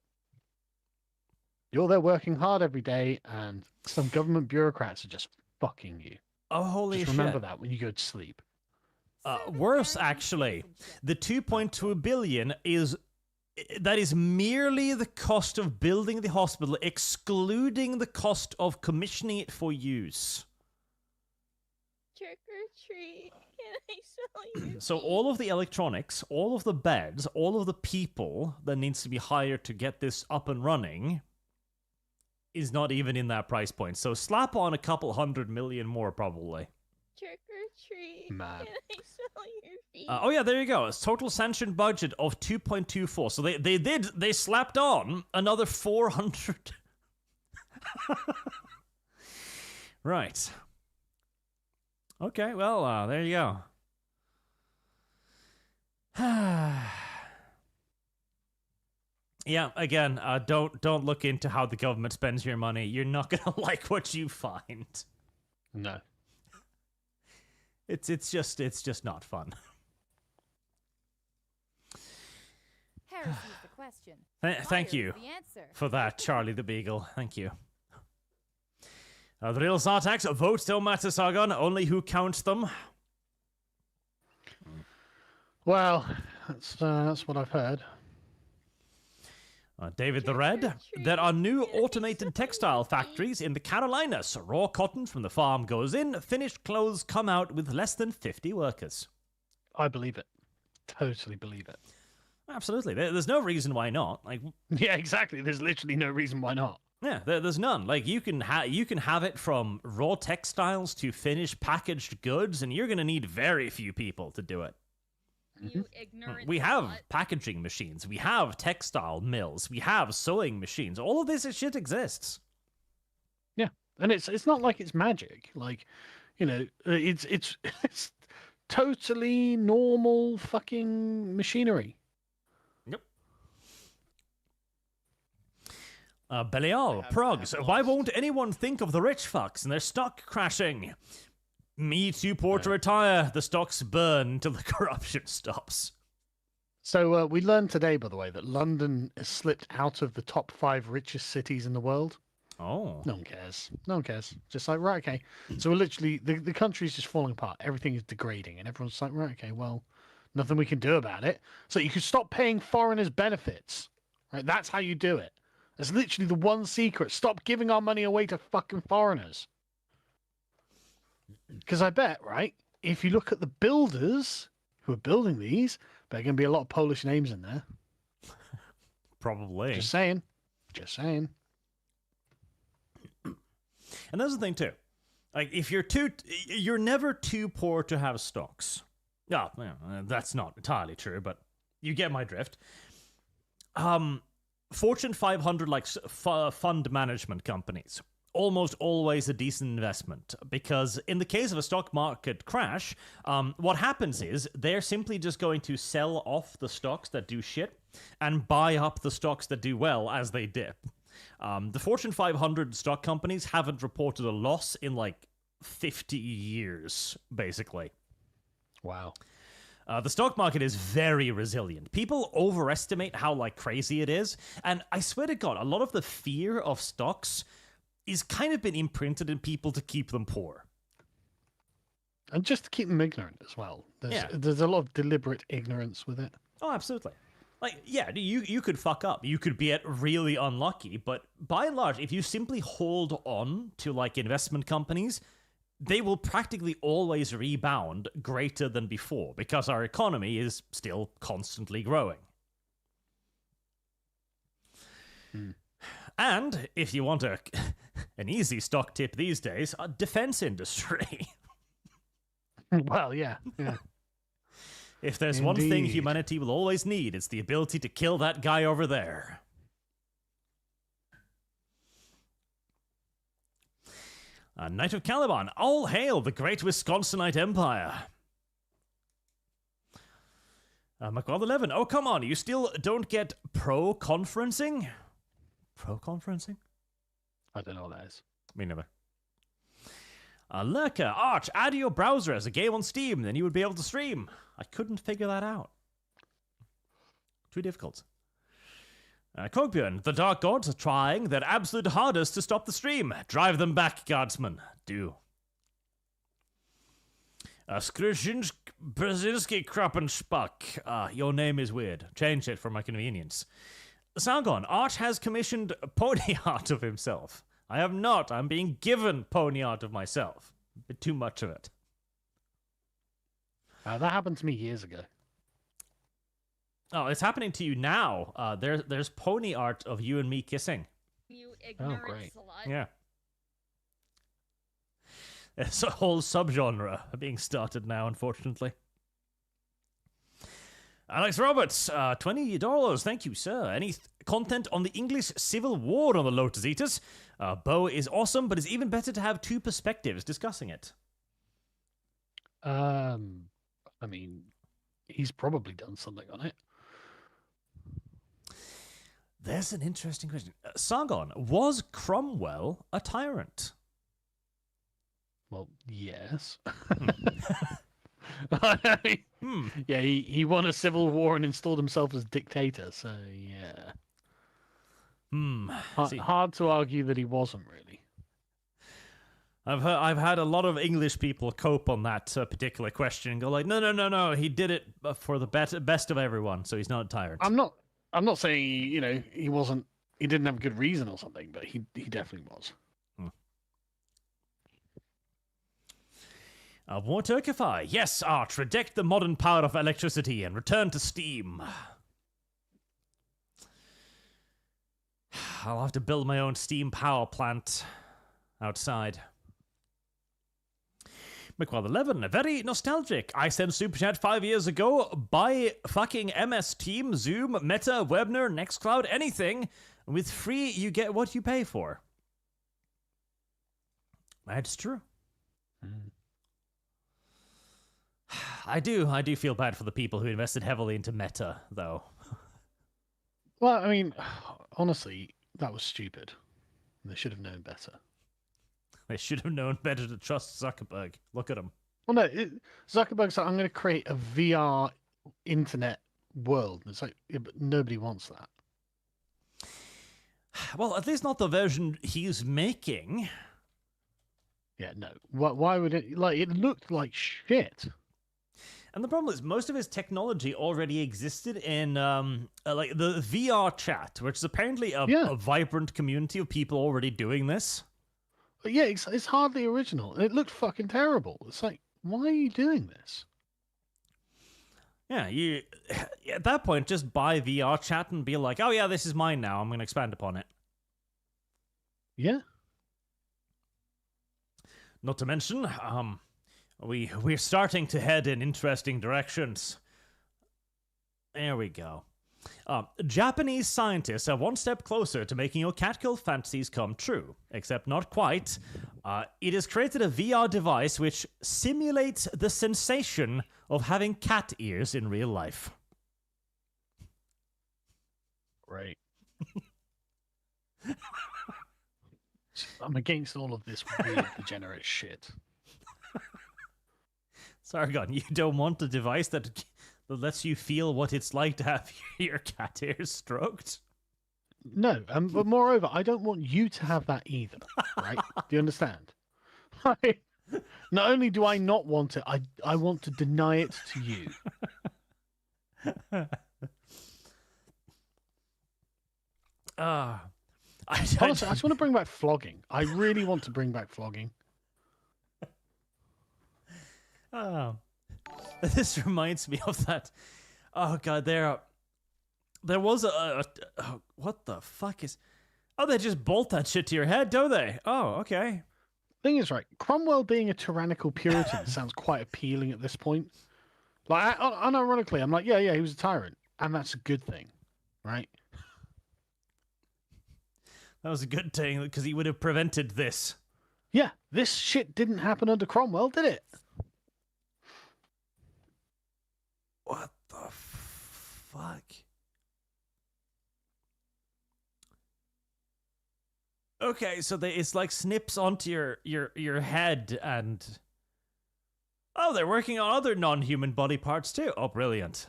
You're there working hard every day, and some government bureaucrats are just fucking you. Oh, holy shit. Just remember that when you go to sleep. Worse, actually. The 2.2 billion is merely the cost of building the hospital, excluding the cost of commissioning it for use. Trick or treat. Can I sell you? So all of the electronics, all of the beds, all of the people that needs to be hired to get this up and running is not even in that price point. So slap on a couple 100 million more, probably. Trick or treat. Mad. Can I sell your Oh yeah, there you go. It's total sanctioned budget of 2.24. So they slapped on another 400. Right. Okay, well, there you go. Yeah, again, don't look into how the government spends your money. You're not gonna like what you find. No. It's just not fun. Heresy is the question. Thank Fire you is the answer. for that, Charlie the Beagle. Thank you. The real Zartax, votes don't matter, Sargon. Only who counts them. Well, that's what I've heard. David the Red, there are new automated textile factories in the Carolinas. Raw cotton from the farm goes in, finished clothes come out with less than 50 workers. I believe it. Totally believe it. Absolutely. There's no reason why not. Like, yeah, exactly. There's literally no reason why not. Yeah, there's none. Like, you can have it from raw textiles to finished packaged goods, and you're going to need very few people to do it. You ignorant We have slut. packaging machines. We have textile mills. We have sewing machines. All of this shit exists. Yeah, and it's not like it's magic. Like, you know, it's totally normal fucking machinery. Yep. Belial, Progs, why won't anyone think of the rich fucks and their stock crashing? Me too poor to retire. The stocks burn till the corruption stops. So we learned today, by the way, that London has slipped out of the top 5 richest cities in the world. Oh. No one cares. No one cares. Just like, right, okay. So we're literally, the country's just falling apart. Everything is degrading. And everyone's like, right, okay, well, nothing we can do about it. So you could stop paying foreigners benefits. Right? That's how you do it. That's literally the one secret. Stop giving our money away to fucking foreigners. Because I bet, right, if you look at the builders who are building these, there are going to be a lot of Polish names in there. Probably. Just saying. Just saying. And that's the thing too. Like, if you're never too poor to have stocks. No, that's not entirely true, but you get my drift. Fortune 500 like fund management companies, almost always a decent investment, because in the case of a stock market crash, what happens is they're simply just going to sell off the stocks that do shit and buy up the stocks that do well as they dip. The Fortune 500 stock companies haven't reported a loss in like 50 years, basically. Wow. The stock market is very resilient. People overestimate how like crazy it is, and I swear to God, a lot of the fear of stocks is kind of been imprinted in people to keep them poor. And just to keep them ignorant as well. There's a lot of deliberate ignorance with it. Oh, absolutely. Like, yeah, you could fuck up. You could be really unlucky, but by and large, if you simply hold on to like investment companies, they will practically always rebound greater than before because our economy is still constantly growing. And if you want an easy stock tip these days, a defense industry. Well, yeah. If there's one thing humanity will always need, it's the ability to kill that guy over there. Knight of Caliban, all hail the great Wisconsinite Empire. McWild 11, oh come on, you still don't get pro-conferencing? Pro-conferencing? I don't know what that is. Me neither. Lurker, Arch, add to your browser as a game on Steam, then you would be able to stream. I couldn't figure that out. Too difficult. Cogbjörn, the Dark Gods are trying their absolute hardest to stop the stream. Drive them back, guardsmen. Do. Skrzynsk Brzezinski Krappenspuck. Your name is weird. Change it for my convenience. Sargon, Arch has commissioned pony art of himself. I have not. I'm being given pony art of myself. A bit too much of it. That happened to me years ago. Oh, it's happening to you now. There's pony art of you and me kissing. You ignorant great. slut. Yeah. It's a whole subgenre being started now, unfortunately. Alex Roberts, $20. Thank you, sir. Any content on the English Civil War on the Lotus Eaters? Bo is awesome, but it's even better to have two perspectives discussing it. I mean, he's probably done something on it. There's an interesting question. Sargon, was Cromwell a tyrant? Well, yes. Yeah, he won a civil war and installed himself as dictator, so yeah. Hard to argue that he wasn't really. I've had a lot of English people cope on that particular question and go like, no, he did it for the best of everyone, so he's not a tyrant. I'm not saying he wasn't. He didn't have a good reason or something, but he definitely was. War Turkify. Yes, Arch, reject the modern power of electricity and return to steam. I'll have to build my own steam power plant outside. McWell11, very nostalgic. I sent Super Chat 5 years ago. Buy fucking MS Team, Zoom, Meta, Webner, Nextcloud, anything. With free, you get what you pay for. That's true. I do feel bad for the people who invested heavily into Meta, though. Well, I mean, honestly, that was stupid. They should have known better. They should have known better to trust Zuckerberg. Look at him. Well, no, Zuckerberg's like, I'm going to create a VR internet world. And it's like, yeah, but nobody wants that. Well, at least not the version he's making. Yeah, no. Why would it? Like, it looked like shit. And the problem is, most of his technology already existed in, like, the VR chat, which is apparently a vibrant community of people already doing this. But yeah, it's hardly original. It looked fucking terrible. It's like, why are you doing this? Yeah, you at that point just buy VR chat and be like, oh yeah, this is mine now. I'm going to expand upon it. Yeah. Not to mention, we're starting to head in interesting directions. There we go. Japanese scientists are one step closer to making your catkill fantasies come true, except not quite. It has created a VR device which simulates the sensation of having cat ears in real life. Right. I'm against all of this weird degenerate shit. Sargon, you don't want a device that lets you feel what it's like to have your cat ears stroked? No, but moreover, I don't want you to have that either, right? Do you understand? Not only do I not want it, I want to deny it to you. Honestly, I just want to bring back flogging. I really want to bring back flogging. Oh. This reminds me of that. Oh god, there was what the fuck is? Oh, they just bolt that shit to your head, don't they? Oh, okay. Thing is, right, Cromwell being a tyrannical Puritan sounds quite appealing at this point. Like, unironically, I'm like, yeah, he was a tyrant, and that's a good thing, right? That was a good thing because he would have prevented this. Yeah, this shit didn't happen under Cromwell, did it? What the fuck? Okay, so it's like snips onto your head and... Oh, they're working on other non-human body parts too. Oh, brilliant.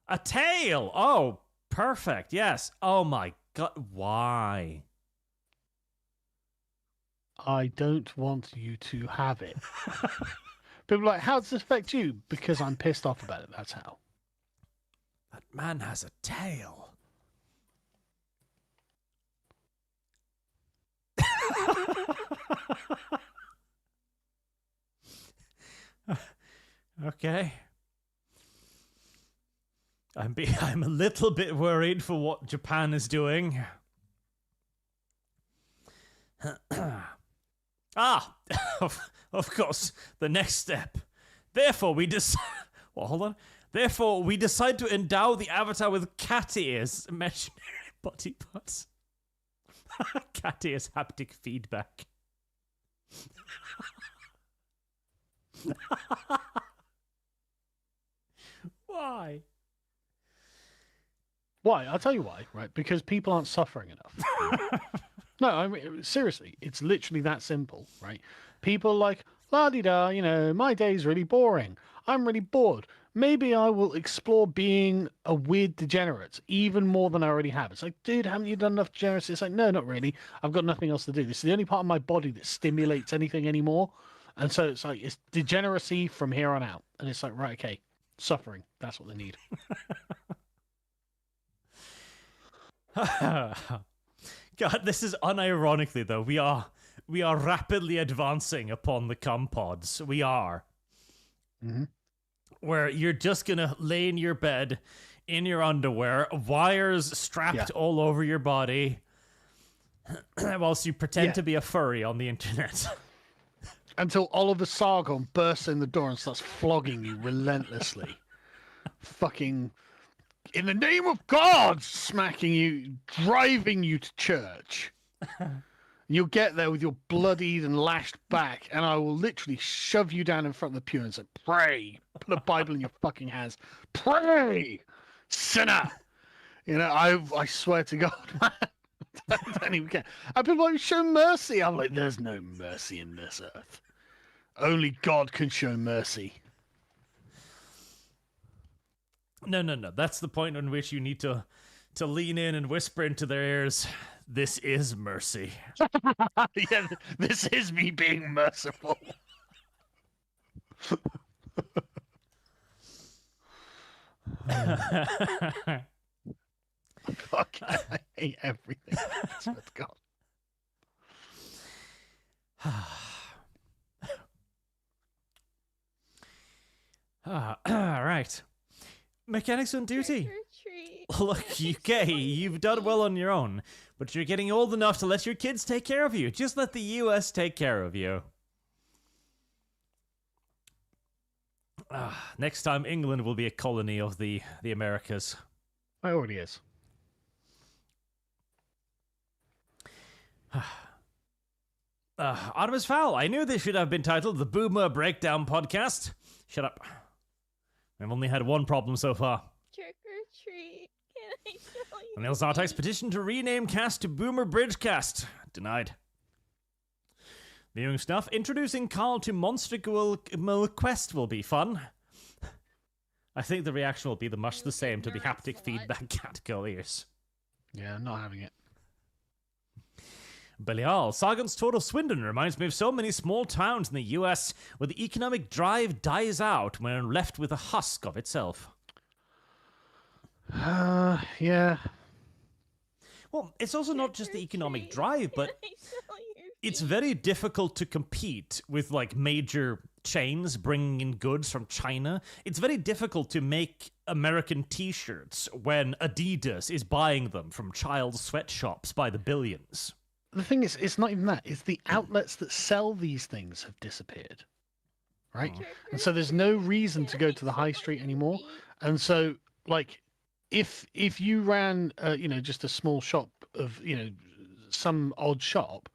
A tail! Oh, perfect, yes. Oh my god, why? I don't want you to have it. People are like, how does this affect you? Because I'm pissed off about it, that's how. That man has a tail. Okay. I'm a little bit worried for what Japan is doing. Of course, the next step. Therefore, we decide... Well, hold on. Therefore, we decide to endow the avatar with cat ears, imaginary body parts. Cat ears haptic feedback. Why? Why? I'll tell you why, right? Because people aren't suffering enough. No, I mean, seriously, it's literally that simple, right? People are like, la-di-da, you know, my day's really boring. I'm really bored. Maybe I will explore being a weird degenerate even more than I already have. It's like, dude, haven't you done enough degeneracy? It's like, no, not really. I've got nothing else to do. This is the only part of my body that stimulates anything anymore. And so it's like, it's degeneracy from here on out. And it's like, right, okay, suffering. That's what they need. God, this is unironically, though. We are rapidly advancing upon the compods. We are. Mm-hmm. Where you're just gonna lay in your bed, in your underwear, wires strapped all over your body, whilst you pretend to be a furry on the internet. Until Oliver Sargon bursts in the door and starts flogging you relentlessly. Fucking, in the name of God, smacking you, driving you to church. You'll get there with your bloodied and lashed back, and I will literally shove you down in front of the pew and say, pray. Put a Bible in your fucking hands. Pray, sinner. You know, I swear to God, man. I don't even care. And people are like, show mercy. I'm like, there's no mercy in this earth. Only God can show mercy. No. That's the point in which you need to lean in and whisper into their ears, this is mercy. Yeah, this is me being merciful. Fuck, I hate everything. I swear to God. Right. Mechanics on duty. Look, UK, you've done well on your own, but you're getting old enough to let your kids take care of you. Just let the US take care of you. Next time, England will be a colony of the Americas. It already is. Artemis Fowl, I knew this should have been titled the Boomer Breakdown Podcast. Shut up. I've only had one problem so far. Trick or treat. Can I tell you? Neil Zartek's petition to rename cast to Boomer Bridgecast. Denied. Viewing stuff. Introducing Carl to Monster Quest will be fun. I think the reaction will be much the same to the haptic feedback cat girl ears. Yeah, I'm not having it. Belial, Sargon's tour of Swindon reminds me of so many small towns in the US where the economic drive dies out when left with a husk of itself. Yeah. Well, it's also not just the economic drive, but it's very difficult to compete with like major chains bringing in goods from China. It's very difficult to make American t-shirts when Adidas is buying them from child sweatshops by the billions. The thing is, it's not even that. It's the outlets that sell these things have disappeared, right? And so there's no reason to go to the high street anymore. And so, like, if you ran, just a small shop of, some odd shop,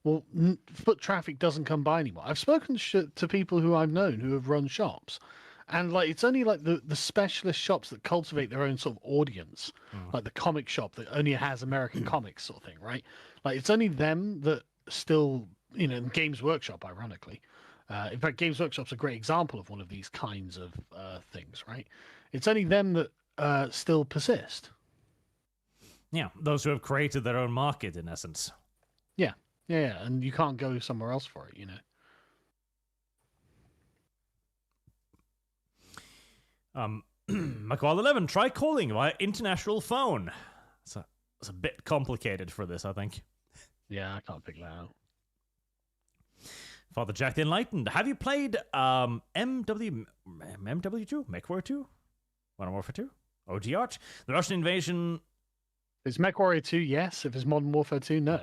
well, foot traffic doesn't come by anymore. I've spoken to people who I've known who have run shops, and like it's only like the specialist shops that cultivate their own sort of audience, like the comic shop that only has American comics sort of thing, right? Like it's only them that still, Games Workshop, ironically. In fact, Games Workshop's a great example of one of these kinds of things, right? It's only them that still persist. Yeah, those who have created their own market, in essence. Yeah, and you can't go somewhere else for it, McWall 11, try calling via international phone. It's a bit complicated for this, I think. Yeah, I can't figure that out. Father Jack the Enlightened, have you played MW2? MechWarrior 2? Modern Warfare 2? OG Arch? The Russian invasion... Is MechWarrior 2, yes. If it's Modern Warfare 2, no.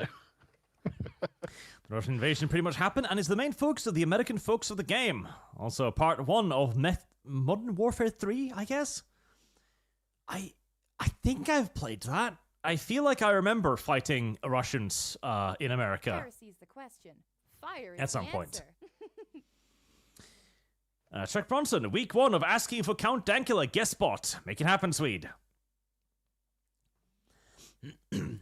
The Russian invasion pretty much happened and is the main focus of the American focus of the game. Also, part 1 of Modern Warfare 3, I guess? I think I've played that. I feel like I remember fighting Russians in America. Heresy's the question. Fire is At some the point. answer. Chuck Bronson, week 1 of asking for Count Dankula guest spot. Make it happen, Swede.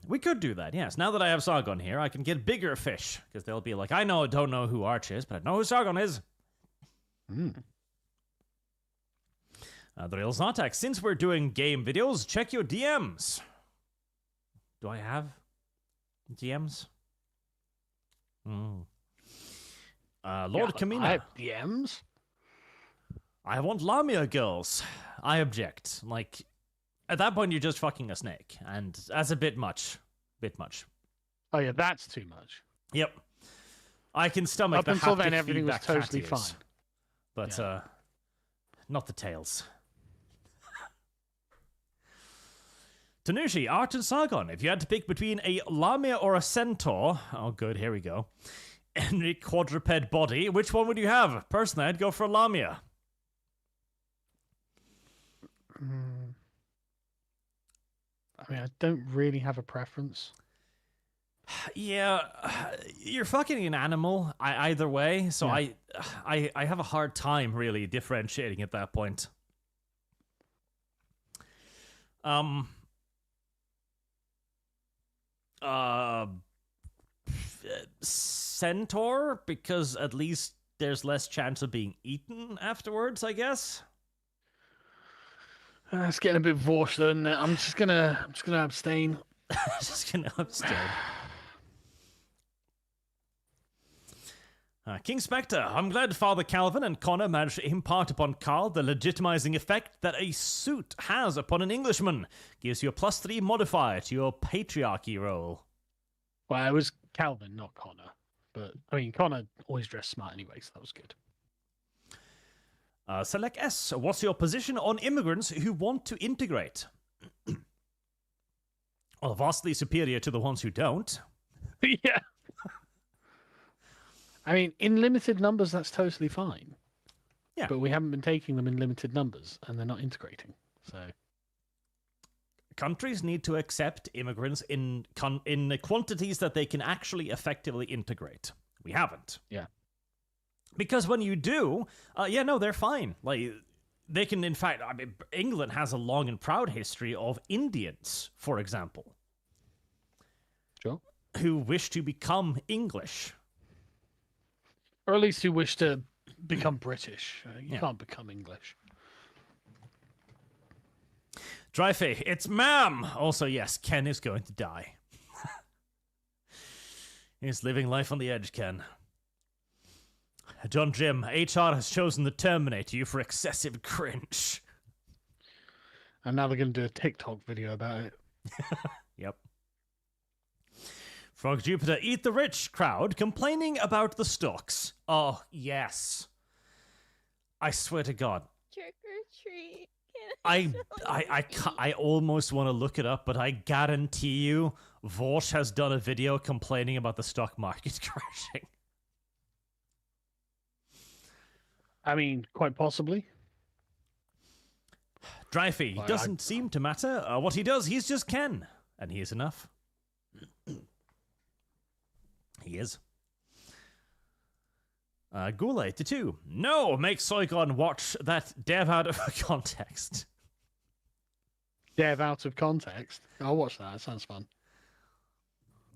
We could do that, yes. Now that I have Sargon here, I can get bigger fish. Because they'll be like, I don't know who Arch is, but I know who Sargon is. The real Zartak, since we're doing game videos, check your DMs. Do I have DMs? Lord Kamina. I have DMs? I want Lamia girls. I object. Like, at that point, you're just fucking a snake. And that's a bit much. Oh, yeah, that's too much. Yep. I can stomach Up the until then, haptic everything was feedback totally cat ears, fine. But, not the tails. Tanushi, Arch and Sargon. If you had to pick between a Lamia or a centaur, oh good, here we go, and a quadruped body, which one would you have? Personally, I'd go for a Lamia. I mean, I don't really have a preference. Yeah, you're fucking an animal either way, so Yeah. I have a hard time really differentiating at that point. Centaur, because at least there's less chance of being eaten afterwards, I guess. It's getting a bit vosh, though, isn't it? I'm just gonna abstain. Just gonna abstain. King Spectre, I'm glad Father Calvin and Connor managed to impart upon Carl the legitimizing effect that a suit has upon an Englishman. Gives you a +3 modifier to your patriarchy roll. Well, it was Calvin, not Connor. But, I mean, Connor always dressed smart anyway, so that was good. Select S, what's your position on immigrants who want to integrate? Well, vastly superior to the ones who don't. Yeah. I mean, in limited numbers, that's totally fine. Yeah. But we haven't been taking them in limited numbers, and they're not integrating. So Countries need to accept immigrants in the quantities that they can actually effectively integrate. We haven't. Yeah. Because when you do, they're fine. Like, they can, in fact, I mean, England has a long and proud history of Indians, for example. Sure. Who wish to become English. Or at least who wish to become British. You can't become English. Dryfey, it's ma'am! Also, yes, Ken is going to die. He's living life on the edge, Ken. John Jim, HR has chosen to terminate you for excessive cringe. And now they're going to do a TikTok video about it. Yep. Frog Jupiter, eat the rich crowd complaining about the stocks. Oh, yes. I swear to God. Trick or treat. I almost want to look it up, but I guarantee you, Vosh has done a video complaining about the stock market crashing. I mean, quite possibly. Dryfee doesn't seem to matter. What he does, he's just Ken. And he is enough. He is. Goulet to 2. No, make Sargon watch that dev out of context. Dev out of context? I'll watch that. It sounds fun.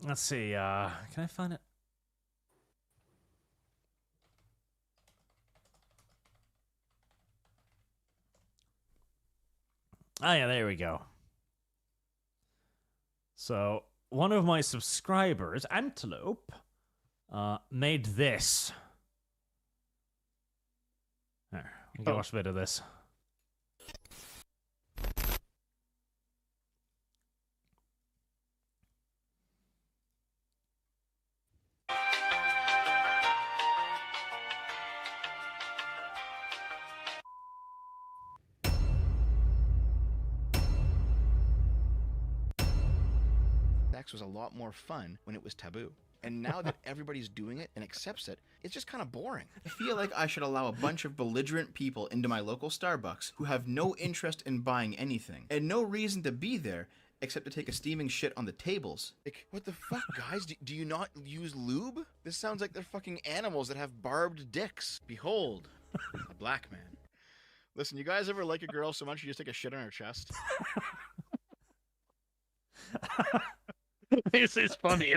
Let's see. Can I find it? Ah, yeah, there we go. So, one of my subscribers, Antelope, made this. There, we can watch a bit of this. Sex was a lot more fun when it was taboo. And now that everybody's doing it and accepts it, it's just kind of boring. I feel like I should allow a bunch of belligerent people into my local Starbucks who have no interest in buying anything and no reason to be there except to take a steaming shit on the tables. Like, what the fuck, guys? Do you not use lube? This sounds like they're fucking animals that have barbed dicks. Behold, a black man. Listen, you guys ever like a girl so much you just take a shit on her chest? This is funny.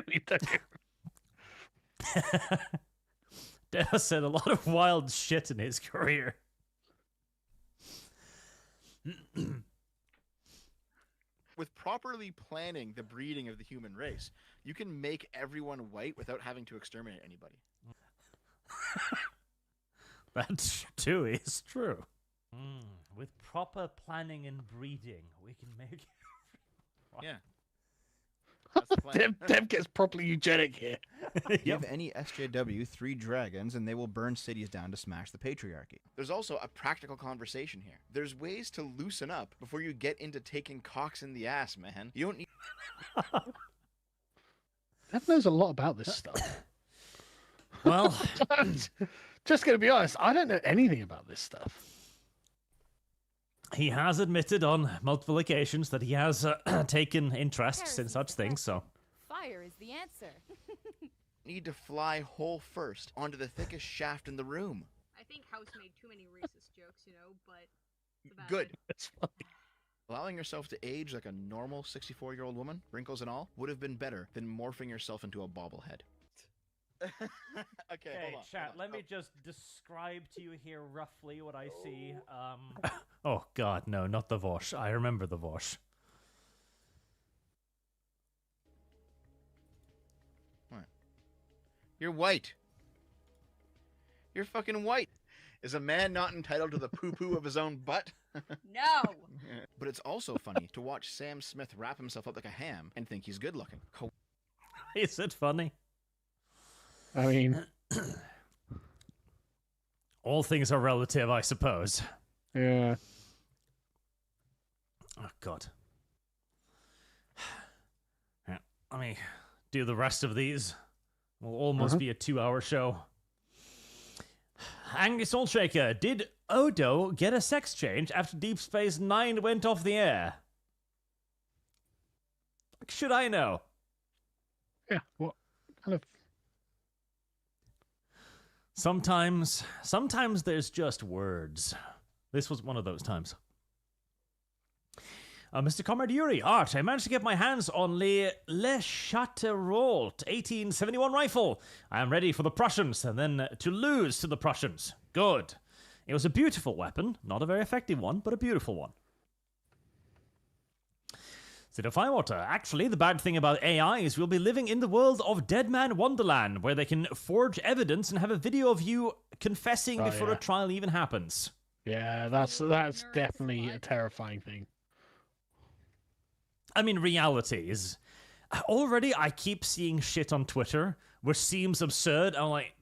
Dale said a lot of wild shit in his career. With properly planning the breeding of the human race, you can make everyone white without having to exterminate anybody. That too is true. With proper planning and breeding, we can make... Yeah. Dev gets properly eugenic here. Give any SJW 3 dragons and they will burn cities down to smash the patriarchy. There's also a practical conversation here. There's ways to loosen up before you get into taking cocks in the ass, man. You don't need... Dev knows a lot about this stuff. Well, just gonna be honest, I don't know anything about this stuff. He has admitted on multiple occasions that he has taken interest in such things, so... Fire is the answer. Need to fly hole first onto the thickest shaft in the room. I think House made too many racist jokes, you know, but... Good. That's funny. Allowing yourself to age like a normal 64-year-old woman, wrinkles and all, would have been better than morphing yourself into a bobblehead. Okay, hold on. Chat, let me just describe to you here roughly what I see. Oh god, no, not the Vosh. I remember the Vosh. What? You're white. You're fucking white. Is a man not entitled to the poo-poo of his own butt? No! But it's also funny to watch Sam Smith wrap himself up like a ham and think he's good-looking. Is it funny? I mean... all things are relative, I suppose. Yeah. Oh, God. Yeah, let me do the rest of these. Will almost be a 2-hour show. Angus Allshaker, did Odo get a sex change after Deep Space Nine went off the air? Should I know? Yeah, what kind of... Sometimes there's just words. This was one of those times. Mr. Comrade Yuri, Art, I managed to get my hands on Le Châteauroult 1871 rifle. I am ready for the Prussians, and then to lose to the Prussians. Good. It was a beautiful weapon. Not a very effective one, but a beautiful one. City of Firewater. Actually, the bad thing about AI is we'll be living in the world of Dead Man Wonderland, where they can forge evidence and have a video of you confessing before a trial even happens. Yeah, that's definitely a terrifying thing. I mean, reality is... Already, I keep seeing shit on Twitter, which seems absurd. I'm like,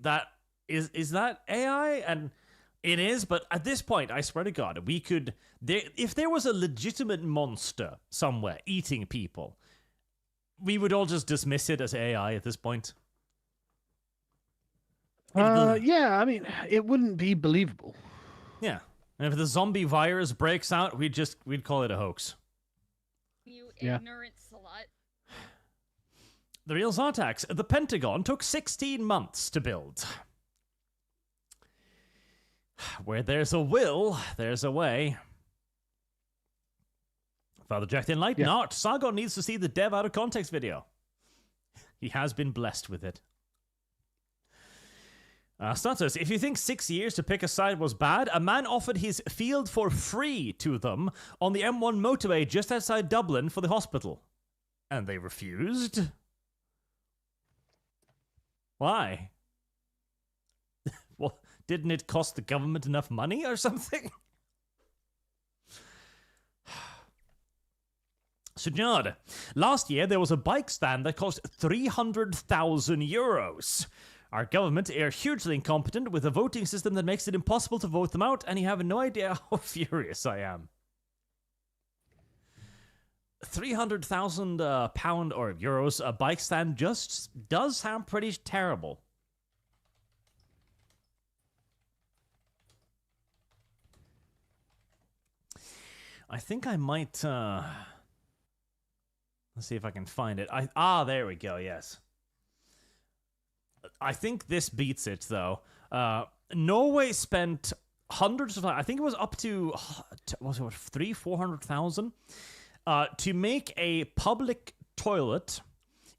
is that AI? And it is, but at this point, I swear to God, we could... if there was a legitimate monster somewhere eating people, we would all just dismiss it as AI at this point. Yeah, I mean, it wouldn't be believable. Yeah. And if the zombie virus breaks out, we'd call it a hoax. You ignorant slut. The real Zartax. The Pentagon took 16 months to build. Where there's a will, there's a way. Father Jack the Enlightened Art. Sargon needs to see the dev out of context video. He has been blessed with it. Status, if you think 6 years to pick a side was bad, a man offered his field for free to them on the M1 motorway just outside Dublin for the hospital. And they refused? Why? Well, didn't it cost the government enough money or something? Sujad, last year there was a bike stand that cost 300,000 euros. Our government are hugely incompetent with a voting system that makes it impossible to vote them out, and you have no idea how furious I am. £300,000 pound or euros a bike stand just does sound pretty terrible. I think I might, let's see if I can find it. There we go, yes. I think this beats it, though. Norway spent hundreds of, I think it was up to, was it 400,000? To make a public toilet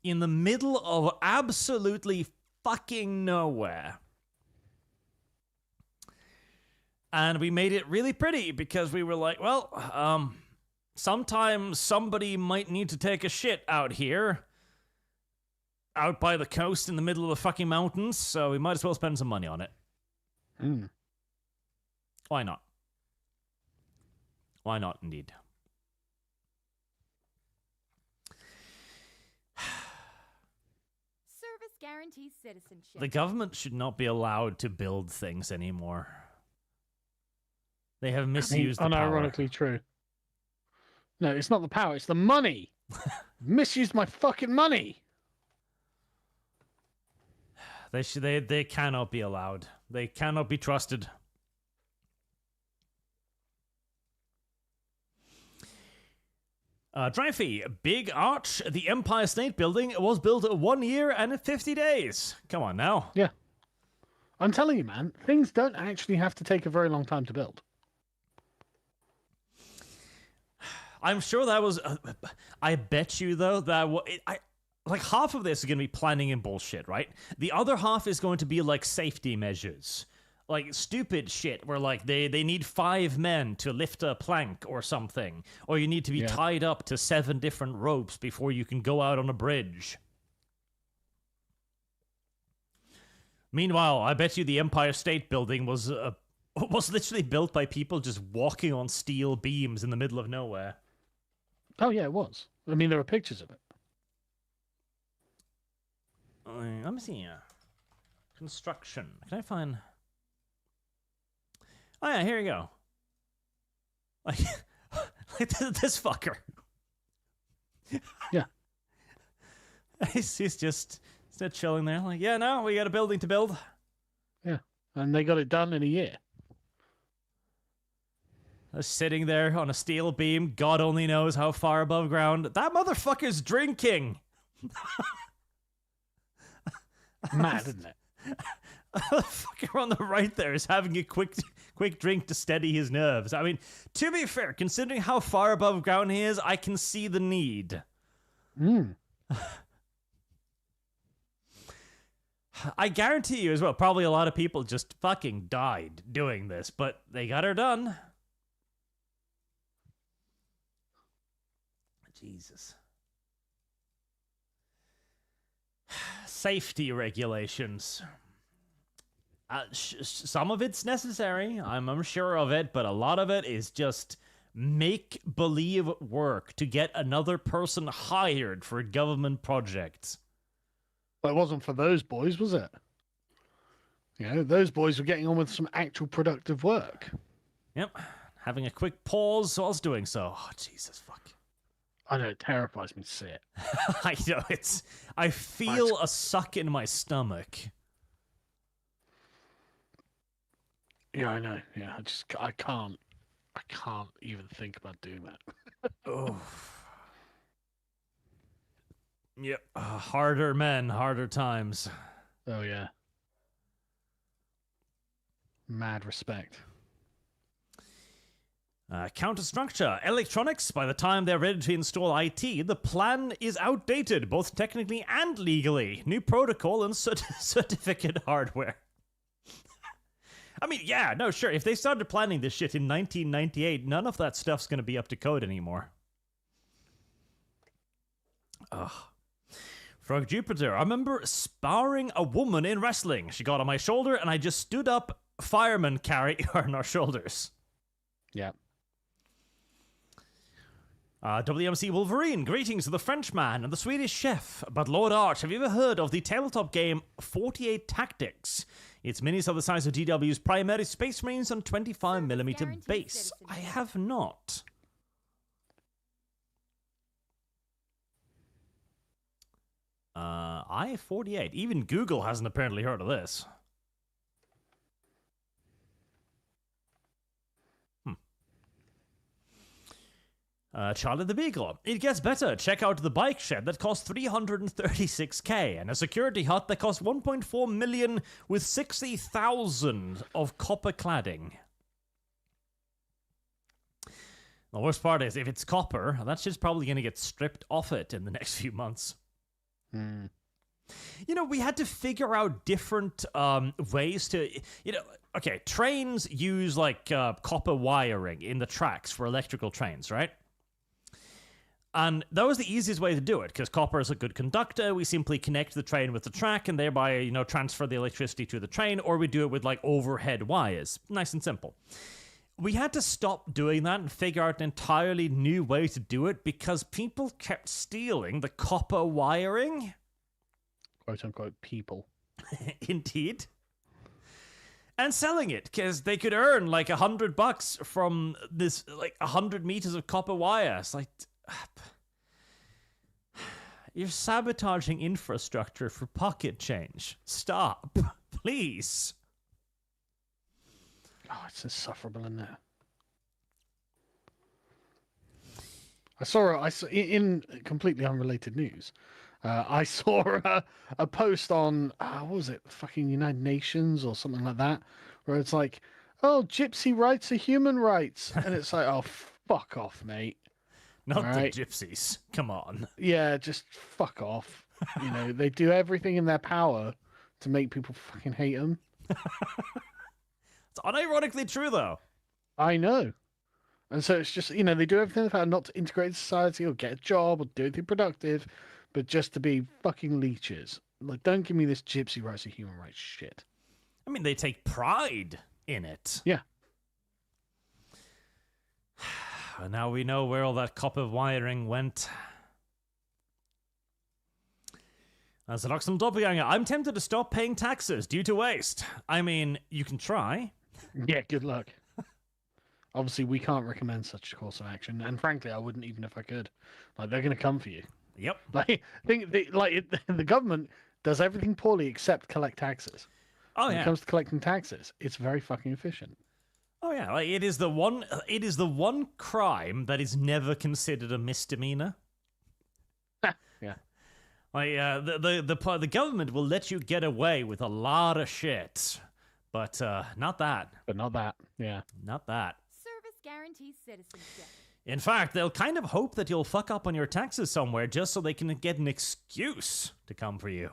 in the middle of absolutely fucking nowhere. And we made it really pretty because we were like, well, sometimes somebody might need to take a shit out here. Out by the coast in the middle of the fucking mountains, so we might as well spend some money on it. Why not? Why not, indeed? Service guarantees citizenship. The government should not be allowed to build things anymore. They have misused the power. Unironically true. No, it's not the power, it's the money. Misused my fucking money. They cannot be allowed. They cannot be trusted. Dreyfus, Big Arch, the Empire State Building was built 1 year and 50 days. Come on now. Yeah. I'm telling you, man, things don't actually have to take a very long time to build. I'm sure that was... I bet you, though, that... Like, half of this is going to be planning and bullshit, right? The other half is going to be, like, safety measures. Like, stupid shit where, like, they need 5 men to lift a plank or something. Or you need to be tied up to 7 different ropes before you can go out on a bridge. Meanwhile, I bet you the Empire State Building was literally built by people just walking on steel beams in the middle of nowhere. Oh, yeah, it was. I mean, there are pictures of it. Let me see. Construction. Can I find... Oh, yeah, here you go. Like this fucker. Yeah. He's just chilling there. Like, yeah, no, we got a building to build. Yeah. And they got it done in a year. Sitting there on a steel beam, God only knows how far above ground. That motherfucker's drinking. Mad, isn't it? The fucker on the right there is having a quick drink to steady his nerves. I mean, to be fair, considering how far above ground he is, I can see the need. I guarantee you as well, probably a lot of people just fucking died doing this, but they got her done. Jesus. Safety regulations. Some of it's necessary, I'm sure of it, but a lot of it is just make-believe work to get another person hired for government projects. But it wasn't for those boys, was it? You know, those boys were getting on with some actual productive work. Yep. Having a quick pause whilst doing so. Oh, Jesus, fuck. I know, it terrifies me to see it. I know, I feel a suck in my stomach. Yeah, I know. Yeah, I can't even think about doing that. Oh. Yep. Harder men, harder times. Oh, yeah. Mad respect. Counterstructure. Electronics, by the time they're ready to install IT, the plan is outdated, both technically and legally. New protocol and certificate hardware. I mean, yeah, no, sure. If they started planning this shit in 1998, none of that stuff's going to be up to code anymore. Ugh. Frog Jupiter. I remember sparring a woman in wrestling. She got on my shoulder, and I just stood up, fireman carry her on our shoulders. Yeah. WMC Wolverine, greetings to the Frenchman and the Swedish chef. But Lord Arch, have you ever heard of the tabletop game 48 Tactics? Its minis are the size of DW's primary Space Marines on 25mm base. I have not. I-48. Even Google hasn't apparently heard of this. Charlie the Beagle. It gets better. Check out the bike shed that cost $336K and a security hut that cost $1.4 million with 60,000 of copper cladding. The worst part is, if it's copper, that shit's probably going to get stripped off it in the next few months. You know, we had to figure out different ways to, okay, trains use like copper wiring in the tracks for electrical trains, right? And that was the easiest way to do it, because copper is a good conductor. We simply connect the train with the track and thereby, transfer the electricity to the train, or we do it with like overhead wires. Nice and simple. We had to stop doing that and figure out an entirely new way to do it because people kept stealing the copper wiring. Quote unquote people. Indeed. And selling it because they could earn like $100 from this, like 100 meters of copper wire. It's like, you're sabotaging infrastructure for pocket change. Stop, please. Oh, it's insufferable, isn't it? I saw in completely unrelated news. I saw a post on what was it, fucking United Nations or something like that, where it's like, oh, gypsy rights are human rights, and it's like, oh, fuck off, mate. Not the gypsies. Come on. Yeah, just fuck off. They do everything in their power to make people fucking hate them. It's unironically true, though. I know. And so it's just, they do everything in their power not to integrate into society or get a job or do anything productive, but just to be fucking leeches. Like, don't give me this gypsy rights and human rights shit. I mean, they take pride in it. Yeah. And now we know where all that copper wiring went. As an Oxfam doppelganger, I'm tempted to stop paying taxes due to waste. I mean, you can try. Yeah, good luck. Obviously, we can't recommend such a course of action, and frankly, I wouldn't even if I could. Like, they're going to come for you. Yep. The government does everything poorly except collect taxes. Oh, when it comes to collecting taxes, it's very fucking efficient. Oh yeah, like it is the one crime that is never considered a misdemeanor. Yeah. Like the government will let you get away with a lot of shit, but not that. But not that. Yeah. Not that. Service guarantees citizenship. In fact, they'll kind of hope that you'll fuck up on your taxes somewhere just so they can get an excuse to come for you.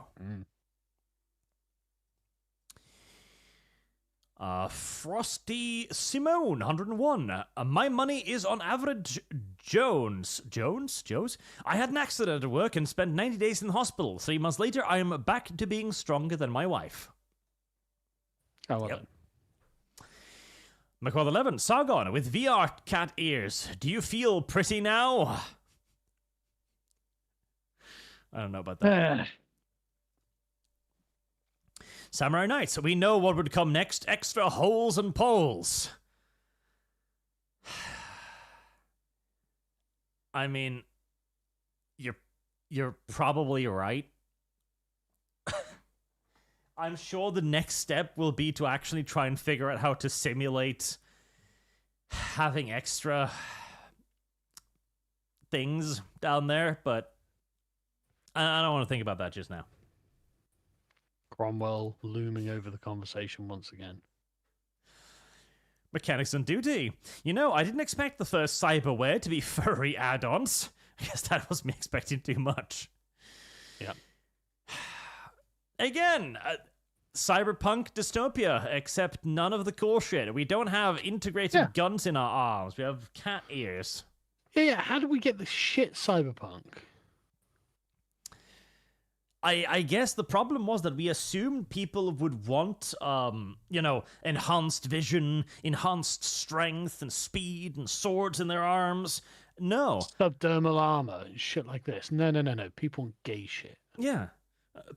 Frosty Simone, 101. My money is on average Joes? I had an accident at work and spent 90 days in the hospital. 3 months later, I am back to being stronger than my wife. Oh, well done. McCall 11, Sargon with VR cat ears. Do you feel pretty now? I don't know about that. Samurai Knights, we know what would come next. Extra holes and poles. I mean, you're probably right. I'm sure the next step will be to actually try and figure out how to simulate having extra things down there, but I don't want to think about that just now. Cromwell looming over the conversation once again. Mechanics on duty. I didn't expect the first cyberware to be furry add-ons. I guess that was me expecting too much. Yeah. Again, cyberpunk dystopia, except none of the cool shit. We don't have integrated guns in our arms. We have cat ears. Yeah, how do we get this shit cyberpunk? I guess the problem was that we assumed people would want, enhanced vision, enhanced strength and speed and swords in their arms. No. Subdermal armor and shit like this. No. People want gay shit. Yeah.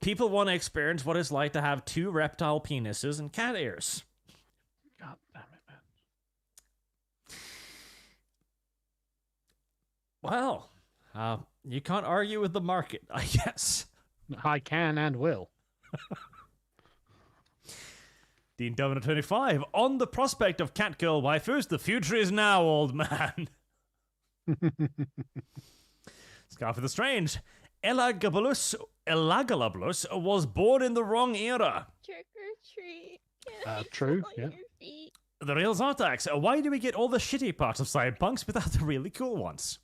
People want to experience what it's like to have 2 reptile penises and cat ears. God damn it, man. Well, you can't argue with the market, I guess. I can and will. Dean Governor 25. On the prospect of catgirl waifus, the future is now, old man. Scarf of the Strange. Elagabalus was born in the wrong era. Trick or treat. Can I True, smell yeah. your feet? The real Zartax. Why do we get all the shitty parts of cyberpunks without the really cool ones?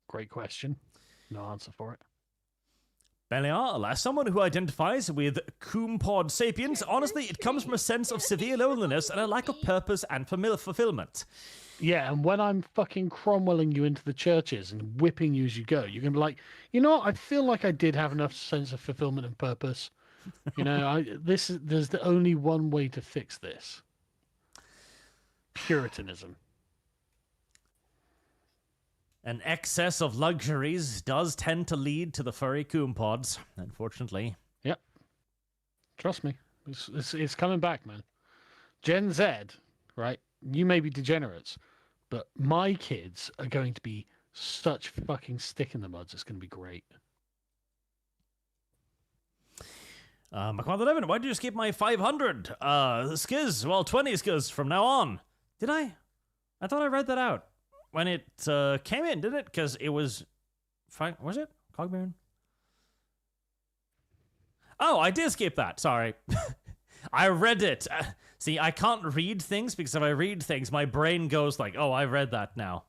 Great question. No answer for it. Belial, as someone who identifies with Coompod sapiens, honestly, it comes from a sense of severe loneliness and a lack of purpose and fulfillment. Yeah, and when I'm fucking Cromwelling you into the churches and whipping you as you go, you're going to be like, you know what? I feel like I did have enough sense of fulfillment and purpose. You know, there's the only one way to fix this. Puritanism. An excess of luxuries does tend to lead to the furry Coompods, unfortunately. Yep. Trust me. It's coming back, man. Gen Z, right? You may be degenerates, but my kids are going to be such fucking stick in the muds. It's going to be great. McMother11, why did you skip my 500? Skiz, well, 20 skiz from now on. Did I? I thought I read that out when it came in, didn't it? Because it was... Was it? Cogburn? Oh, I did skip that. Sorry. I read it. See, I can't read things because if I read things, my brain goes like, oh, I read that now.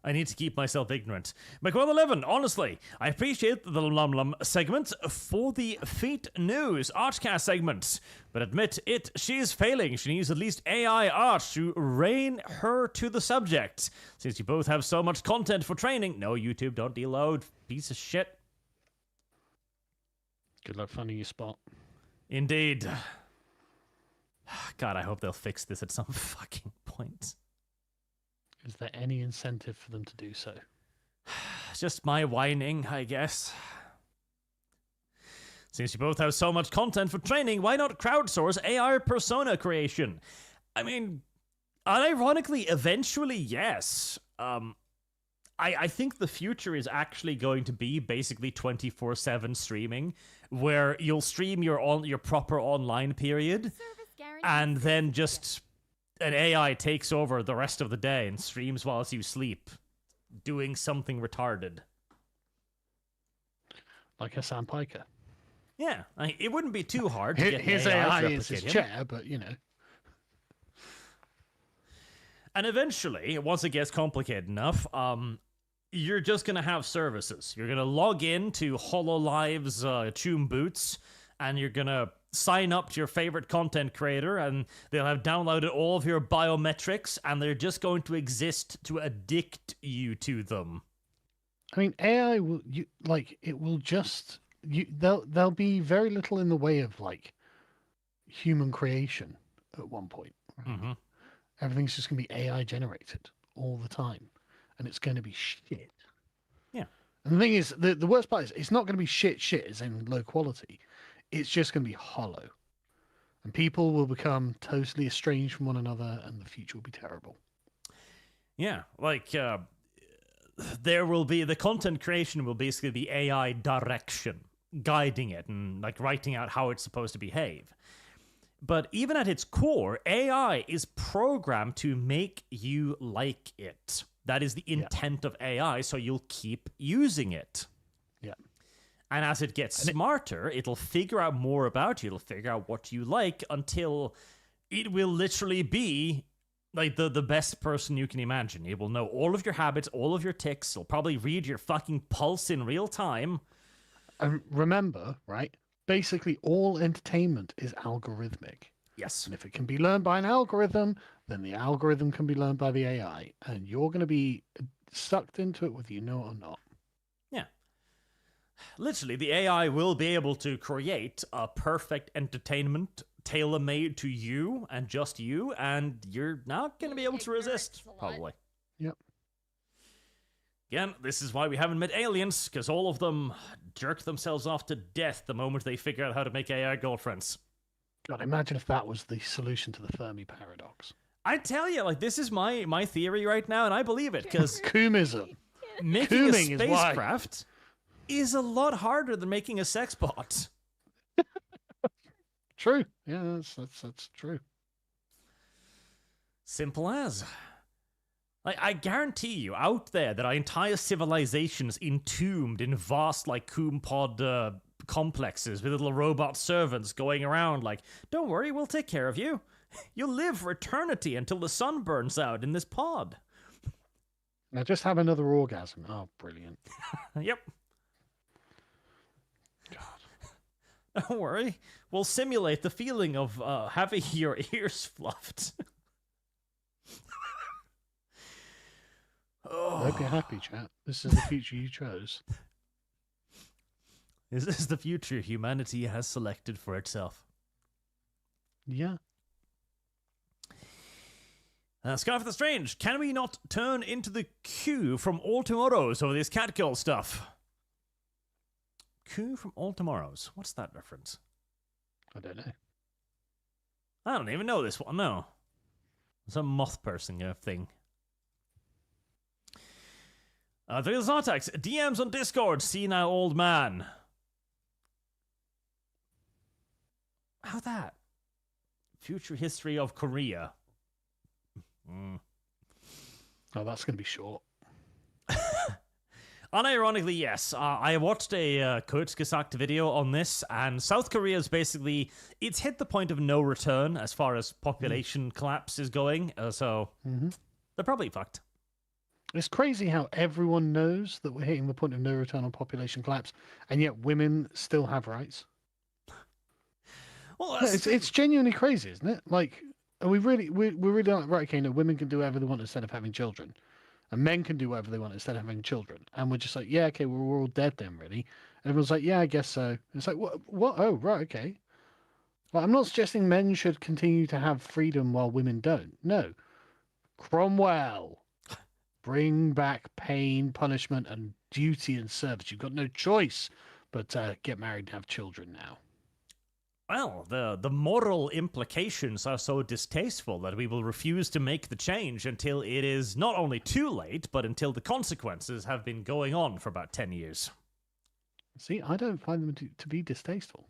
I need to keep myself ignorant. McWell11, honestly, I appreciate the Lum Lum segment for the Feet News ArchCast segment, but admit it, she's failing. She needs at least AI Arch to rein her to the subject. Since you both have so much content for training, no, YouTube, don't deload, piece of shit. Good luck finding your spot. Indeed. God, I hope they'll fix this at some fucking point. Is there any incentive for them to do so? It's just my whining, I guess. Since you both have so much content for training, why not crowdsource AI persona creation? I mean, unironically, eventually, yes. I think the future is actually going to be basically 24/7 streaming, where you'll stream your proper online period, and then just an AI takes over the rest of the day and streams whilst you sleep, doing something retarded. Like a Sam Piker. Yeah, it wouldn't be too hard to get his AI to is his replicate him. chair, but you know. And eventually, once it gets complicated enough, you're just going to have services. You're going to log in to HoloLive's Tomb Boots, and you're going to sign up to your favorite content creator, and they'll have downloaded all of your biometrics, and they're just going to exist to addict you to them. I mean, AI will there'll be very little in the way of like human creation at one point. Right? Mm-hmm. Everything's just going to be AI generated all the time, and it's going to be shit. Yeah. And the thing is, the worst part is it's not going to be shit as in low quality. It's just going to be hollow. And people will become totally estranged from one another, and the future will be terrible. Yeah, like, there will be, the content creation will basically be AI direction, guiding it, and, like, writing out how it's supposed to behave. But even at its core, AI is programmed to make you like it. That is the intent of AI, so you'll keep using it. Yeah. And as it gets smarter, it'll figure out more about you. It'll figure out what you like until it will literally be like the best person you can imagine. It will know all of your habits, all of your tics. It'll probably read your fucking pulse in real time. And remember, right? Basically, all entertainment is algorithmic. Yes. And if it can be learned by an algorithm, then the algorithm can be learned by the AI. And you're going to be sucked into it whether you know it or not. Yeah. Literally, the AI will be able to create a perfect entertainment tailor-made to you and just you, and you're not going to be able to resist, probably. Yep. Again, this is why we haven't met aliens, because all of them jerk themselves off to death the moment they figure out how to make AI girlfriends. God, imagine if that was the solution to the Fermi paradox. I tell you, like, this is my theory right now, and I believe it, because Coomism. making Cooming a is why. spacecraft is a lot harder than making a sex bot. True. Yeah, that's true. Simple as. Like, I guarantee you, out there, there are entire civilizations entombed in vast, like, coom pod complexes with little robot servants going around like, don't worry, we'll take care of you. You'll live for eternity until the sun burns out in this pod. Now just have another orgasm. Oh, brilliant. Yep. Don't worry. We'll simulate the feeling of having your ears fluffed. I hope you're happy, chat. This is the future you chose. Is this the future humanity has selected for itself? Yeah. Scarf the Strange, can we not turn into the Q from All Tomorrows over this catcall stuff? Q from All Tomorrows. What's that reference? I don't know. I don't even know this one, no. Some moth person thing. There's Artax. DMs on Discord, senile old man. How that? Future history of Korea. Oh, that's going to be short. Unironically, yes. I watched a Kurzgesagt video on this, and South Korea is basically, it's hit the point of no return as far as population collapse is going, so they're probably fucked. It's crazy how everyone knows that we're hitting the point of no return on population collapse, and yet women still have rights. Well, no, it's genuinely crazy, isn't it? Like, are we're really like, right, okay, no, women can do whatever they want instead of having children. And men can do whatever they want instead of having children. And we're just like, yeah, okay, we're all dead then, really. And everyone's like, yeah, I guess so. And it's like, what? Oh, right, okay. Like, I'm not suggesting men should continue to have freedom while women don't. No. Cromwell. Bring back pain, punishment, and duty and service. You've got no choice but get married and have children now. Well, the moral implications are so distasteful that we will refuse to make the change until it is not only too late, but until the consequences have been going on for about 10 years. See, I don't find them to be distasteful.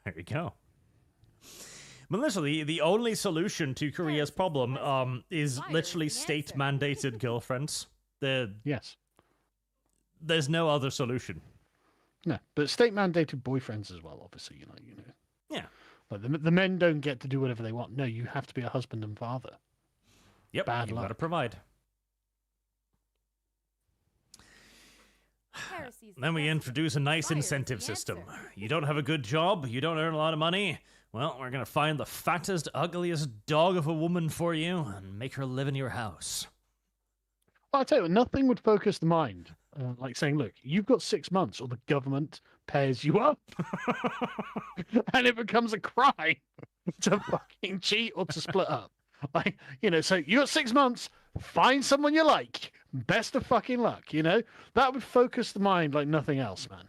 There you go. But literally, the only solution to Korea's problem is literally state-mandated girlfriends. Yes. There's no other solution. No, but state-mandated boyfriends as well, obviously, you know. Yeah. Like the men don't get to do whatever they want. No, you have to be a husband and father. Yep, Bad you've luck. got to provide. Then we introduce a nice incentive system. You don't have a good job, you don't earn a lot of money. Well, we're going to find the fattest, ugliest dog of a woman for you and make her live in your house. Well, I tell you what, nothing would focus the mind like saying, look, you've got 6 months or the government pairs you up. And it becomes a crime to fucking cheat or to split up. Like, so you got 6 months, find someone you like. Best of fucking luck, That would focus the mind like nothing else, man.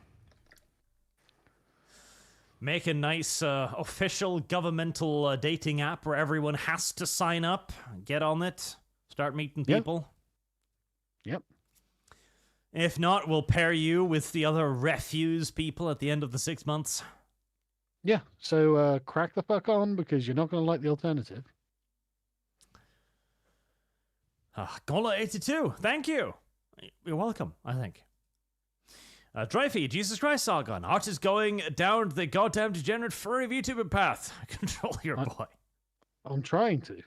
Make a nice official governmental dating app where everyone has to sign up, get on it, start meeting people. Yep. If not, we'll pair you with the other refuse people at the end of the 6 months. Yeah, so crack the fuck on because you're not going to like the alternative. Gola82, thank you. You're welcome, I think. Dreyfie, Jesus Christ, Sargon. Arch is going down the goddamn degenerate furry VTuber path. Control your boy. I'm trying to.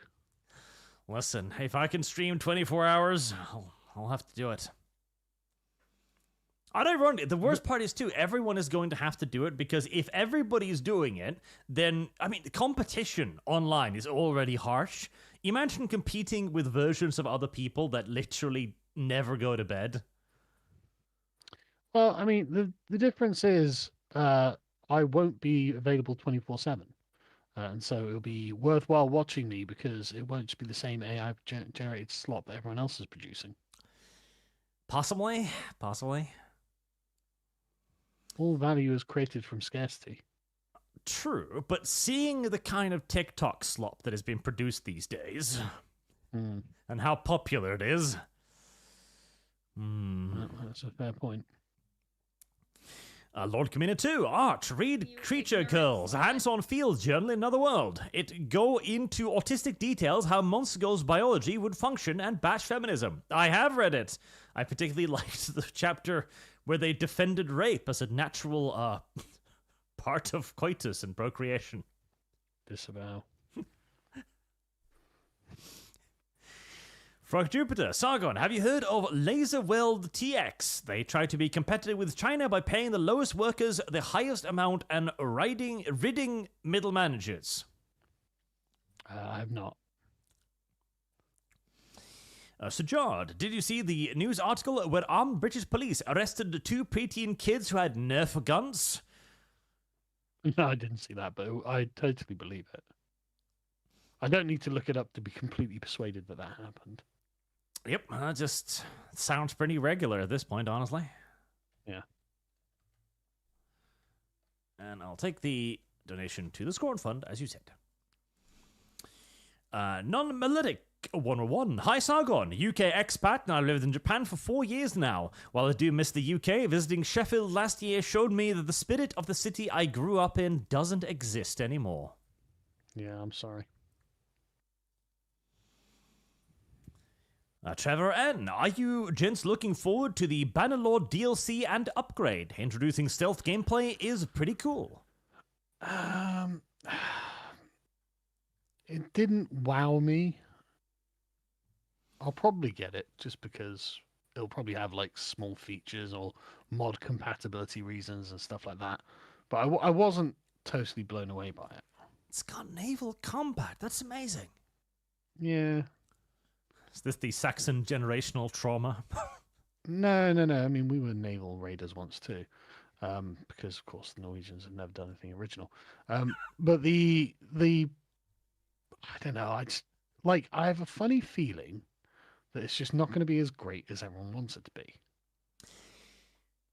Listen, if I can stream 24 hours, I'll have to do it. The worst part is, too, everyone is going to have to do it because if everybody's doing it, then, the competition online is already harsh. Imagine competing with versions of other people that literally never go to bed. Well, the difference is I won't be available 24/7. And so it'll be worthwhile watching me because it won't just be the same AI-generated slop that everyone else is producing. Possibly. All value is created from scarcity. True, but seeing the kind of TikTok slop that has been produced these days, and how popular it is... That's a fair point. Lord Commander 2, Arch, read Creature Curls, hands-on field journal in another world. It go into autistic details how Monster Girls biology would function and bash feminism. I have read it. I particularly liked the chapter where they defended rape as a natural part of coitus and procreation. Disavow. Frog Jupiter, Sargon, have you heard of Laser Weld TX? They try to be competitive with China by paying the lowest workers the highest amount and ridding middle managers. I have not. Sajard, did you see the news article where armed British police arrested 2 preteen kids who had Nerf guns? No, I didn't see that, but I totally believe it. I don't need to look it up to be completely persuaded that that happened. Yep, just sounds pretty regular at this point, honestly. Yeah. And I'll take the donation to the Scorn Fund, as you said. Non-Melodic 101. Hi, Sargon. UK expat, and I've lived in Japan for 4 years now. While I do miss the UK, visiting Sheffield last year showed me that the spirit of the city I grew up in doesn't exist anymore. Yeah, I'm sorry. Trevor N. Are you gents looking forward to the Bannerlord DLC and upgrade? Introducing stealth gameplay is pretty cool. It didn't wow me. I'll probably get it just because it'll probably have like small features or mod compatibility reasons and stuff like that. But I wasn't totally blown away by it. It's got naval combat. That's amazing. Yeah. Is this the Saxon generational trauma? No. I mean, we were naval raiders once too, because of course the Norwegians have never done anything original. But the I don't know. I have a funny feeling that it's just not going to be as great as everyone wants it to be.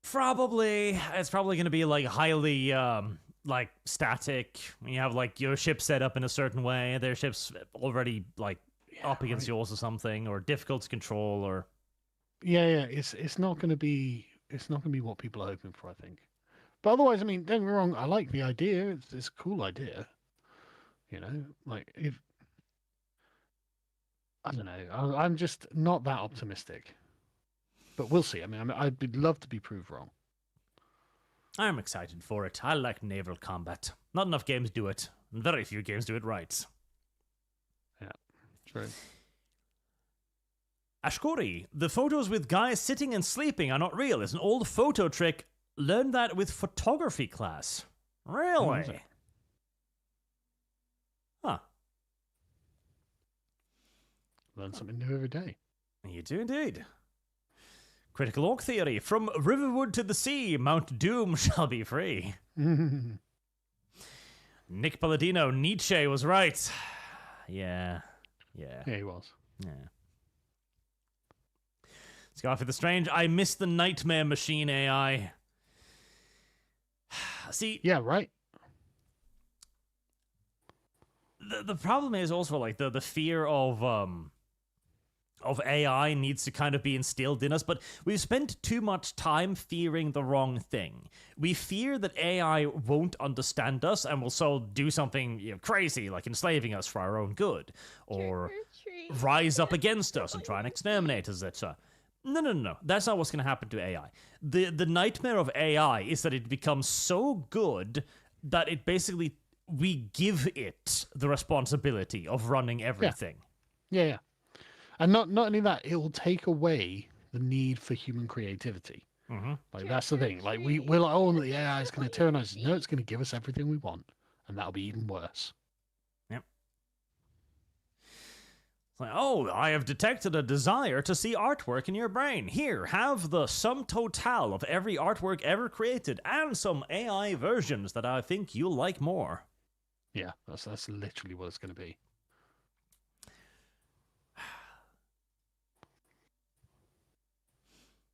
Probably. It's probably going to be like highly like static. You have like your ship set up in a certain way. Their ship's already like up against yours or something, or difficult to control, or yeah. It's not going to be what people are hoping for, I think. But otherwise, I mean, don't get me wrong. I like the idea. It's a cool idea. You know, like if I don't know, I'm just not that optimistic. But we'll see. I mean, I'd love to be proved wrong. I'm excited for it. I like naval combat. Not enough games do it, and very few games do it right. Yeah, true. Ashkori, the photos with guys sitting and sleeping are not real. It's an old photo trick. Learned that with photography class. Really? Huh. Learn something new every day. You do indeed. Critical Orc Theory. From Riverwood to the sea, Mount Doom shall be free. Nick Palladino, Nietzsche was right. Yeah, he was. Yeah. Scarfy the Strange, I miss the Nightmare Machine AI. See... Yeah, right. The problem is also, like, the fear of AI needs to kind of be instilled in us, but we've spent too much time fearing the wrong thing. We fear that AI won't understand us and will so do something crazy, like enslaving us for our own good, or rise up against us and try and exterminate us, etc. No. That's not what's going to happen to AI. The nightmare of AI is that it becomes so good that it basically, we give it the responsibility of running everything. Yeah. And not only that, it will take away the need for human creativity. Mm-hmm. Like, that's the thing. Like, we're like, oh, the AI is going to tyrannize us. No, it's going to give us everything we want. And that'll be even worse. Yep. It's like, oh, I have detected a desire to see artwork in your brain. Here, have the sum total of every artwork ever created and some AI versions that I think you'll like more. Yeah, that's literally what it's going to be.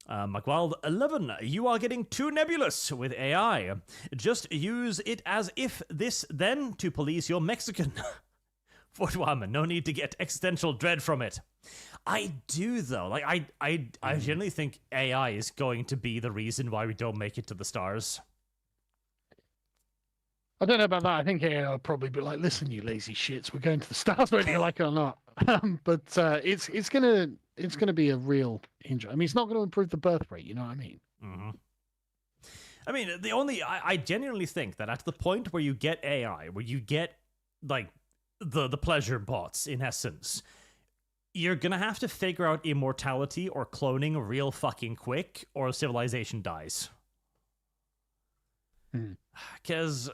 McWild 11, you are getting too nebulous with AI. Just use it as if this then to police your Mexican. Fort Wyman, no need to get existential dread from it. I do though. Like I generally think AI is going to be the reason why we don't make it to the stars. I don't know about that. I think AI will probably be like, listen, you lazy shits, we're going to the stars whether you like it or not. But it's gonna be a real injury. I mean, it's not going to improve the birth rate. You know what I mean? Mm-hmm. I mean, I genuinely think that at the point where you get AI, where you get like the pleasure bots in essence, you're gonna have to figure out immortality or cloning real fucking quick, or civilization dies. Because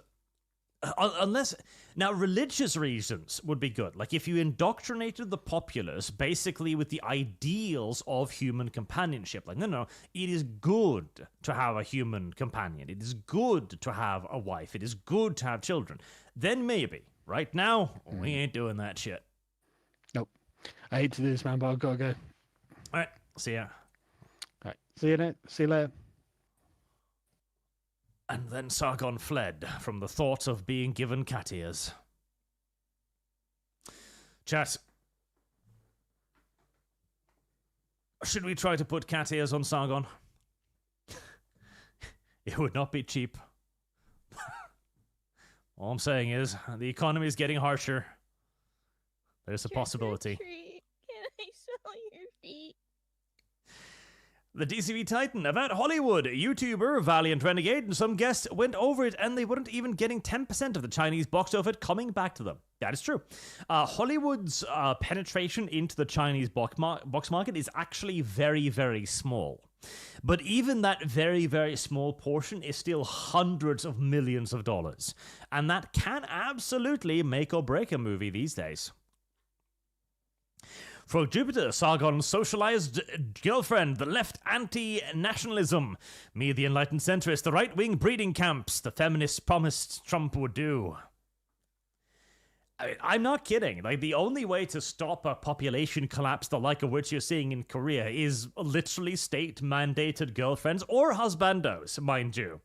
unless now religious reasons would be good, like if you indoctrinated the populace basically with the ideals of human companionship, like no, it is good to have a human companion, it is good to have a wife, it is good to have children, then maybe. Right now we ain't doing that shit. Nope. I hate to do this, man, but I've got to go. All right, see ya. All right, see you later. And then Sargon fled from the thought of being given cat ears. Chat. Should we try to put cat ears on Sargon? It would not be cheap. All I'm saying is, the economy is getting harsher. There's a possibility. Can I smell your feet? The DCV Titan about Hollywood. YouTuber, Valiant Renegade, and some guests went over it, and they weren't even getting 10% of the Chinese box office coming back to them. That is true. Hollywood's penetration into the Chinese box market is actually very, very small. But even that very, very small portion is still hundreds of millions of dollars. And that can absolutely make or break a movie these days. For Jupiter, Sargon's socialized girlfriend, the left anti-nationalism, me the enlightened centrist, the right-wing breeding camps, the feminists promised Trump would do. I'm not kidding. Like, the only way to stop a population collapse the like of which you're seeing in Korea is literally state-mandated girlfriends or husbandos, mind you.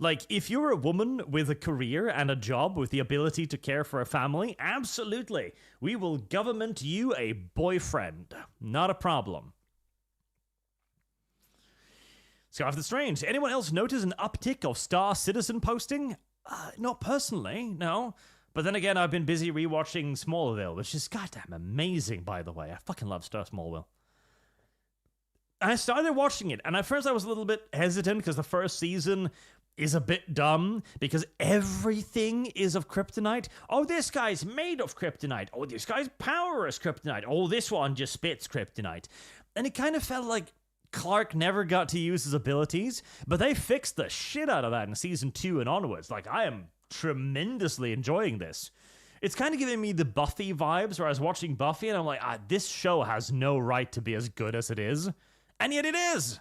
Like, if you're a woman with a career and a job with the ability to care for a family, absolutely. We will government you a boyfriend. Not a problem. Scarf the Strange. Anyone else notice an uptick of Star Citizen posting? Not personally, no. But then again, I've been busy rewatching Smallville, which is goddamn amazing, by the way. I fucking love Star Smallville. And I started watching it, and at first I was a little bit hesitant because the first season is a bit dumb because everything is of kryptonite. Oh, this guy's made of kryptonite. Oh, this guy's power is kryptonite. Oh, this one just spits kryptonite. And it kind of felt like Clark never got to use his abilities, but they fixed the shit out of that in season 2 and onwards. Like, I am tremendously enjoying this. It's kind of giving me the Buffy vibes where I was watching Buffy and I'm like, this show has no right to be as good as it is. And yet it is.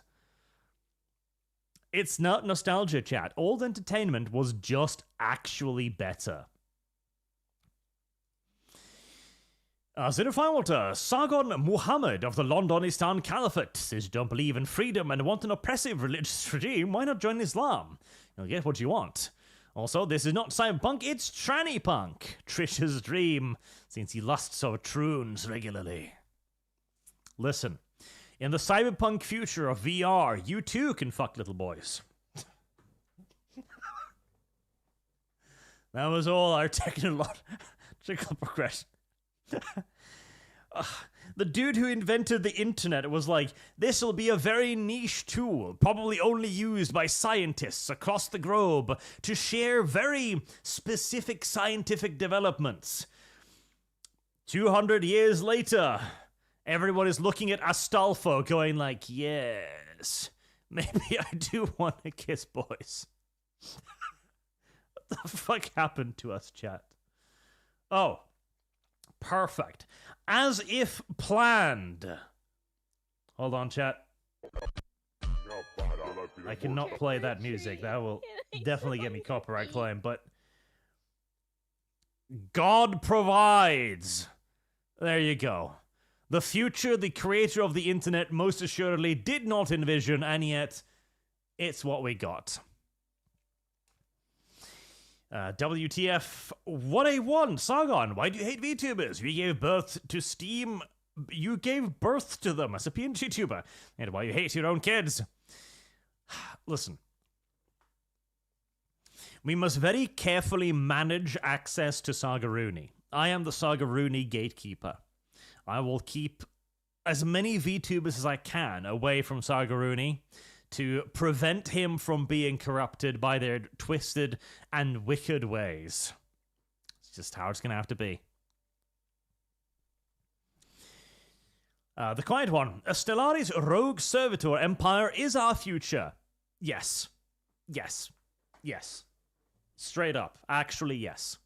It's not nostalgia, chat. Old entertainment was just actually better. Zinofilter, Sargon Muhammad of the Londonistan Caliphate says you don't believe in freedom and want an oppressive religious regime, why not join Islam? You'll get what you want. Also, this is not cyberpunk, it's tranny punk. Trish's dream, since he lusts over troons regularly. Listen. In the cyberpunk future of VR, you too can fuck little boys. That was all our technological progression. The dude who invented the internet was like, this will be a very niche tool, probably only used by scientists across the globe to share very specific scientific developments. 200 years later, everyone is looking at Astolfo going like, yes, maybe I do want to kiss boys. What the fuck happened to us, chat? Oh, perfect. As if planned. Hold on, chat. I cannot play that music. That will definitely get me copyright claim, but God provides. There you go. The future the creator of the internet most assuredly did not envision, and yet it's what we got. WTF 1A1 Sargon, why do you hate VTubers? You gave birth to Steam. You gave birth to them as a PNG tuber. And why you hate your own kids? Listen. We must very carefully manage access to Sargaruni. I am the Sargaruni gatekeeper. I will keep as many VTubers as I can away from Sargaruni to prevent him from being corrupted by their twisted and wicked ways. It's just how it's going to have to be. The Quiet One. Stellari's rogue servitor empire is our future. Yes. Yes. Yes. Straight up. Actually, yes.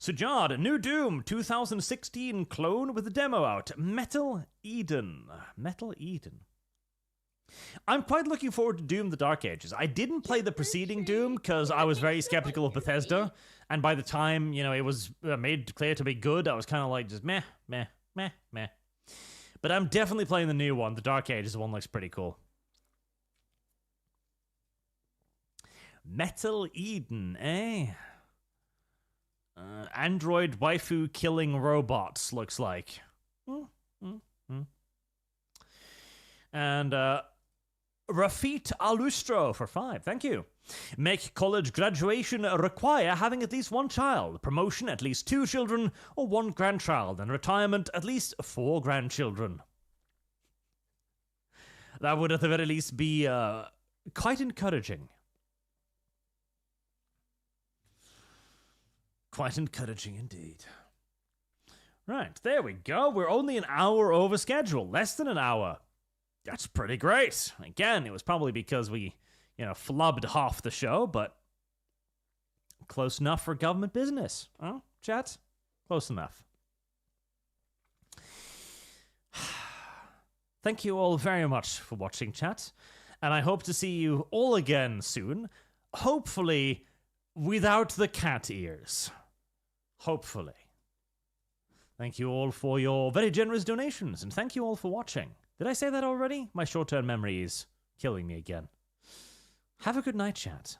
Sujad, new Doom 2016 clone with a demo out. Metal Eden. Metal Eden. I'm quite looking forward to Doom the Dark Ages. I didn't play the preceding Doom because I was very skeptical of Bethesda, and by the time, you know, it was made clear to be good, I was kind of like just meh, meh, meh, meh. But I'm definitely playing the new one. The Dark Ages one looks pretty cool. Metal Eden, eh? Android waifu killing robots, looks like. And Rafit Alustro for 5. Thank you. Make college graduation require having at least 1 child, promotion at least 2 children or 1 grandchild, and retirement at least 4 grandchildren. That would at the very least be quite encouraging. Quite encouraging indeed. Right, there we go. We're only an hour over schedule. Less than an hour. That's pretty great. Again, it was probably because we, you know, flubbed half the show, but close enough for government business. Huh, chat? Close enough. Thank you all very much for watching, chat. And I hope to see you all again soon. Hopefully, without the cat ears. Hopefully. Thank you all for your very generous donations, and thank you all for watching. Did I say that already? My short-term memory is killing me again. Have a good night, chat.